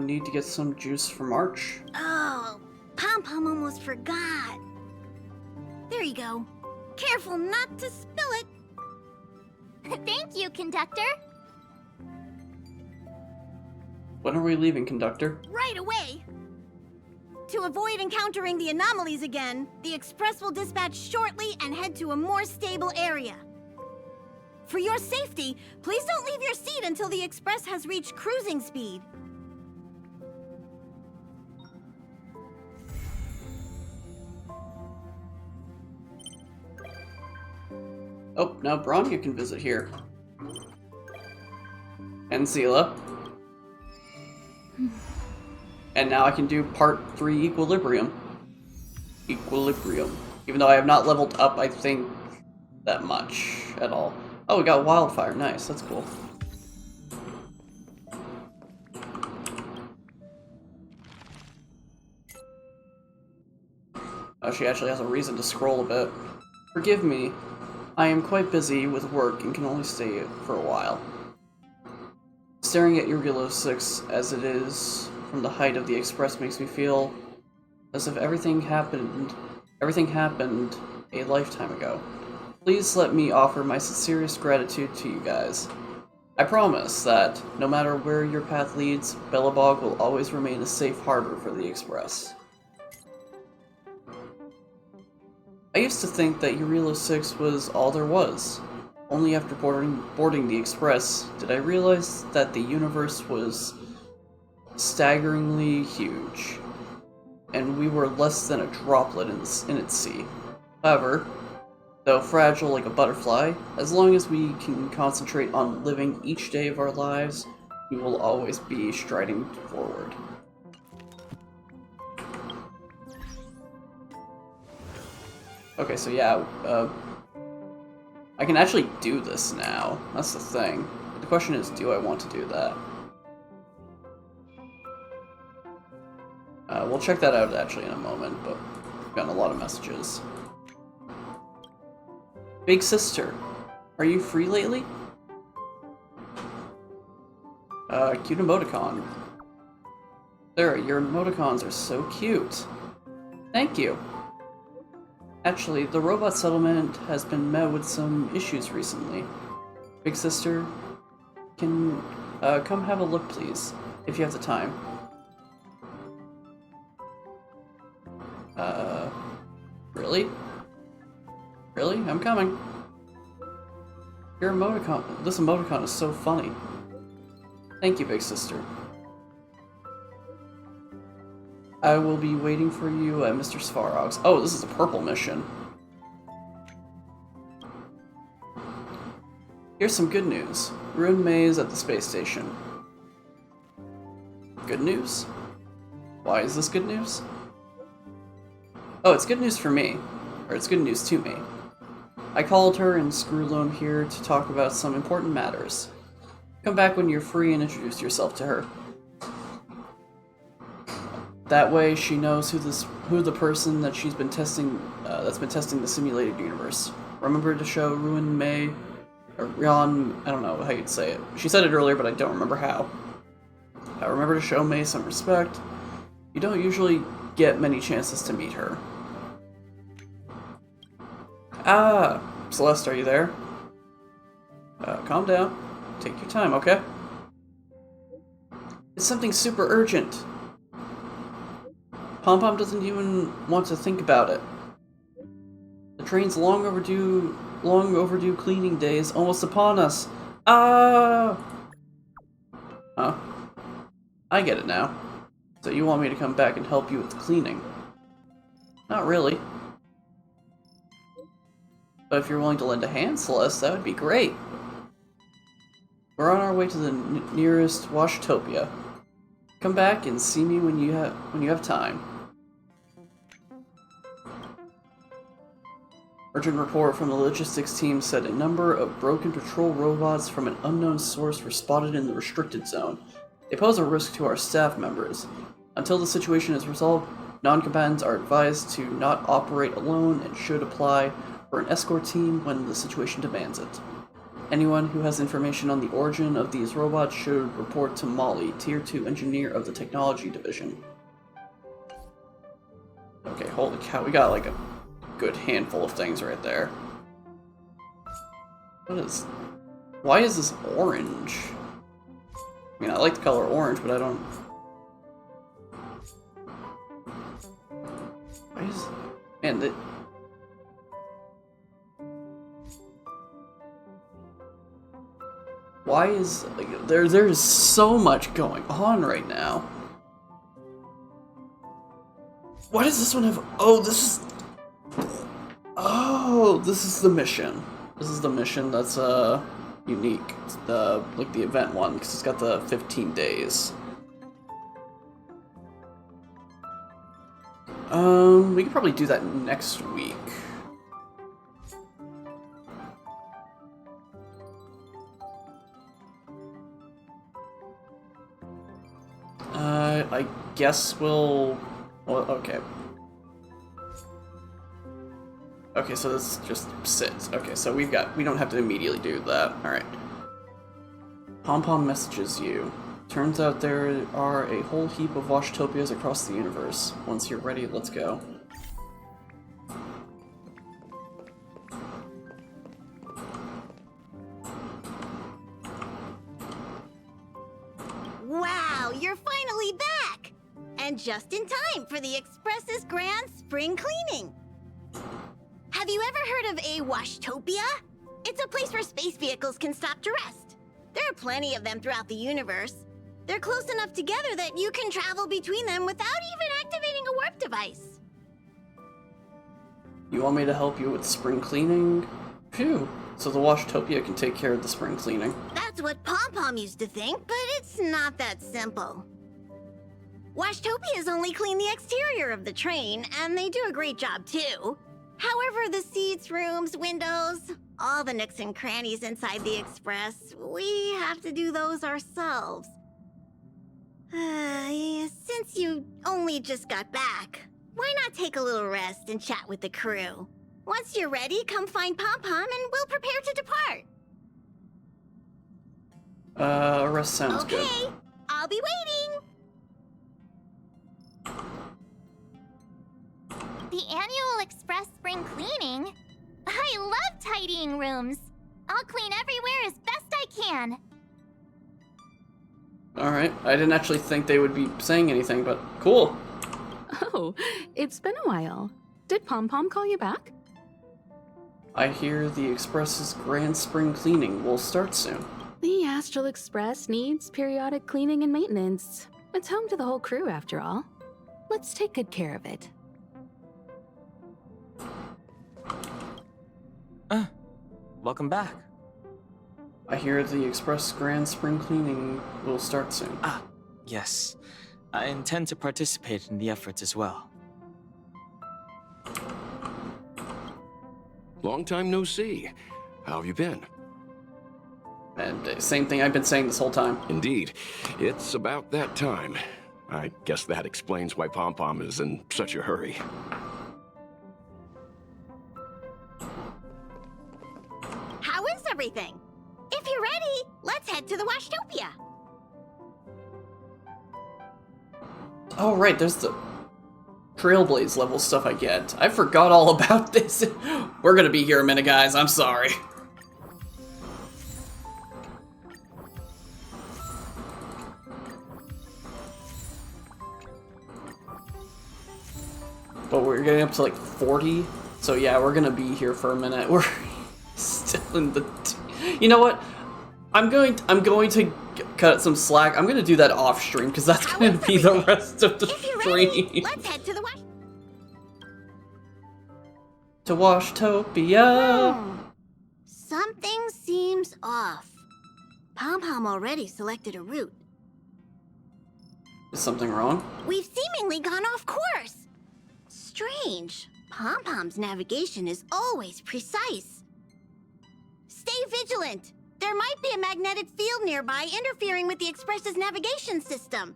Speaker 1: Need to get some juice for March.
Speaker 12: Oh, Pom-Pom almost forgot. There you go. Careful not to spill it.
Speaker 4: Thank you, conductor.
Speaker 1: When are we leaving, conductor?
Speaker 12: Right away. To avoid encountering the anomalies again, the Express will dispatch shortly and head to a more stable area. For your safety, please don't leave your seat until the Express has reached cruising speed.
Speaker 1: Oh, now Bronya can visit here. And Zila. And now I can do part 3 Equilibrium. Even though I have not leveled up, I think, that much at all. Oh, we got Wildfire. Nice, that's cool. Oh, she actually has a reason to scroll a bit. Forgive me. I am quite busy with work and can only stay for a while. Staring at Eurillo 6 as it is from the height of the Express makes me feel as if everything happened a lifetime ago. Please let me offer my sincerest gratitude to you guys. I promise that, no matter where your path leads, Belobog will always remain a safe harbor for the Express. I used to think that Eurillo 6 was all there was. Only after boarding the Express did I realize that the universe was staggeringly huge, and we were less than a droplet in its sea. However, though fragile like a butterfly, as long as we can concentrate on living each day of our lives, we will always be striding forward. Okay, so yeah, I can actually do this now. That's the thing. The question is, do I want to do that? We'll check that out actually in a moment, but I've gotten a lot of messages. Big sister, are you free lately? Cute emoticon. Sarah, your emoticons are so cute. Thank you. Actually, the robot settlement has been met with some issues recently. Big sister, can come have a look, please, if you have the time. Really? Really? I'm coming. Your emoticon, this emoticon is so funny. Thank you, big sister. I will be waiting for you at Mr. Svarog's. Oh, this is a purple mission. Here's some good news. Ruined Maze at the space station. Good news? Why is this good news? Oh, it's good news for me. Or it's good news to me. I called her and Screwloam here to talk about some important matters. Come back when you're free and introduce yourself to her. That way she knows who the person that she's been testing, that's been testing the simulated universe. Remember to show Ruin May, or Rion, I don't know how you'd say it. She said it earlier, but I don't remember how. Remember to show May some respect. You don't usually get many chances to meet her. Ah, Celeste, are you there? Calm down. Take your time, okay? It's something super urgent. Pom-Pom doesn't even want to think about it. The train's long overdue cleaning day is almost upon us. Ah! Huh? I get it now. So you want me to come back and help you with the cleaning? Not really. But if you're willing to lend a hand, Celeste, that would be great. We're on our way to the nearest Washtopia. Come back and see me when you have time. Urgent report from the logistics team said a number of broken patrol robots from an unknown source were spotted in the restricted zone. They pose a risk to our staff members. Until the situation is resolved, non-combatants are advised to not operate alone and should apply for an escort team when the situation demands it. Anyone who has information on the origin of these robots should report to Molly, Tier 2 Engineer of the Technology Division. Okay, holy cow, we got like a good handful of things right there. Why is this orange? I mean, I like the color orange, but I don't... Why is... Man, why is... Like, there's so much going on right now. Why does this one have... Oh, this is... Oh, this is the mission. This is the mission that's, unique. It's the event one, because it's got the 15 days. We could probably do that next week. I guess we'll... Well, okay. Okay, so this just sits. Okay, so we don't have to immediately do that. Alright. Pom-Pom messages you. Turns out there are a whole heap of Washtopias across the universe. Once you're ready, let's go.
Speaker 13: Wow, you're finally back! And just in time for the Express's grand spring cleaning. Have you ever heard of a Washtopia? It's a place where space vehicles can stop to rest. There are plenty of them throughout the universe. They're close enough together that you can travel between them without even activating a warp device.
Speaker 1: You want me to help you with spring cleaning? Phew. So the Washtopia can take care of the spring cleaning.
Speaker 13: That's what Pom-Pom used to think, but it's not that simple. Washtopias only clean the exterior of the train, and they do a great job too. However, the seats, rooms, windows, all the nooks and crannies inside the Express, we have to do those ourselves. Since you only just got back, why not take a little rest and chat with the crew? Once you're ready, come find Pom-Pom and we'll prepare to depart.
Speaker 1: Rest sounds good.
Speaker 13: Okay, I'll be waiting.
Speaker 4: The annual Express spring cleaning? I love tidying rooms. I'll clean everywhere as best I can.
Speaker 1: Alright, I didn't actually think they would be saying anything, but cool.
Speaker 14: Oh, it's been a while. Did Pom-Pom call you back?
Speaker 1: I hear the Express's grand spring cleaning will start soon.
Speaker 14: The Astral Express needs periodic cleaning and maintenance. It's home to the whole crew, after all. Let's take good care of it.
Speaker 3: Welcome back.
Speaker 1: I hear the Express grand spring cleaning will start soon.
Speaker 3: Ah, yes. I intend to participate in the efforts as well.
Speaker 7: Long time no see. How have you been?
Speaker 1: And same thing I've been saying this whole time.
Speaker 7: Indeed. It's about that time. I guess that explains why Pom Pom is in such a hurry.
Speaker 13: How is everything? If you're ready, let's head to the Washtopia.
Speaker 1: Oh, right, there's the Trailblaze level stuff I get. I forgot all about this. We're gonna be here a minute, guys. I'm sorry. But we're getting up to like 40. So yeah, we're gonna be here for a minute. We're still in the... You know what? I'm going to cut some slack. I'm gonna do that off stream because that's gonna be the rest of the stream.
Speaker 13: Let's head to the
Speaker 1: To Washtopia.
Speaker 13: Something seems off. Pom Pom already selected a route.
Speaker 1: Is something wrong?
Speaker 13: We've seemingly gone off course. Strange. Pom Pom's navigation is always precise. Stay vigilant. There might be a magnetic field nearby interfering with the Express's navigation system.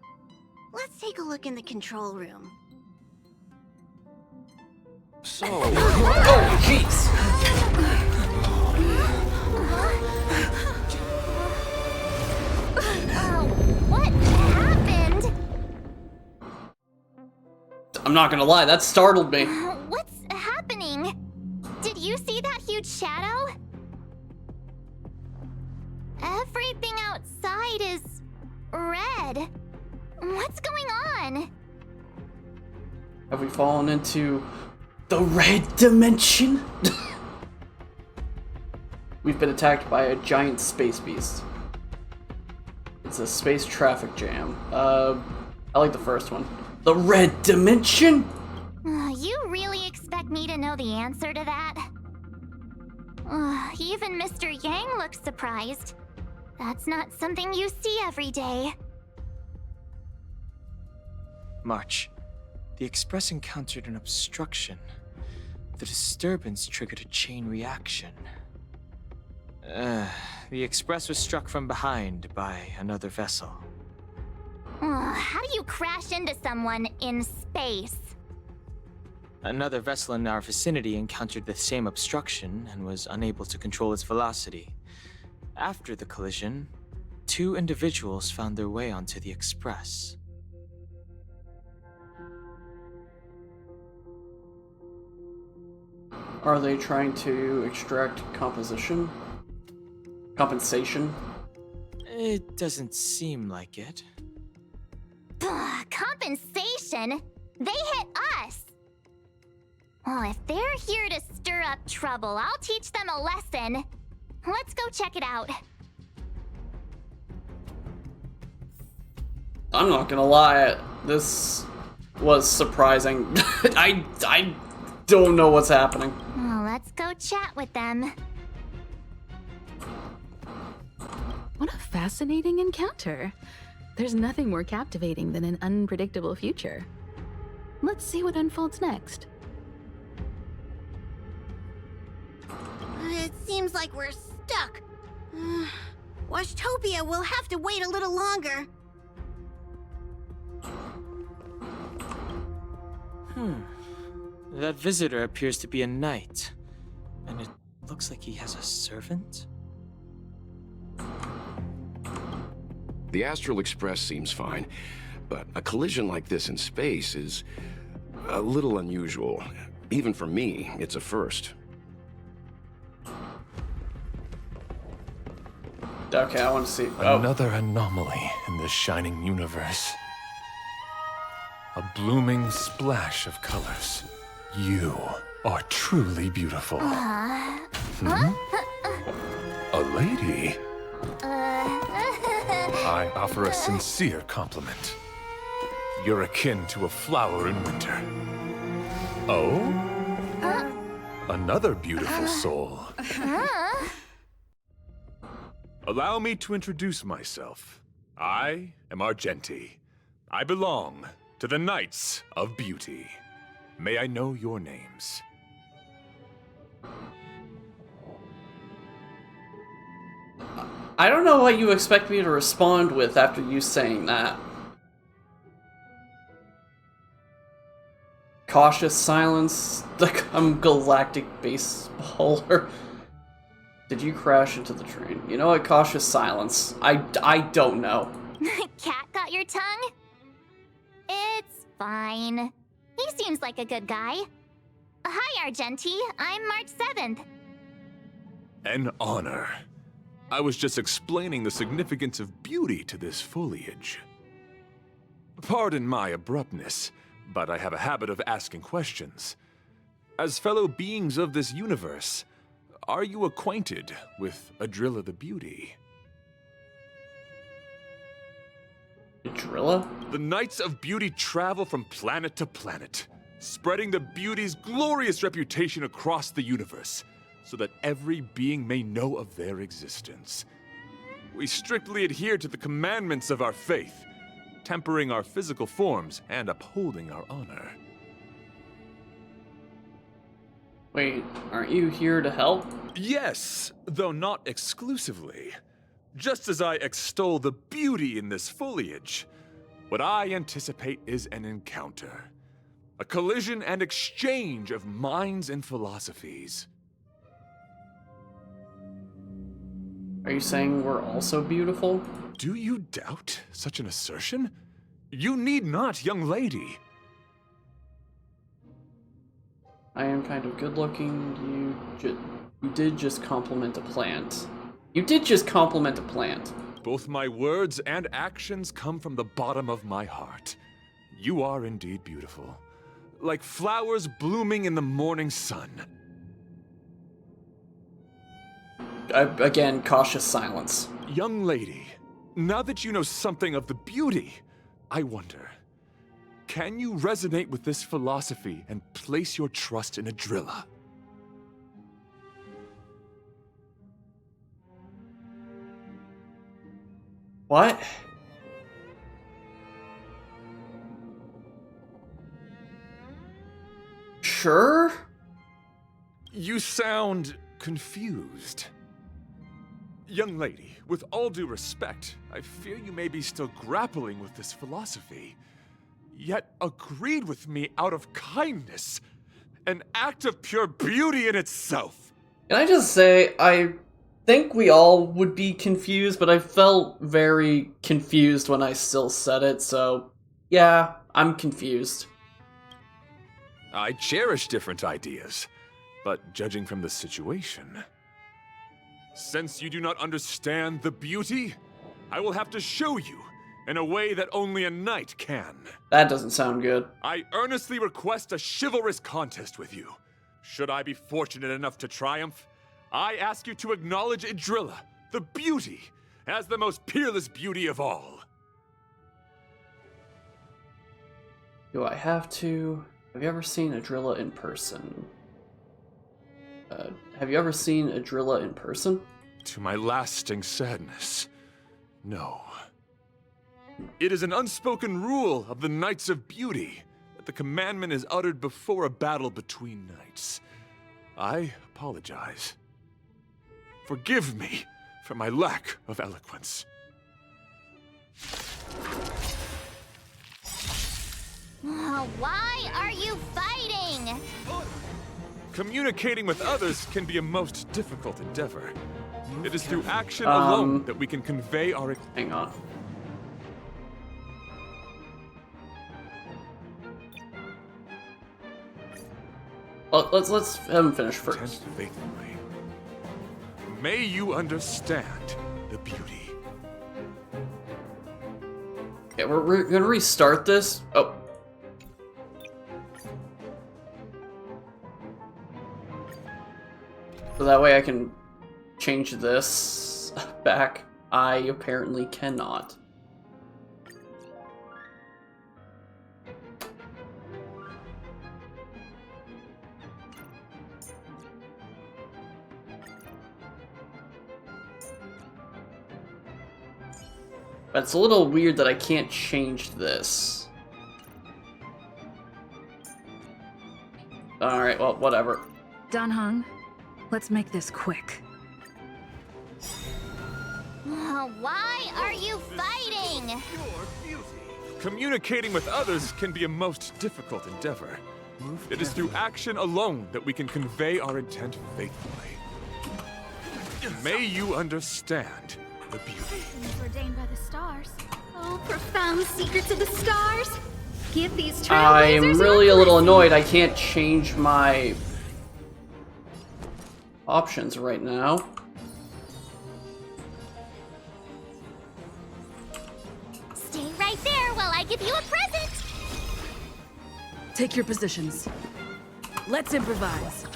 Speaker 13: Let's take a look in the control room.
Speaker 1: So... Oh, jeez!
Speaker 4: What happened?
Speaker 1: I'm not gonna lie, that startled me.
Speaker 4: What's happening? Did you see that huge shadow? Everything outside is red. What's going on?
Speaker 1: Have we fallen into the red dimension? We've been attacked by a giant space beast. It's a space traffic jam. I like the first one. The red dimension?
Speaker 4: You really expect me to know the answer to that? Even Mr. Yang looks surprised. That's not something you see every day.
Speaker 3: March. The Express encountered an obstruction. The disturbance triggered a chain reaction. The Express was struck from behind by another vessel.
Speaker 4: How do you crash into someone in space?
Speaker 3: Another vessel in our vicinity encountered the same obstruction and was unable to control its velocity. After the collision, 2 individuals found their way onto the Express.
Speaker 1: Are they trying to extract compensation?
Speaker 3: It doesn't seem like it.
Speaker 4: Compensation? They hit us! Well, if they're here to stir up trouble, I'll teach them a lesson. Let's go check it out.
Speaker 1: I'm not gonna lie, this was surprising. I don't know what's happening.
Speaker 4: Well, let's go chat with them.
Speaker 14: What a fascinating encounter. There's nothing more captivating than an unpredictable future. Let's see what unfolds next.
Speaker 13: It seems like we're stuck. Washtopia will have to wait a little longer.
Speaker 3: That visitor appears to be a knight. And it looks like he has a servant?
Speaker 7: The Astral Express seems fine, but a collision like this in space is a little unusual. Even for me, it's a first.
Speaker 1: Okay, I want to see.
Speaker 8: Another anomaly in this shining universe. A blooming splash of colors. You are truly beautiful. A lady? I offer a sincere compliment. You're akin to a flower in winter. Oh? Another beautiful soul. Allow me to introduce myself. I am Argenti. I belong to the Knights of Beauty. May I know your names?
Speaker 1: I don't know what you expect me to respond with after you saying that. Cautious silence, the galactic baseballer. Did you crash into the train? You know what? Cautious silence. I don't know.
Speaker 4: Cat got your tongue? It's fine. He seems like a good guy. Hi, Argenti. I'm March 7th.
Speaker 8: An honor. I was just explaining the significance of beauty to this foliage. Pardon my abruptness, but I have a habit of asking questions. As fellow beings of this universe, are you acquainted with Adrilla the Beauty?
Speaker 1: Adrilla?
Speaker 8: The Knights of Beauty travel from planet to planet, spreading the beauty's glorious reputation across the universe, so that every being may know of their existence. We strictly adhere to the commandments of our faith, tempering our physical forms and upholding our honor.
Speaker 1: Wait, aren't you here to help?
Speaker 8: Yes, though not exclusively. Just as I extol the beauty in this foliage, what I anticipate is an encounter. A collision and exchange of minds and philosophies.
Speaker 1: Are you saying we're also beautiful?
Speaker 8: Do you doubt such an assertion? You need not, young lady.
Speaker 1: I am kind of good looking. You did just compliment a plant. You did just compliment a plant.
Speaker 8: Both my words and actions come from the bottom of my heart. You are indeed beautiful. Like flowers blooming in the morning sun.
Speaker 1: Again, cautious silence.
Speaker 8: Young lady, now that you know something of the beauty, I wonder, can you resonate with this philosophy and place your trust in Adrilla?
Speaker 1: What? Sure?
Speaker 8: You sound confused. Young lady, with all due respect, I fear you may be still grappling with this philosophy, yet agreed with me out of kindness, an act of pure beauty in itself.
Speaker 1: Can I just say, I think we all would be confused, but I felt very confused when I still said it, so yeah, I'm confused.
Speaker 8: I cherish different ideas, but judging from the situation, since you do not understand the beauty, I will have to show you in a way that only a knight can.
Speaker 1: That doesn't sound good.
Speaker 8: I earnestly request a chivalrous contest with you. Should I be fortunate enough to triumph, I ask you to acknowledge Adrilla, the beauty, as the most peerless beauty of all.
Speaker 1: Do I have to? Have you ever seen Adrilla in person? Have you ever seen Adrilla in person?
Speaker 8: To my lasting sadness, no. It is an unspoken rule of the Knights of Beauty that the commandment is uttered before a battle between knights. I apologize. Forgive me for my lack of eloquence.
Speaker 4: Why are you fighting?
Speaker 8: Communicating with others can be a most difficult endeavor. It is through action alone that we can convey our...
Speaker 1: Hang on. Well, let's have him finish first.
Speaker 8: Faithfully. May you understand the beauty.
Speaker 1: Okay, we're gonna restart this. Oh. So that way I can change this back. I apparently cannot. But it's a little weird that I can't change this. Alright, well, whatever.
Speaker 22: Danheng, let's make this quick.
Speaker 2: Why are you fighting?
Speaker 8: Communicating with others can be a most difficult endeavor. It is through action alone that we can convey our intent faithfully. May you understand the beauty.
Speaker 4: Things ordained by the stars. Oh, profound secrets of the stars. Give these trailblazers
Speaker 1: I'm really a little annoyed I can't change my options right now.
Speaker 2: Stay right there while I give you a present.
Speaker 22: Take your positions. Let's improvise.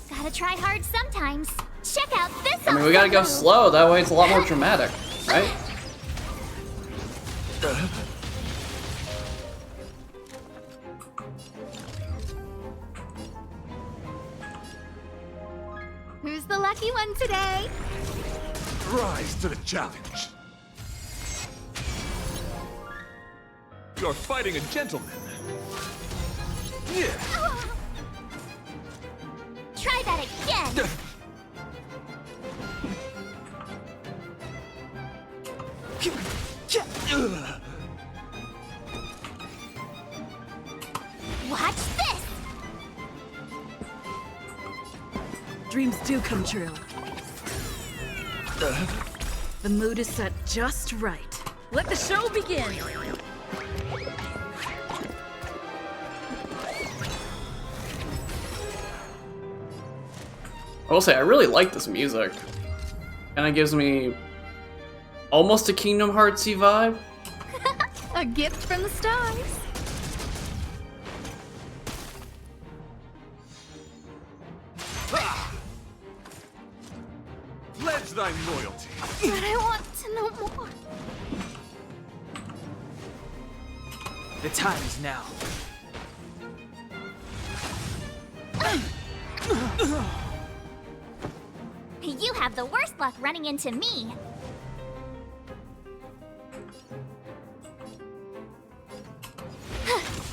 Speaker 2: Gotta try hard sometimes. Check out this.
Speaker 1: I mean, we gotta go slow, that way it's a lot more dramatic, right?
Speaker 4: Who's the lucky one today?
Speaker 8: Rise to the challenge. You're fighting a gentleman. Yeah.
Speaker 2: Try that again. Watch this.
Speaker 22: Dreams do come true. The mood is set just right. Let the show begin.
Speaker 1: I will say, I really like this music. Kinda gives me almost a Kingdom Hearts-y vibe.
Speaker 4: A gift from the stars.
Speaker 8: Pledge thy loyalty.
Speaker 4: But I want to know more.
Speaker 3: The time is now.
Speaker 2: You have the worst luck running into me.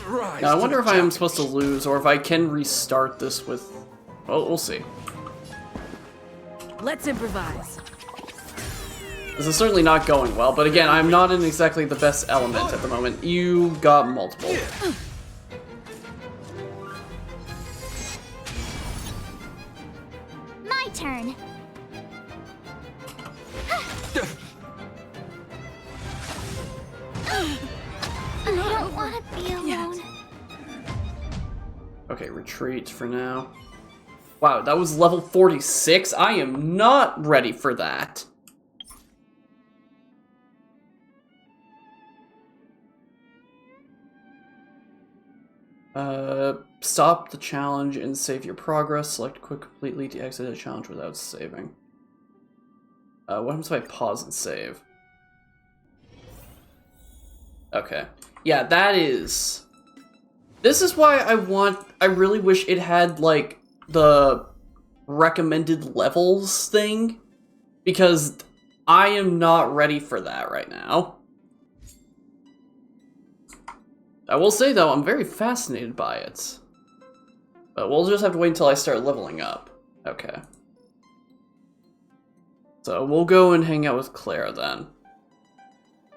Speaker 1: Now, I wonder if I am supposed to lose, or if I can restart this with... Well, we'll see.
Speaker 22: Let's improvise.
Speaker 1: This is certainly not going well, but again, I'm not in exactly the best element at the moment. You got multiple.
Speaker 2: My turn. I don't want to be alone.
Speaker 1: Okay, retreat for now. Wow, that was level 46? I am not ready for that. Stop the challenge and save your progress. Select quick completely to exit a challenge without saving. What happens if I pause and save? Okay. Yeah, that is... This is why I really wish it had, like, the recommended levels thing. Because I am not ready for that right now. I will say, though, I'm very fascinated by it. But we'll just have to wait until I start leveling up. Okay. So we'll go and hang out with Claire then.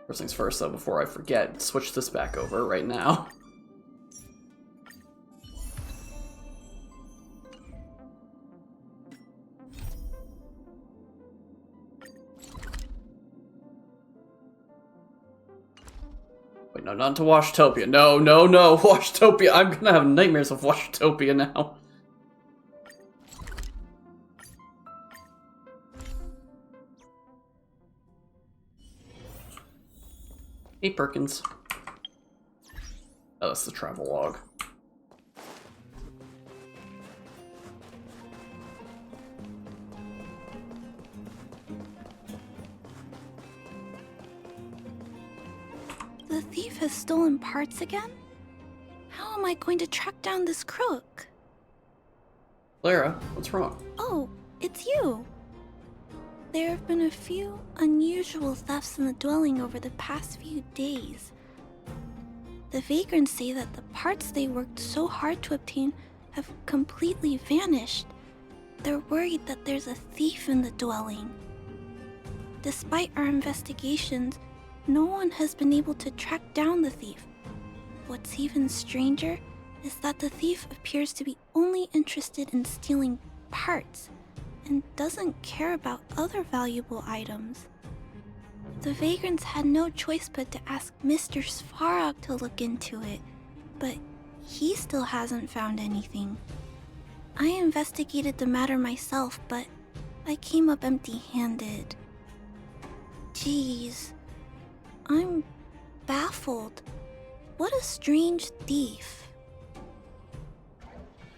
Speaker 1: First things first, though, before I forget, switch this back over right now. Wait, no, not to Washtopia. No, no, no, Washtopia. I'm gonna have nightmares of Washtopia now. Hey, Perkins. Oh, that's the travel log.
Speaker 9: The thief has stolen parts again? How am I going to track down this crook?
Speaker 1: Clara, what's wrong?
Speaker 9: Oh, it's you. There have been a few unusual thefts in the dwelling over the past few days. The vagrants say that the parts they worked so hard to obtain have completely vanished. They're worried that there's a thief in the dwelling. Despite our investigations, no one has been able to track down the thief. What's even stranger is that the thief appears to be only interested in stealing parts and doesn't care about other valuable items. The vagrants had no choice but to ask Mr. Svarog to look into it, but he still hasn't found anything. I investigated the matter myself, but I came up empty-handed. Jeez, I'm baffled. What a strange thief.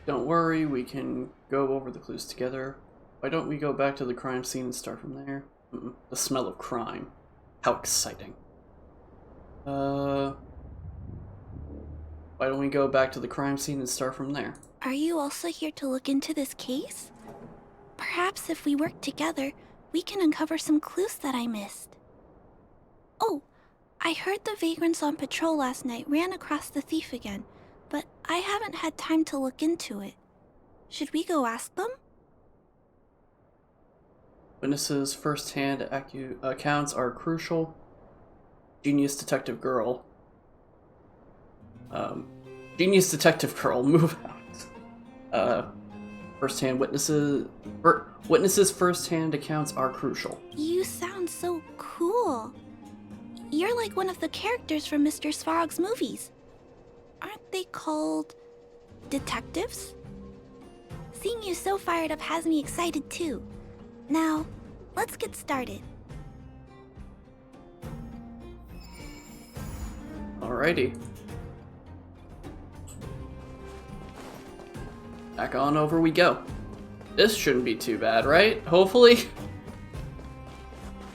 Speaker 1: Don't worry, we can go over the clues together. Why don't we go back to the crime scene and start from there? The smell of crime. How exciting. Why don't we go back to the crime scene and start from there?
Speaker 9: Are you also here to look into this case? Perhaps if we work together, we can uncover some clues that I missed. Oh, I heard the vagrants on patrol last night ran across the thief again, but I haven't had time to look into it. Should we go ask them?
Speaker 1: Witnesses' first-hand accounts are crucial. Genius Detective Girl. Genius Detective Girl, move out. First-hand witnesses... Witnesses' first-hand accounts are crucial.
Speaker 9: You sound so cool. You're like one of the characters from Mr. Svarog's movies. Aren't they called detectives? Seeing you so fired up has me excited too. Now, let's get started.
Speaker 1: Alrighty. Back on over we go. This shouldn't be too bad, right? Hopefully.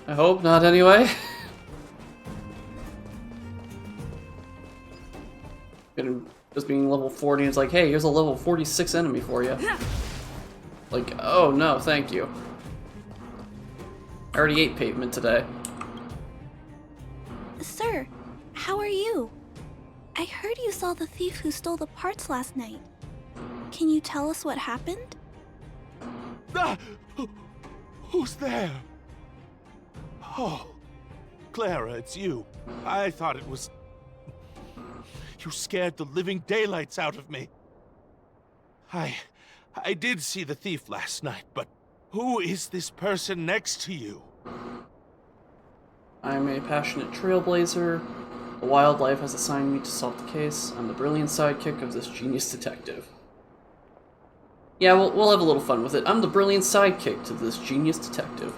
Speaker 1: I hope not anyway. Just being level 40, it's like, hey, here's a level 46 enemy for you. Like, oh no, thank you. I already ate pavement today.
Speaker 9: Sir, how are you? I heard you saw the thief who stole the parts last night. Can you tell us what happened?
Speaker 18: Ah! Who's there? Oh, Clara, it's you. I thought it was... You scared the living daylights out of me. I did see the thief last night, but who is this person next to you?
Speaker 1: I'm a passionate trailblazer. The wildlife has assigned me to solve the case. I'm the brilliant sidekick of this genius detective. Yeah, we'll have a little fun with it. I'm the brilliant sidekick to this genius detective.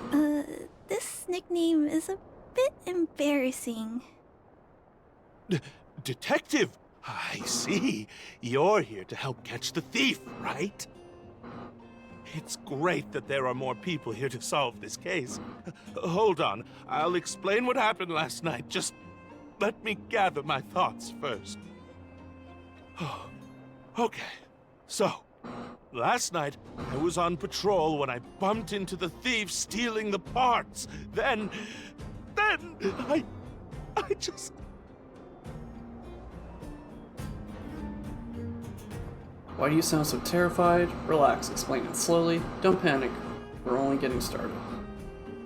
Speaker 9: This nickname is a bit embarrassing.
Speaker 18: Detective? I see. You're here to help catch the thief, right? It's great that there are more people here to solve this case. Hold on. I'll explain what happened last night. Just let me gather my thoughts first. Okay. So, last night, I was on patrol when I bumped into the thief stealing the parts. Then I just...
Speaker 1: Why do you sound so terrified? Relax, explain it slowly. Don't panic. We're only getting started.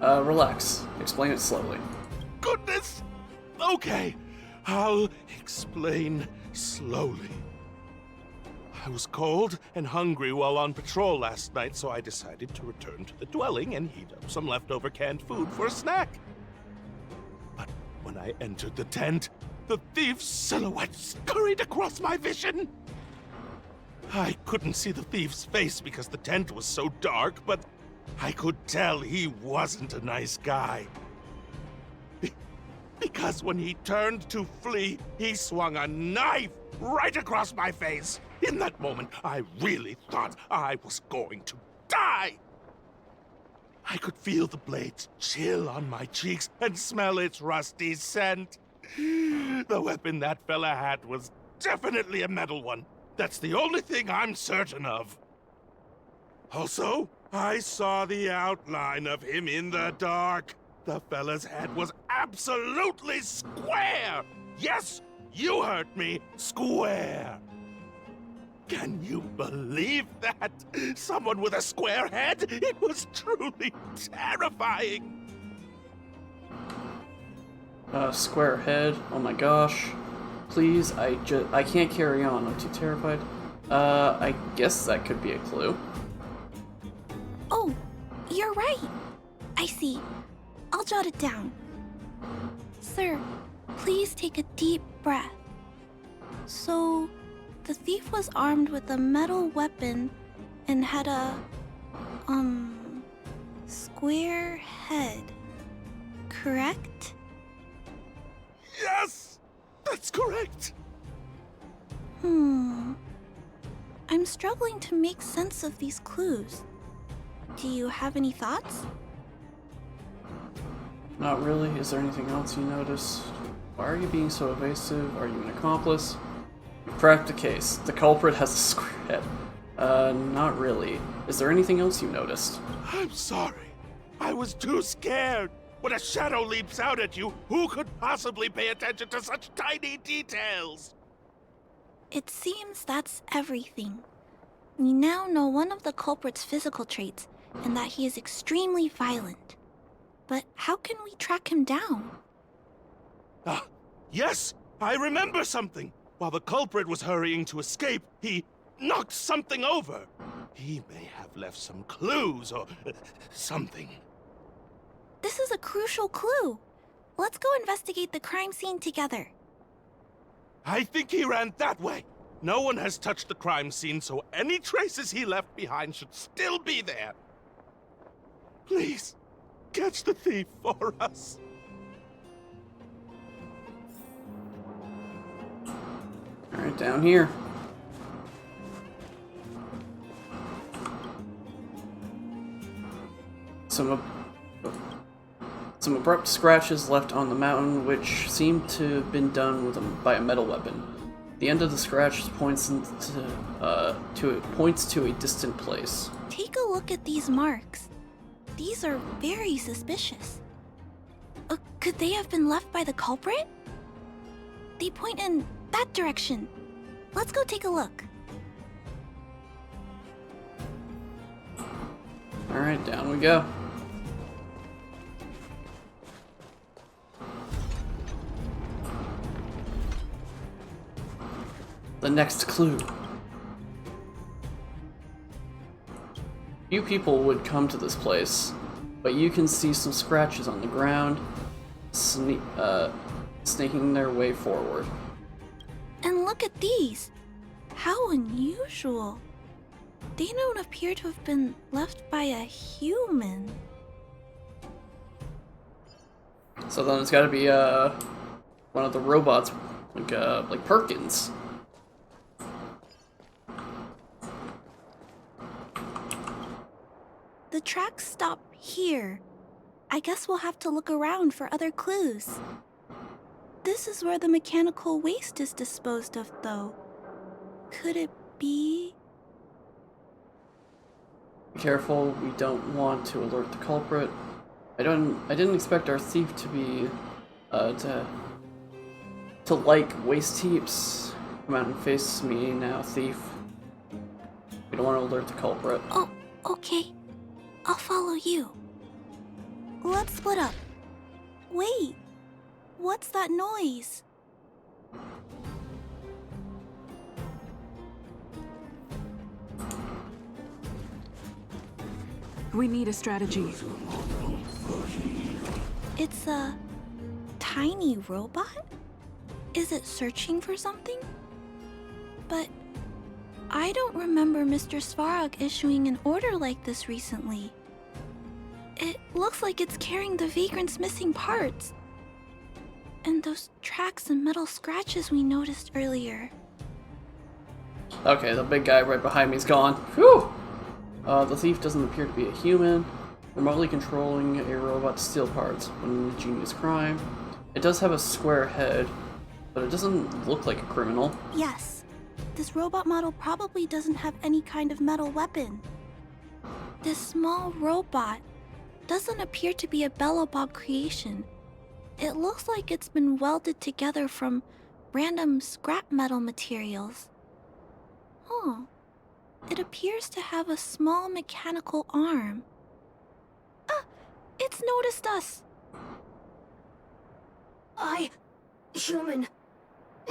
Speaker 1: Relax. Explain it slowly.
Speaker 18: Goodness! Okay, I'll explain slowly. I was cold and hungry while on patrol last night, so I decided to return to the dwelling and heat up some leftover canned food for a snack. But when I entered the tent, the thief's silhouette scurried across my vision. I couldn't see the thief's face because the tent was so dark, but I could tell he wasn't a nice guy. Because when he turned to flee, he swung a knife right across my face. In that moment, I really thought I was going to die. I could feel the blades chill on my cheeks and smell its rusty scent. The weapon that fella had was definitely a metal one. That's the only thing I'm certain of. Also, I saw the outline of him in the dark. The fella's head was absolutely square! Yes, you heard me, square! Can you believe that? Someone with a square head? It was truly terrifying.
Speaker 1: Square head. Oh my gosh. Please, I can't carry on. I'm too terrified. I guess that could be a clue.
Speaker 9: Oh, you're right. I see. I'll jot it down. Sir, please take a deep breath. So, the thief was armed with a metal weapon and had a, square head, correct?
Speaker 18: Yes! That's correct!
Speaker 9: I'm struggling to make sense of these clues. Do you have any thoughts?
Speaker 1: Not really. Is there anything else you notice? Why are you being so evasive? Are you an accomplice? You've cracked the case. The culprit has a square head. Not really. Is there anything else you noticed?
Speaker 18: I'm sorry. I was too scared. When a shadow leaps out at you, who could possibly pay attention to such tiny details?
Speaker 9: It seems that's everything. We now know one of the culprit's physical traits, and that he is extremely violent. But how can we track him down?
Speaker 18: Ah, yes! I remember something! While the culprit was hurrying to escape, he knocked something over. He may have left some clues or something.
Speaker 9: This is a crucial clue. Let's go investigate the crime scene together.
Speaker 18: I think he ran that way. No one has touched the crime scene, so any traces he left behind should still be there. Please, catch the thief for us.
Speaker 1: Alright, down here. Some abrupt scratches left on the mountain, which seem to have been done by a metal weapon. The end of the scratch points to a distant place.
Speaker 9: Take a look at these marks. These are very suspicious. Could they have been left by the culprit? They point in that direction. Let's go take a look.
Speaker 1: Alright, down we go. The next clue. Few people would come to this place, but you can see some scratches on the ground, snaking their way forward.
Speaker 9: And look at these. How unusual. They don't appear to have been left by a human.
Speaker 1: So then it's gotta be one of the robots, like Perkins.
Speaker 9: The tracks stop here. I guess we'll have to look around for other clues. This is where the mechanical waste is disposed of, though. Could it be?
Speaker 1: Be careful, we don't want to alert the culprit. I didn't expect our thief to be, to like waste heaps. Come out and face me now, thief. We don't want to alert the culprit.
Speaker 9: Oh, okay. I'll follow you. Let's split up. Wait, what's that noise?
Speaker 14: We need a strategy.
Speaker 9: It's a tiny robot? Is it searching for something? But I don't remember Mr. Svarog issuing an order like this recently. It looks like it's carrying the vagrant's missing parts. And those tracks and metal scratches we noticed earlier.
Speaker 1: Okay, the big guy right behind me's gone. Whew! The thief doesn't appear to be a human, remotely controlling a robot to steal parts. An ingenious crime. It does have a square head, but it doesn't look like a criminal.
Speaker 9: Yes, this robot model probably doesn't have any kind of metal weapon. This small robot doesn't appear to be a Belobog creation. It looks like it's been welded together from random scrap metal materials. Huh. It appears to have a small mechanical arm. Ah! It's noticed us!
Speaker 23: Human.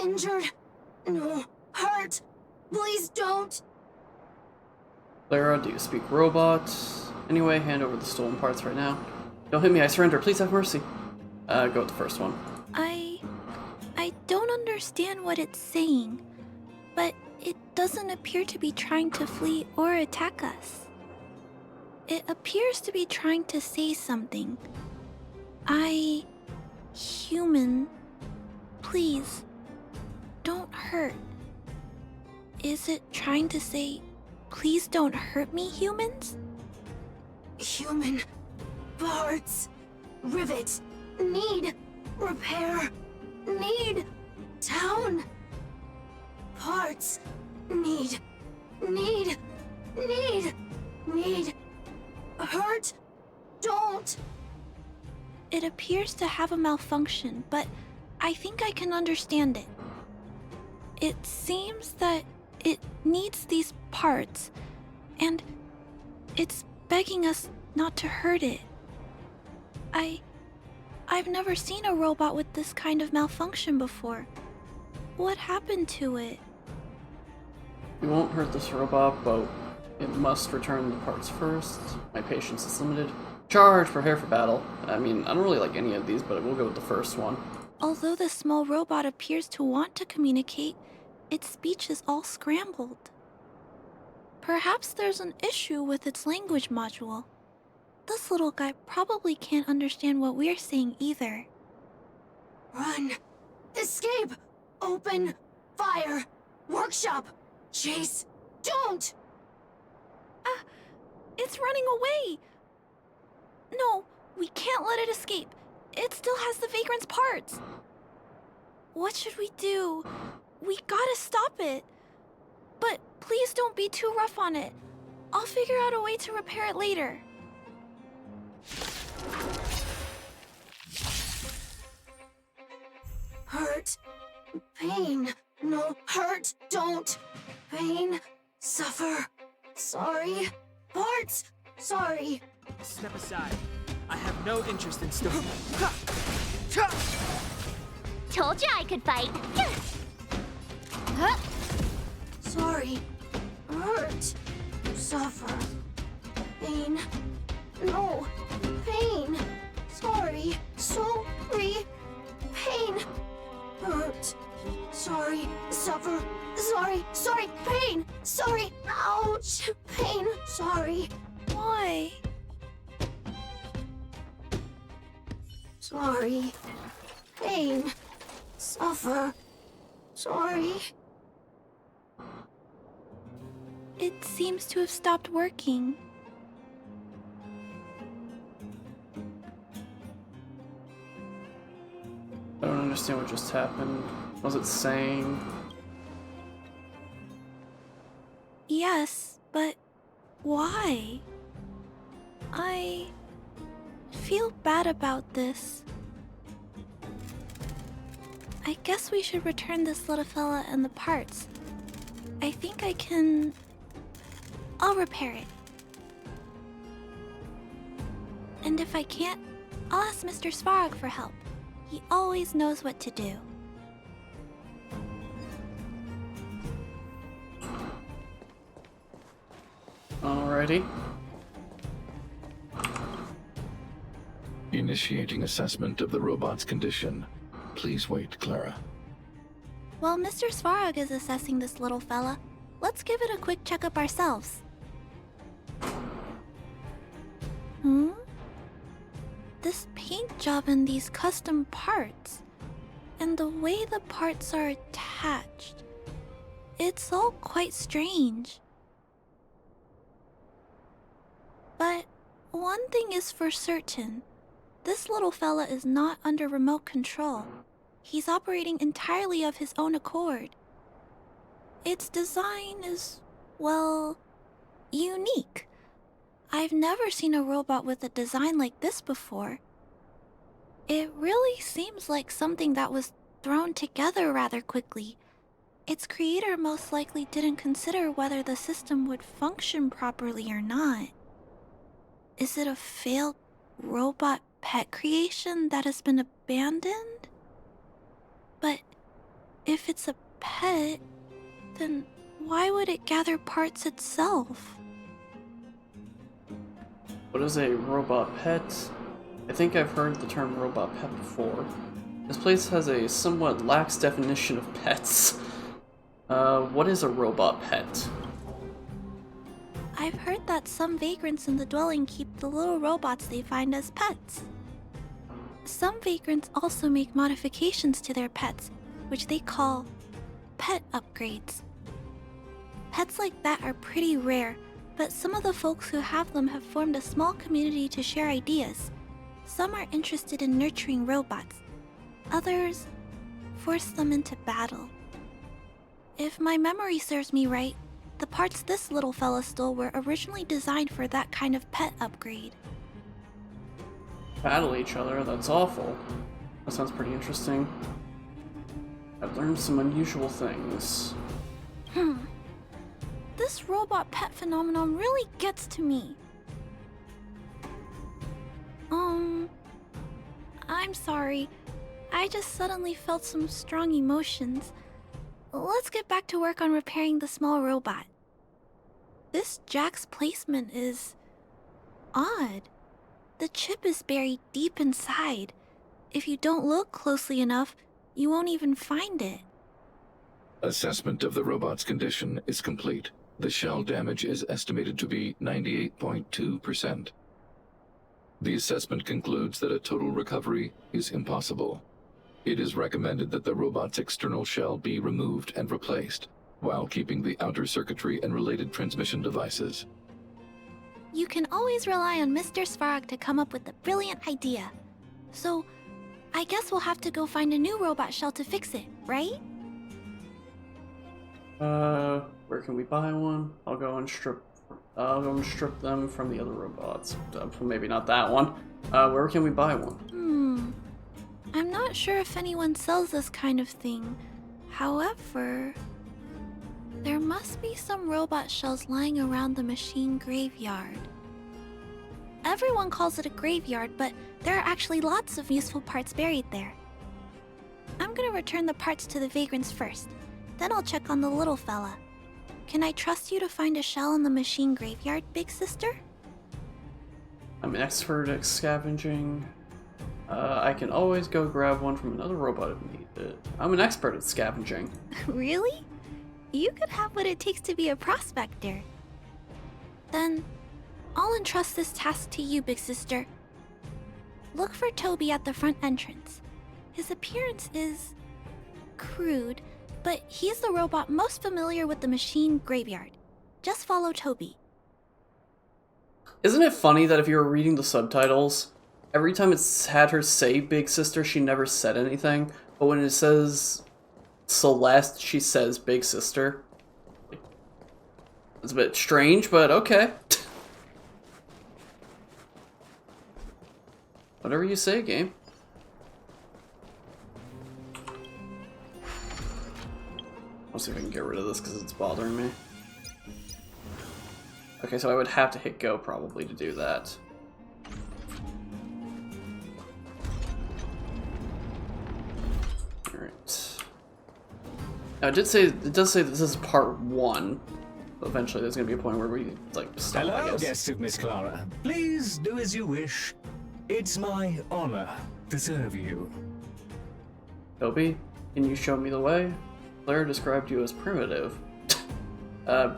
Speaker 23: Injured. No. Hurt. Please don't.
Speaker 1: Clara, do you speak robot? Anyway, hand over the stolen parts right now. Don't hit me, I surrender. Please have mercy. Go with the first one.
Speaker 9: I don't understand what it's saying, but it doesn't appear to be trying to flee or attack us. It appears to be trying to say something. Human, please, don't hurt. Is it trying to say, please don't hurt me, humans?
Speaker 23: Human. Parts. Rivet. Need. Repair. Need. Town. Parts. Need. Hurt. Don't.
Speaker 9: It appears to have a malfunction, but I think I can understand it. It seems that it needs these parts, and it's begging us not to hurt it. I've never seen a robot with this kind of malfunction before. What happened to it?
Speaker 1: We won't hurt this robot, but it must return the parts first. My patience is limited. Charge! Prepare for battle. I mean, I don't really like any of these, but we'll go with the first one.
Speaker 9: Although the small robot appears to want to communicate, its speech is all scrambled. Perhaps there's an issue with its language module. This little guy probably can't understand what we're saying either.
Speaker 23: Run. Escape. Open. Fire. Workshop. Chase. Don't.
Speaker 9: It's running away. No, we can't let it escape. It still has the Vagrant's parts. What should we do? We gotta stop it. But please don't be too rough on it. I'll figure out a way to repair it later.
Speaker 23: Hurt. Pain. No. Hurt. Don't. Pain. Suffer. Sorry. Parts. Sorry.
Speaker 3: Step aside. I have no interest in still.
Speaker 2: Told you I could fight.
Speaker 23: Sorry. Hurt. Suffer. Pain. No. Pain. Sorry. Sorry. Pain. Hurt. Sorry. Suffer. Sorry. Sorry. Pain. Sorry. Ouch. Pain. Sorry.
Speaker 9: Why?
Speaker 23: Sorry. Pain. Suffer. Sorry.
Speaker 9: It seems to have stopped working.
Speaker 1: I don't understand what just happened. What was it saying?
Speaker 9: Yes, but why? I feel bad about this. I guess we should return this little fella and the parts. I think I can... I'll repair it. And if I can't, I'll ask Mr. Svarog for help. He always knows what to do.
Speaker 1: Alrighty.
Speaker 10: Initiating assessment of the robot's condition. Please wait, Clara.
Speaker 9: While Mr. Svarog is assessing this little fella, let's give it a quick checkup ourselves. This paint job and these custom parts, and the way the parts are attached, it's all quite strange. But one thing is for certain, this little fella is not under remote control. He's operating entirely of his own accord. Its design is, well, unique. I've never seen a robot with a design like this before. It really seems like something that was thrown together rather quickly. its creator most likely didn't consider whether the system would function properly or not. Is it a failed robot pet creation that has been abandoned? But if it's a pet, then why would it gather parts itself?
Speaker 1: What is a robot pet? I think I've heard the term robot pet before. This place has a somewhat lax definition of pets. What is a robot pet?
Speaker 9: I've heard that some vagrants in the dwelling keep the little robots they find as pets. Some vagrants also make modifications to their pets, which they call pet upgrades. Pets like that are pretty rare, but some of the folks who have them have formed a small community to share ideas. Some are interested in nurturing robots. Others force them into battle. If my memory serves me right, the parts this little fella stole were originally designed for that kind of pet upgrade.
Speaker 1: Battle each other? That's awful. That sounds pretty interesting. I've learned some unusual things.
Speaker 9: This robot pet phenomenon really gets to me. I'm sorry. I just suddenly felt some strong emotions. Let's get back to work on repairing the small robot. This jack's placement is odd. The chip is buried deep inside. If you don't look closely enough, you won't even find it.
Speaker 10: Assessment of the robot's condition is complete. The shell damage is estimated to be 98.2%. The assessment concludes that a total recovery is impossible. It is recommended that the robot's external shell be removed and replaced, while keeping the outer circuitry and related transmission devices.
Speaker 9: You can always rely on Mr. Svarog to come up with a brilliant idea. So, I guess we'll have to go find a new robot shell to fix it, right?
Speaker 1: Where can we buy one? I'll go and strip them from the other robots. Maybe not that one. Where can we buy one?
Speaker 9: I'm not sure if anyone sells this kind of thing. However, there must be some robot shells lying around the machine graveyard. Everyone calls it a graveyard, but there are actually lots of useful parts buried there. I'm gonna return the parts to the vagrants first. Then I'll check on the little fella. Can I trust you to find a shell in the machine graveyard, big sister?
Speaker 1: I'm an expert at scavenging. I can always go grab one from another robot if needed. I'm an expert at scavenging.
Speaker 9: Really? You could have what it takes to be a prospector. Then, I'll entrust this task to you, big sister. Look for Toby at the front entrance. His appearance is crude, but he's the robot most familiar with the machine graveyard. Just follow Toby.
Speaker 1: Isn't it funny that if you were reading the subtitles, every time it's had her say big sister, she never said anything, but when it says Celeste, she says big sister. It's a bit strange, but okay. Whatever you say, game. I'll see if I can get rid of this because it's bothering me. Okay, so I would have to hit go probably to do that. Alright. Now it does say that this is part 1. Eventually there's gonna be a point where we like stop, I
Speaker 11: Hello,
Speaker 1: guess.
Speaker 11: guests of Miss Clara. Please do as you wish. It's my honor to serve you.
Speaker 1: Toby, can you show me the way? Claire described you as primitive.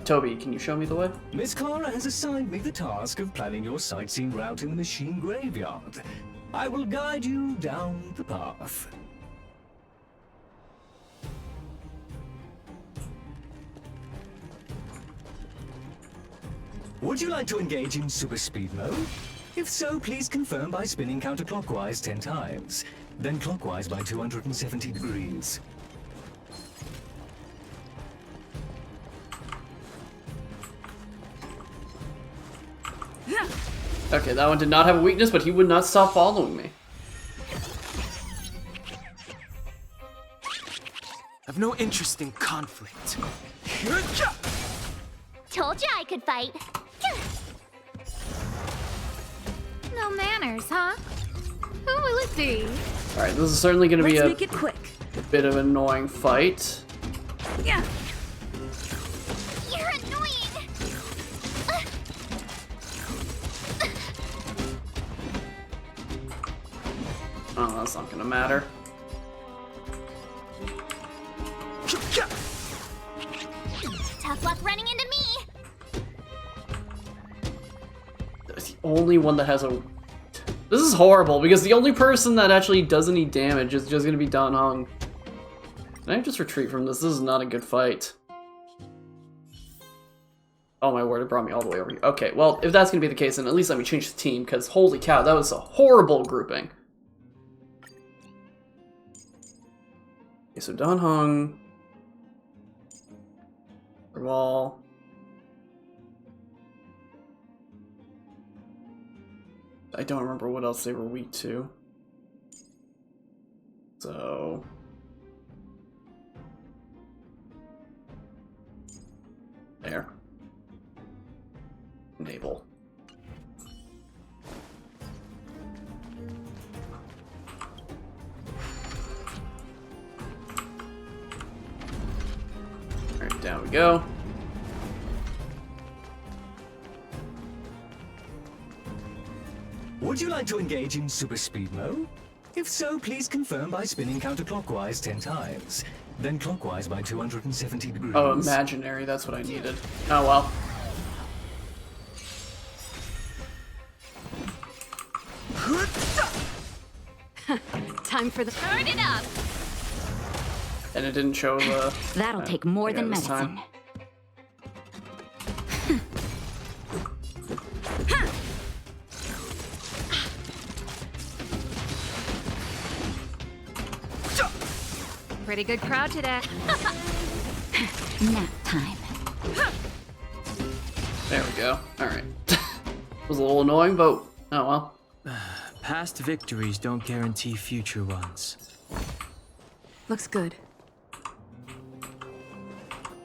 Speaker 1: Toby, can you show me the way?
Speaker 11: Miss Clara has assigned me the task of planning your sightseeing route in the machine graveyard. I will guide you down the path. Would you like to engage in super speed mode? If so, please confirm by spinning counterclockwise 10 times, then clockwise by 270 degrees.
Speaker 1: Okay, that one did not have a weakness, but he would not stop following me.
Speaker 3: I've no interest in conflict.
Speaker 2: Told you I could fight.
Speaker 4: No manners, huh? Who will it be?
Speaker 1: Alright, this is certainly going to be
Speaker 22: Let's
Speaker 1: a
Speaker 22: make it quick.
Speaker 1: bit of an annoying fight.
Speaker 22: Yeah.
Speaker 2: You're annoying.
Speaker 1: Oh, that's not going to matter.
Speaker 2: Tough luck running into me.
Speaker 1: It's the only one that has a... This is horrible, because the only person that actually does any damage is just going to be Dan Heng. Can I just retreat from this? This is not a good fight. Oh my word, it brought me all the way over here. Okay, well, if that's going to be the case, then at least let me change the team, because holy cow, that was a horrible grouping. Okay, so Dan Heng... Wall. I don't remember what else they were weak to. So... There. Enable. Alright, down we go.
Speaker 11: Would you like to engage in super speed mode? If so, please confirm by spinning counterclockwise 10 times. Then clockwise by 270 degrees.
Speaker 1: Oh, imaginary, that's what I needed. Oh well.
Speaker 22: Time for the...
Speaker 2: Turn it up.
Speaker 1: And it didn't show the...
Speaker 15: That'll take more than
Speaker 1: this
Speaker 15: medicine.
Speaker 1: time.
Speaker 22: Pretty good crowd today.
Speaker 15: Nap time.
Speaker 1: There we go. Alright. Was a little annoying, but oh well.
Speaker 3: Past victories don't guarantee future ones.
Speaker 22: Looks good.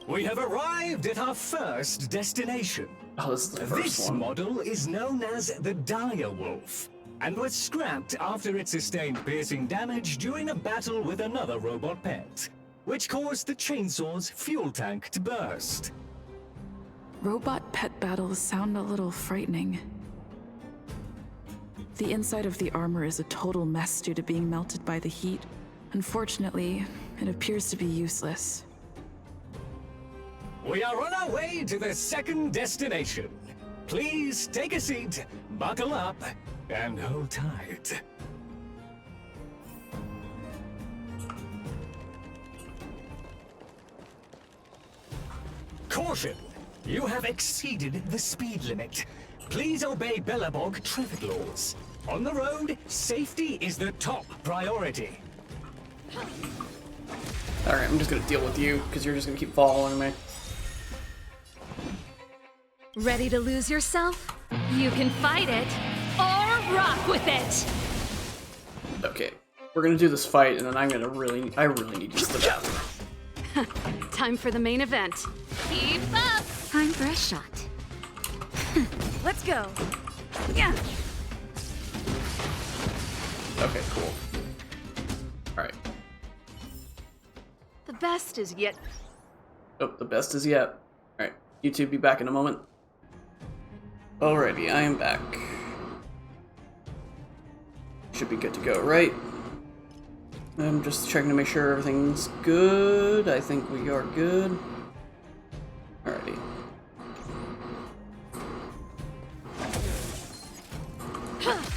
Speaker 11: We have arrived at our first destination.
Speaker 1: Oh, this is the first
Speaker 11: This
Speaker 1: one.
Speaker 11: model is known as the Dire Wolf, and was scrapped after it sustained piercing damage during a battle with another robot pet, which caused the chainsaw's fuel tank to burst.
Speaker 16: Robot pet battles sound a little frightening. The inside of the armor is a total mess due to being melted by the heat. Unfortunately, it appears to be useless.
Speaker 11: We are on our way to the second destination. Please take a seat, buckle up, and hold tight. Caution! You have exceeded the speed limit. Please obey Bellabog traffic laws. On the road, safety is the top priority.
Speaker 1: Alright, I'm just gonna deal with you, because you're just gonna keep following me.
Speaker 22: Ready to lose yourself? You can fight it, or rock with it!
Speaker 1: Okay, we're gonna do this fight, and then I really need to use the bathroom.
Speaker 22: Time for the main event.
Speaker 2: Keep up.
Speaker 15: Time for a shot.
Speaker 22: Let's go. Yeah.
Speaker 1: Okay, cool. Alright.
Speaker 22: The best is yet.
Speaker 1: Oh, the best is yet. Alright, you two be back in a moment. Alrighty, I am back. Should be good to go, right? I'm just checking to make sure everything's good. I think we are good. Alrighty.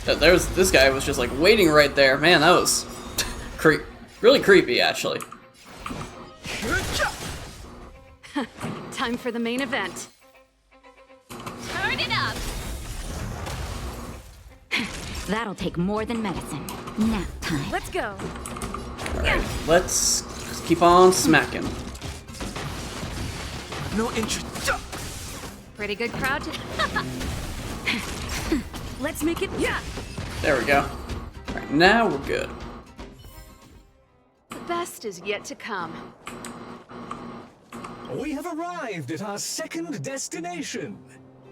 Speaker 1: There's this guy was just like waiting right there. Man, that was really creepy, actually.
Speaker 22: Time for the main event.
Speaker 2: Turn it up.
Speaker 15: That'll take more than medicine. Nap time.
Speaker 22: Let's go.
Speaker 1: Alright, let's keep on smacking.
Speaker 3: No interest.
Speaker 22: Pretty good crowd. Let's make it. Yeah.
Speaker 1: There we go. Alright, now we're good.
Speaker 22: best is yet to come.
Speaker 11: We have arrived at our second destination.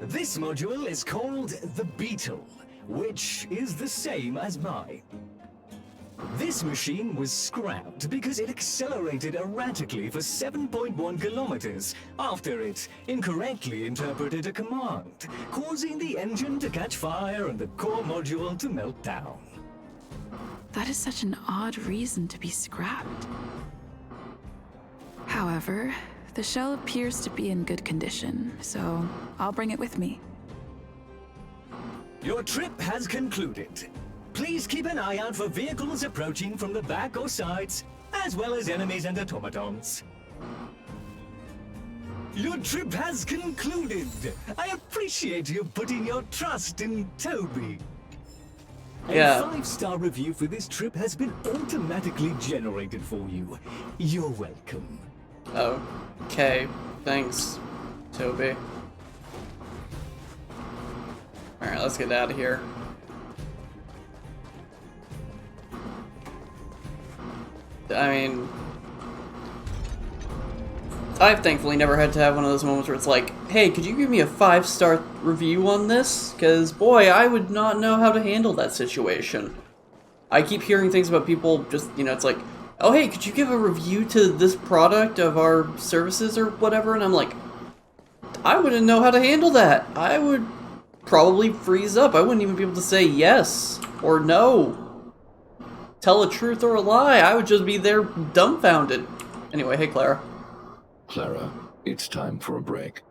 Speaker 11: This module is called the Beetle, which is the same as mine. This machine was scrapped because it accelerated erratically for 7.1 kilometers after it incorrectly interpreted a command, causing the engine to catch fire and the core module to melt down.
Speaker 16: That is such an odd reason to be scrapped. However, the shell appears to be in good condition, so I'll bring it with me.
Speaker 11: Your trip has concluded. Please keep an eye out for vehicles approaching from the back or sides, as well as enemies and automatons. Your trip has concluded. I appreciate you putting your trust in Toby.
Speaker 1: Yeah.
Speaker 11: A 5-star review for this trip has been automatically generated for you. You're welcome.
Speaker 1: Okay, thanks, Toby. Alright, let's get out of here. I mean, I've thankfully never had to have one of those moments where it's like, hey, could you give me a 5-star review on this? Because, boy, I would not know how to handle that situation. I keep hearing things about people just, you know, it's like, oh, hey, could you give a review to this product of our services or whatever? And I'm like, I wouldn't know how to handle that. I would probably freeze up. I wouldn't even be able to say yes or no. Tell a truth or a lie. I would just be there dumbfounded. Anyway, hey, Clara.
Speaker 10: Clara, it's time for a break.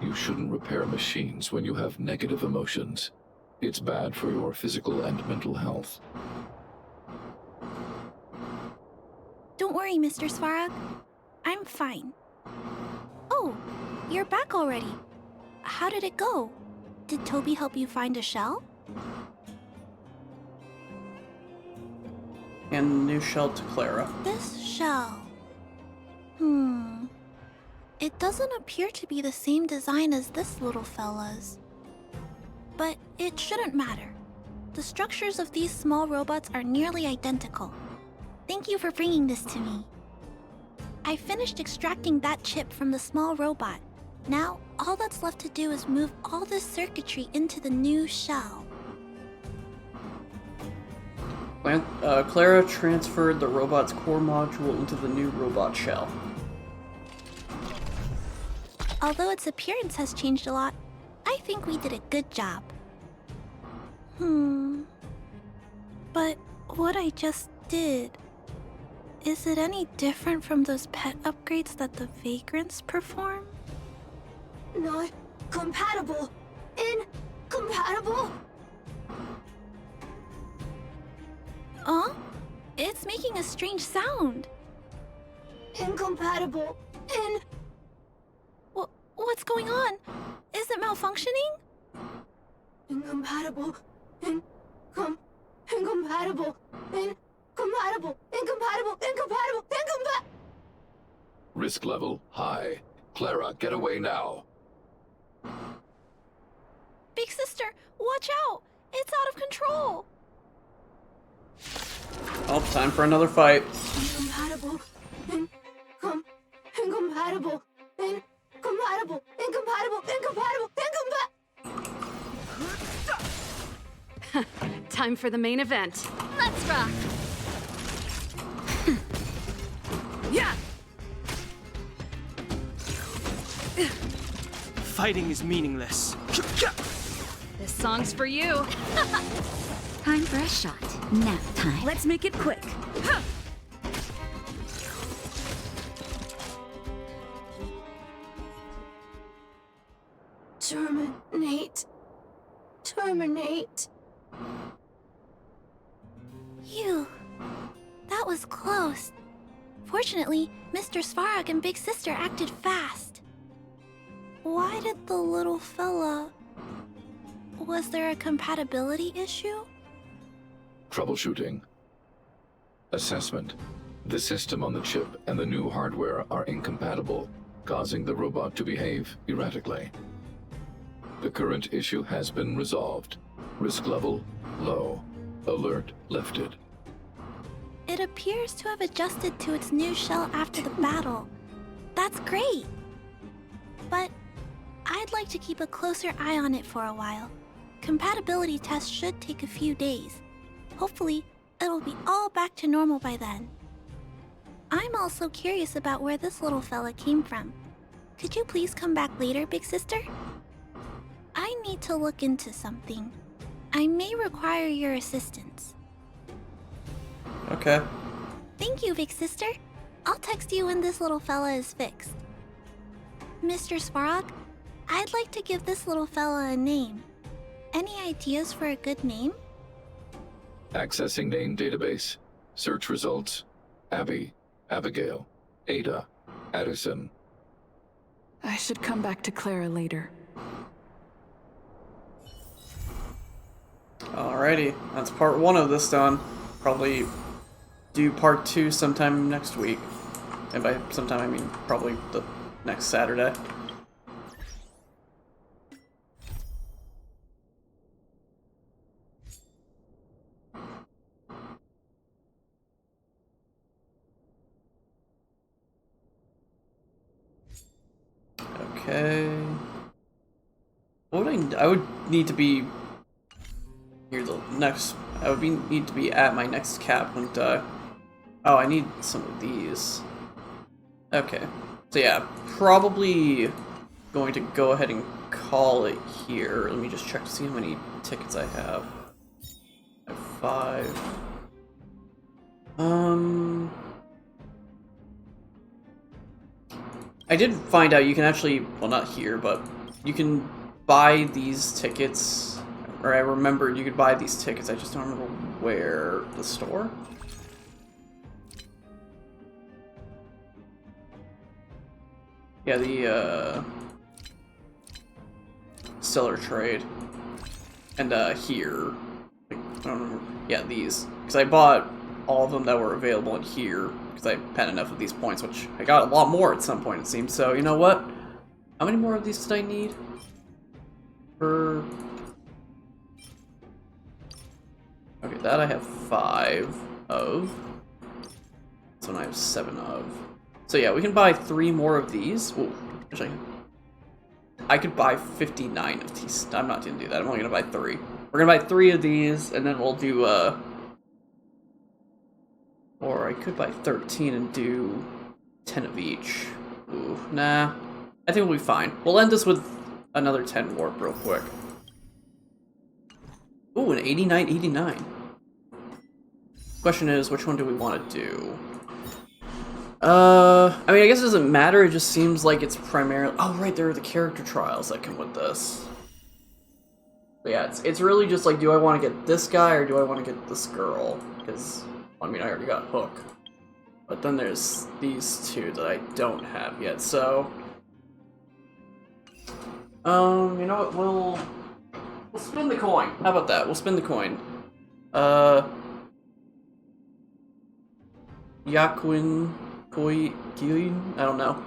Speaker 10: You shouldn't repair machines when you have negative emotions. It's bad for your physical and mental health.
Speaker 9: Don't worry, Mr. Svarog. I'm fine. Oh, you're back already. How did it go? Did Toby help you find a shell?
Speaker 1: And the new shell to Clara.
Speaker 9: This shell. It doesn't appear to be the same design as this little fella's. But it shouldn't matter. The structures of these small robots are nearly identical. Thank you for bringing this to me. I finished extracting that chip from the small robot. Now, all that's left to do is move all this circuitry into the new shell.
Speaker 1: Clara transferred the robot's core module into the new robot shell.
Speaker 9: Although its appearance has changed a lot, I think we did a good job. But what I just did, is it any different from those pet upgrades that the Vagrants perform?
Speaker 5: Not compatible. Incompatible.
Speaker 9: It's making a strange sound.
Speaker 5: Incompatible.
Speaker 9: What's going on? Is it malfunctioning?
Speaker 5: Incompatible. Incompatible.
Speaker 10: Risk level high. Clara, get away now.
Speaker 9: Big sister, watch out! It's out of control!
Speaker 1: Oh, time for another fight.
Speaker 5: Incompatible. Incompatible.
Speaker 22: Time for the main event.
Speaker 23: Let's rock!
Speaker 22: Yeah!
Speaker 3: Fighting is meaningless.
Speaker 22: This song's for you.
Speaker 15: Time for a shot. Nap time.
Speaker 22: Let's make it quick.
Speaker 5: Terminate.
Speaker 9: Phew. That was close. Fortunately, Mr. Svarog and Big Sister acted fast. Why did the little fella... Was there a compatibility issue?
Speaker 10: Troubleshooting. Assessment. The system on the chip and the new hardware are incompatible, causing the robot to behave erratically. The current issue has been resolved. Risk level low. Alert lifted.
Speaker 9: It It appears to have adjusted to its new shell after the battle. That's great! But I'd like to keep a closer eye on it for a while. Compatibility tests should take a few days. Hopefully, it'll be all back to normal by then. I'm also curious about where this little fella came from. Could you please come back later, big sister? I need to look into something. I may require your assistance.
Speaker 1: Okay.
Speaker 9: Thank you, big sister. I'll text you when this little fella is fixed. Mr. Svarog, I'd like to give this little fella a name. Any ideas for a good name?
Speaker 10: Accessing name database. Search results. Abby, Abigail, Ada, Addison.
Speaker 16: I should come back to Clara later.
Speaker 1: Alrighty, that's part 1 of this done. Probably do part 2 sometime next week. And by sometime I mean probably the next Saturday. Okay. What would I would need to be here the next. I would need to be at my next cap, wouldn't I? Oh, I need some of these. Okay. So yeah, probably going to go ahead and call it here. Let me just check to see how many tickets I have. I have 5. I did find out you can actually, well, not here, but you can buy these tickets, or I remembered you could buy these tickets, I just don't remember where. The store? Yeah, the, Stellar Trade. And, here. I don't remember. Yeah, these. Because I bought all of them that were available in here, because I had enough of these points, which I got a lot more at some point, it seems. So, you know what? How many more of these did I need? For... Okay, that I have 5 of. This one I have 7 of. So yeah, we can buy 3 more of these. Ooh, actually, I could buy 59 of these. I'm not gonna do that. I'm only gonna buy 3. We're gonna buy 3 of these, and then we'll do, or I could buy 13 and do 10 of each. Ooh, nah. I think we'll be fine. We'll end this with another 10 warp real quick. Ooh, an 89. Question is, which one do we want to do? I mean, I guess it doesn't matter. It just seems like it's primarily... Oh, right, there are the character trials that come with this. But yeah, it's really just like, do I want to get this guy or do I want to get this girl? Because, I mean, I already got Hook. But then there's these 2 that I don't have yet, so... you know what, we'll spin the coin. How about that? We'll spin the coin. Yaquin Koi, I don't know.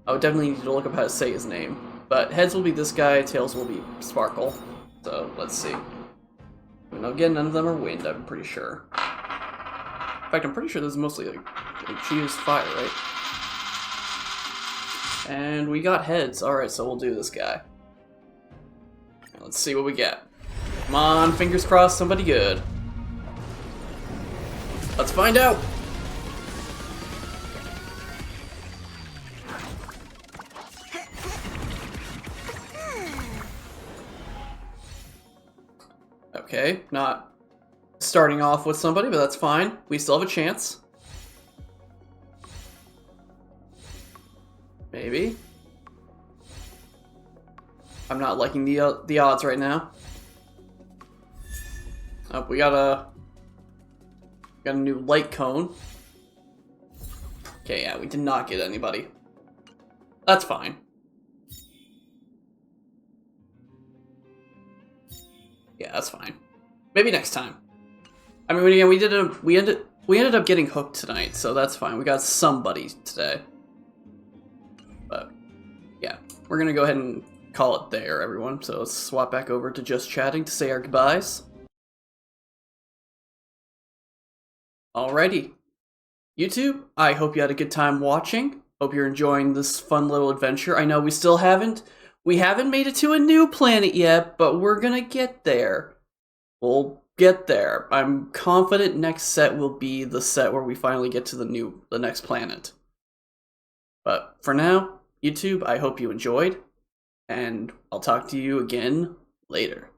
Speaker 1: I would definitely need to look up how to say his name. But heads will be this guy, tails will be Sparkle. So, let's see. And again, none of them are wind, I'm pretty sure. In fact, I'm pretty sure this is mostly like she is fire, right? And we got heads. Alright, so we'll do this guy. Let's see what we get. Come on, fingers crossed, somebody good. Let's find out! Okay, not starting off with somebody, but that's fine. We still have a chance. Maybe. I'm not liking the odds right now. Oh, we got a new light cone. Okay, yeah, we did not get anybody. That's fine. Yeah, that's fine. Maybe next time. I mean, again, we ended up getting hooked tonight, so that's fine. We got somebody today. But yeah, we're gonna go ahead and call it there, everyone. So let's swap back over to just chatting to say our goodbyes. Alrighty, YouTube, I hope you had a good time watching. Hope you're enjoying this fun little adventure. I know we haven't made it to a new planet yet, but we're gonna get there. We'll get there. I'm confident next set will be the set where we finally get to the next planet. But for now, YouTube, I hope you enjoyed, and I'll talk to you again later.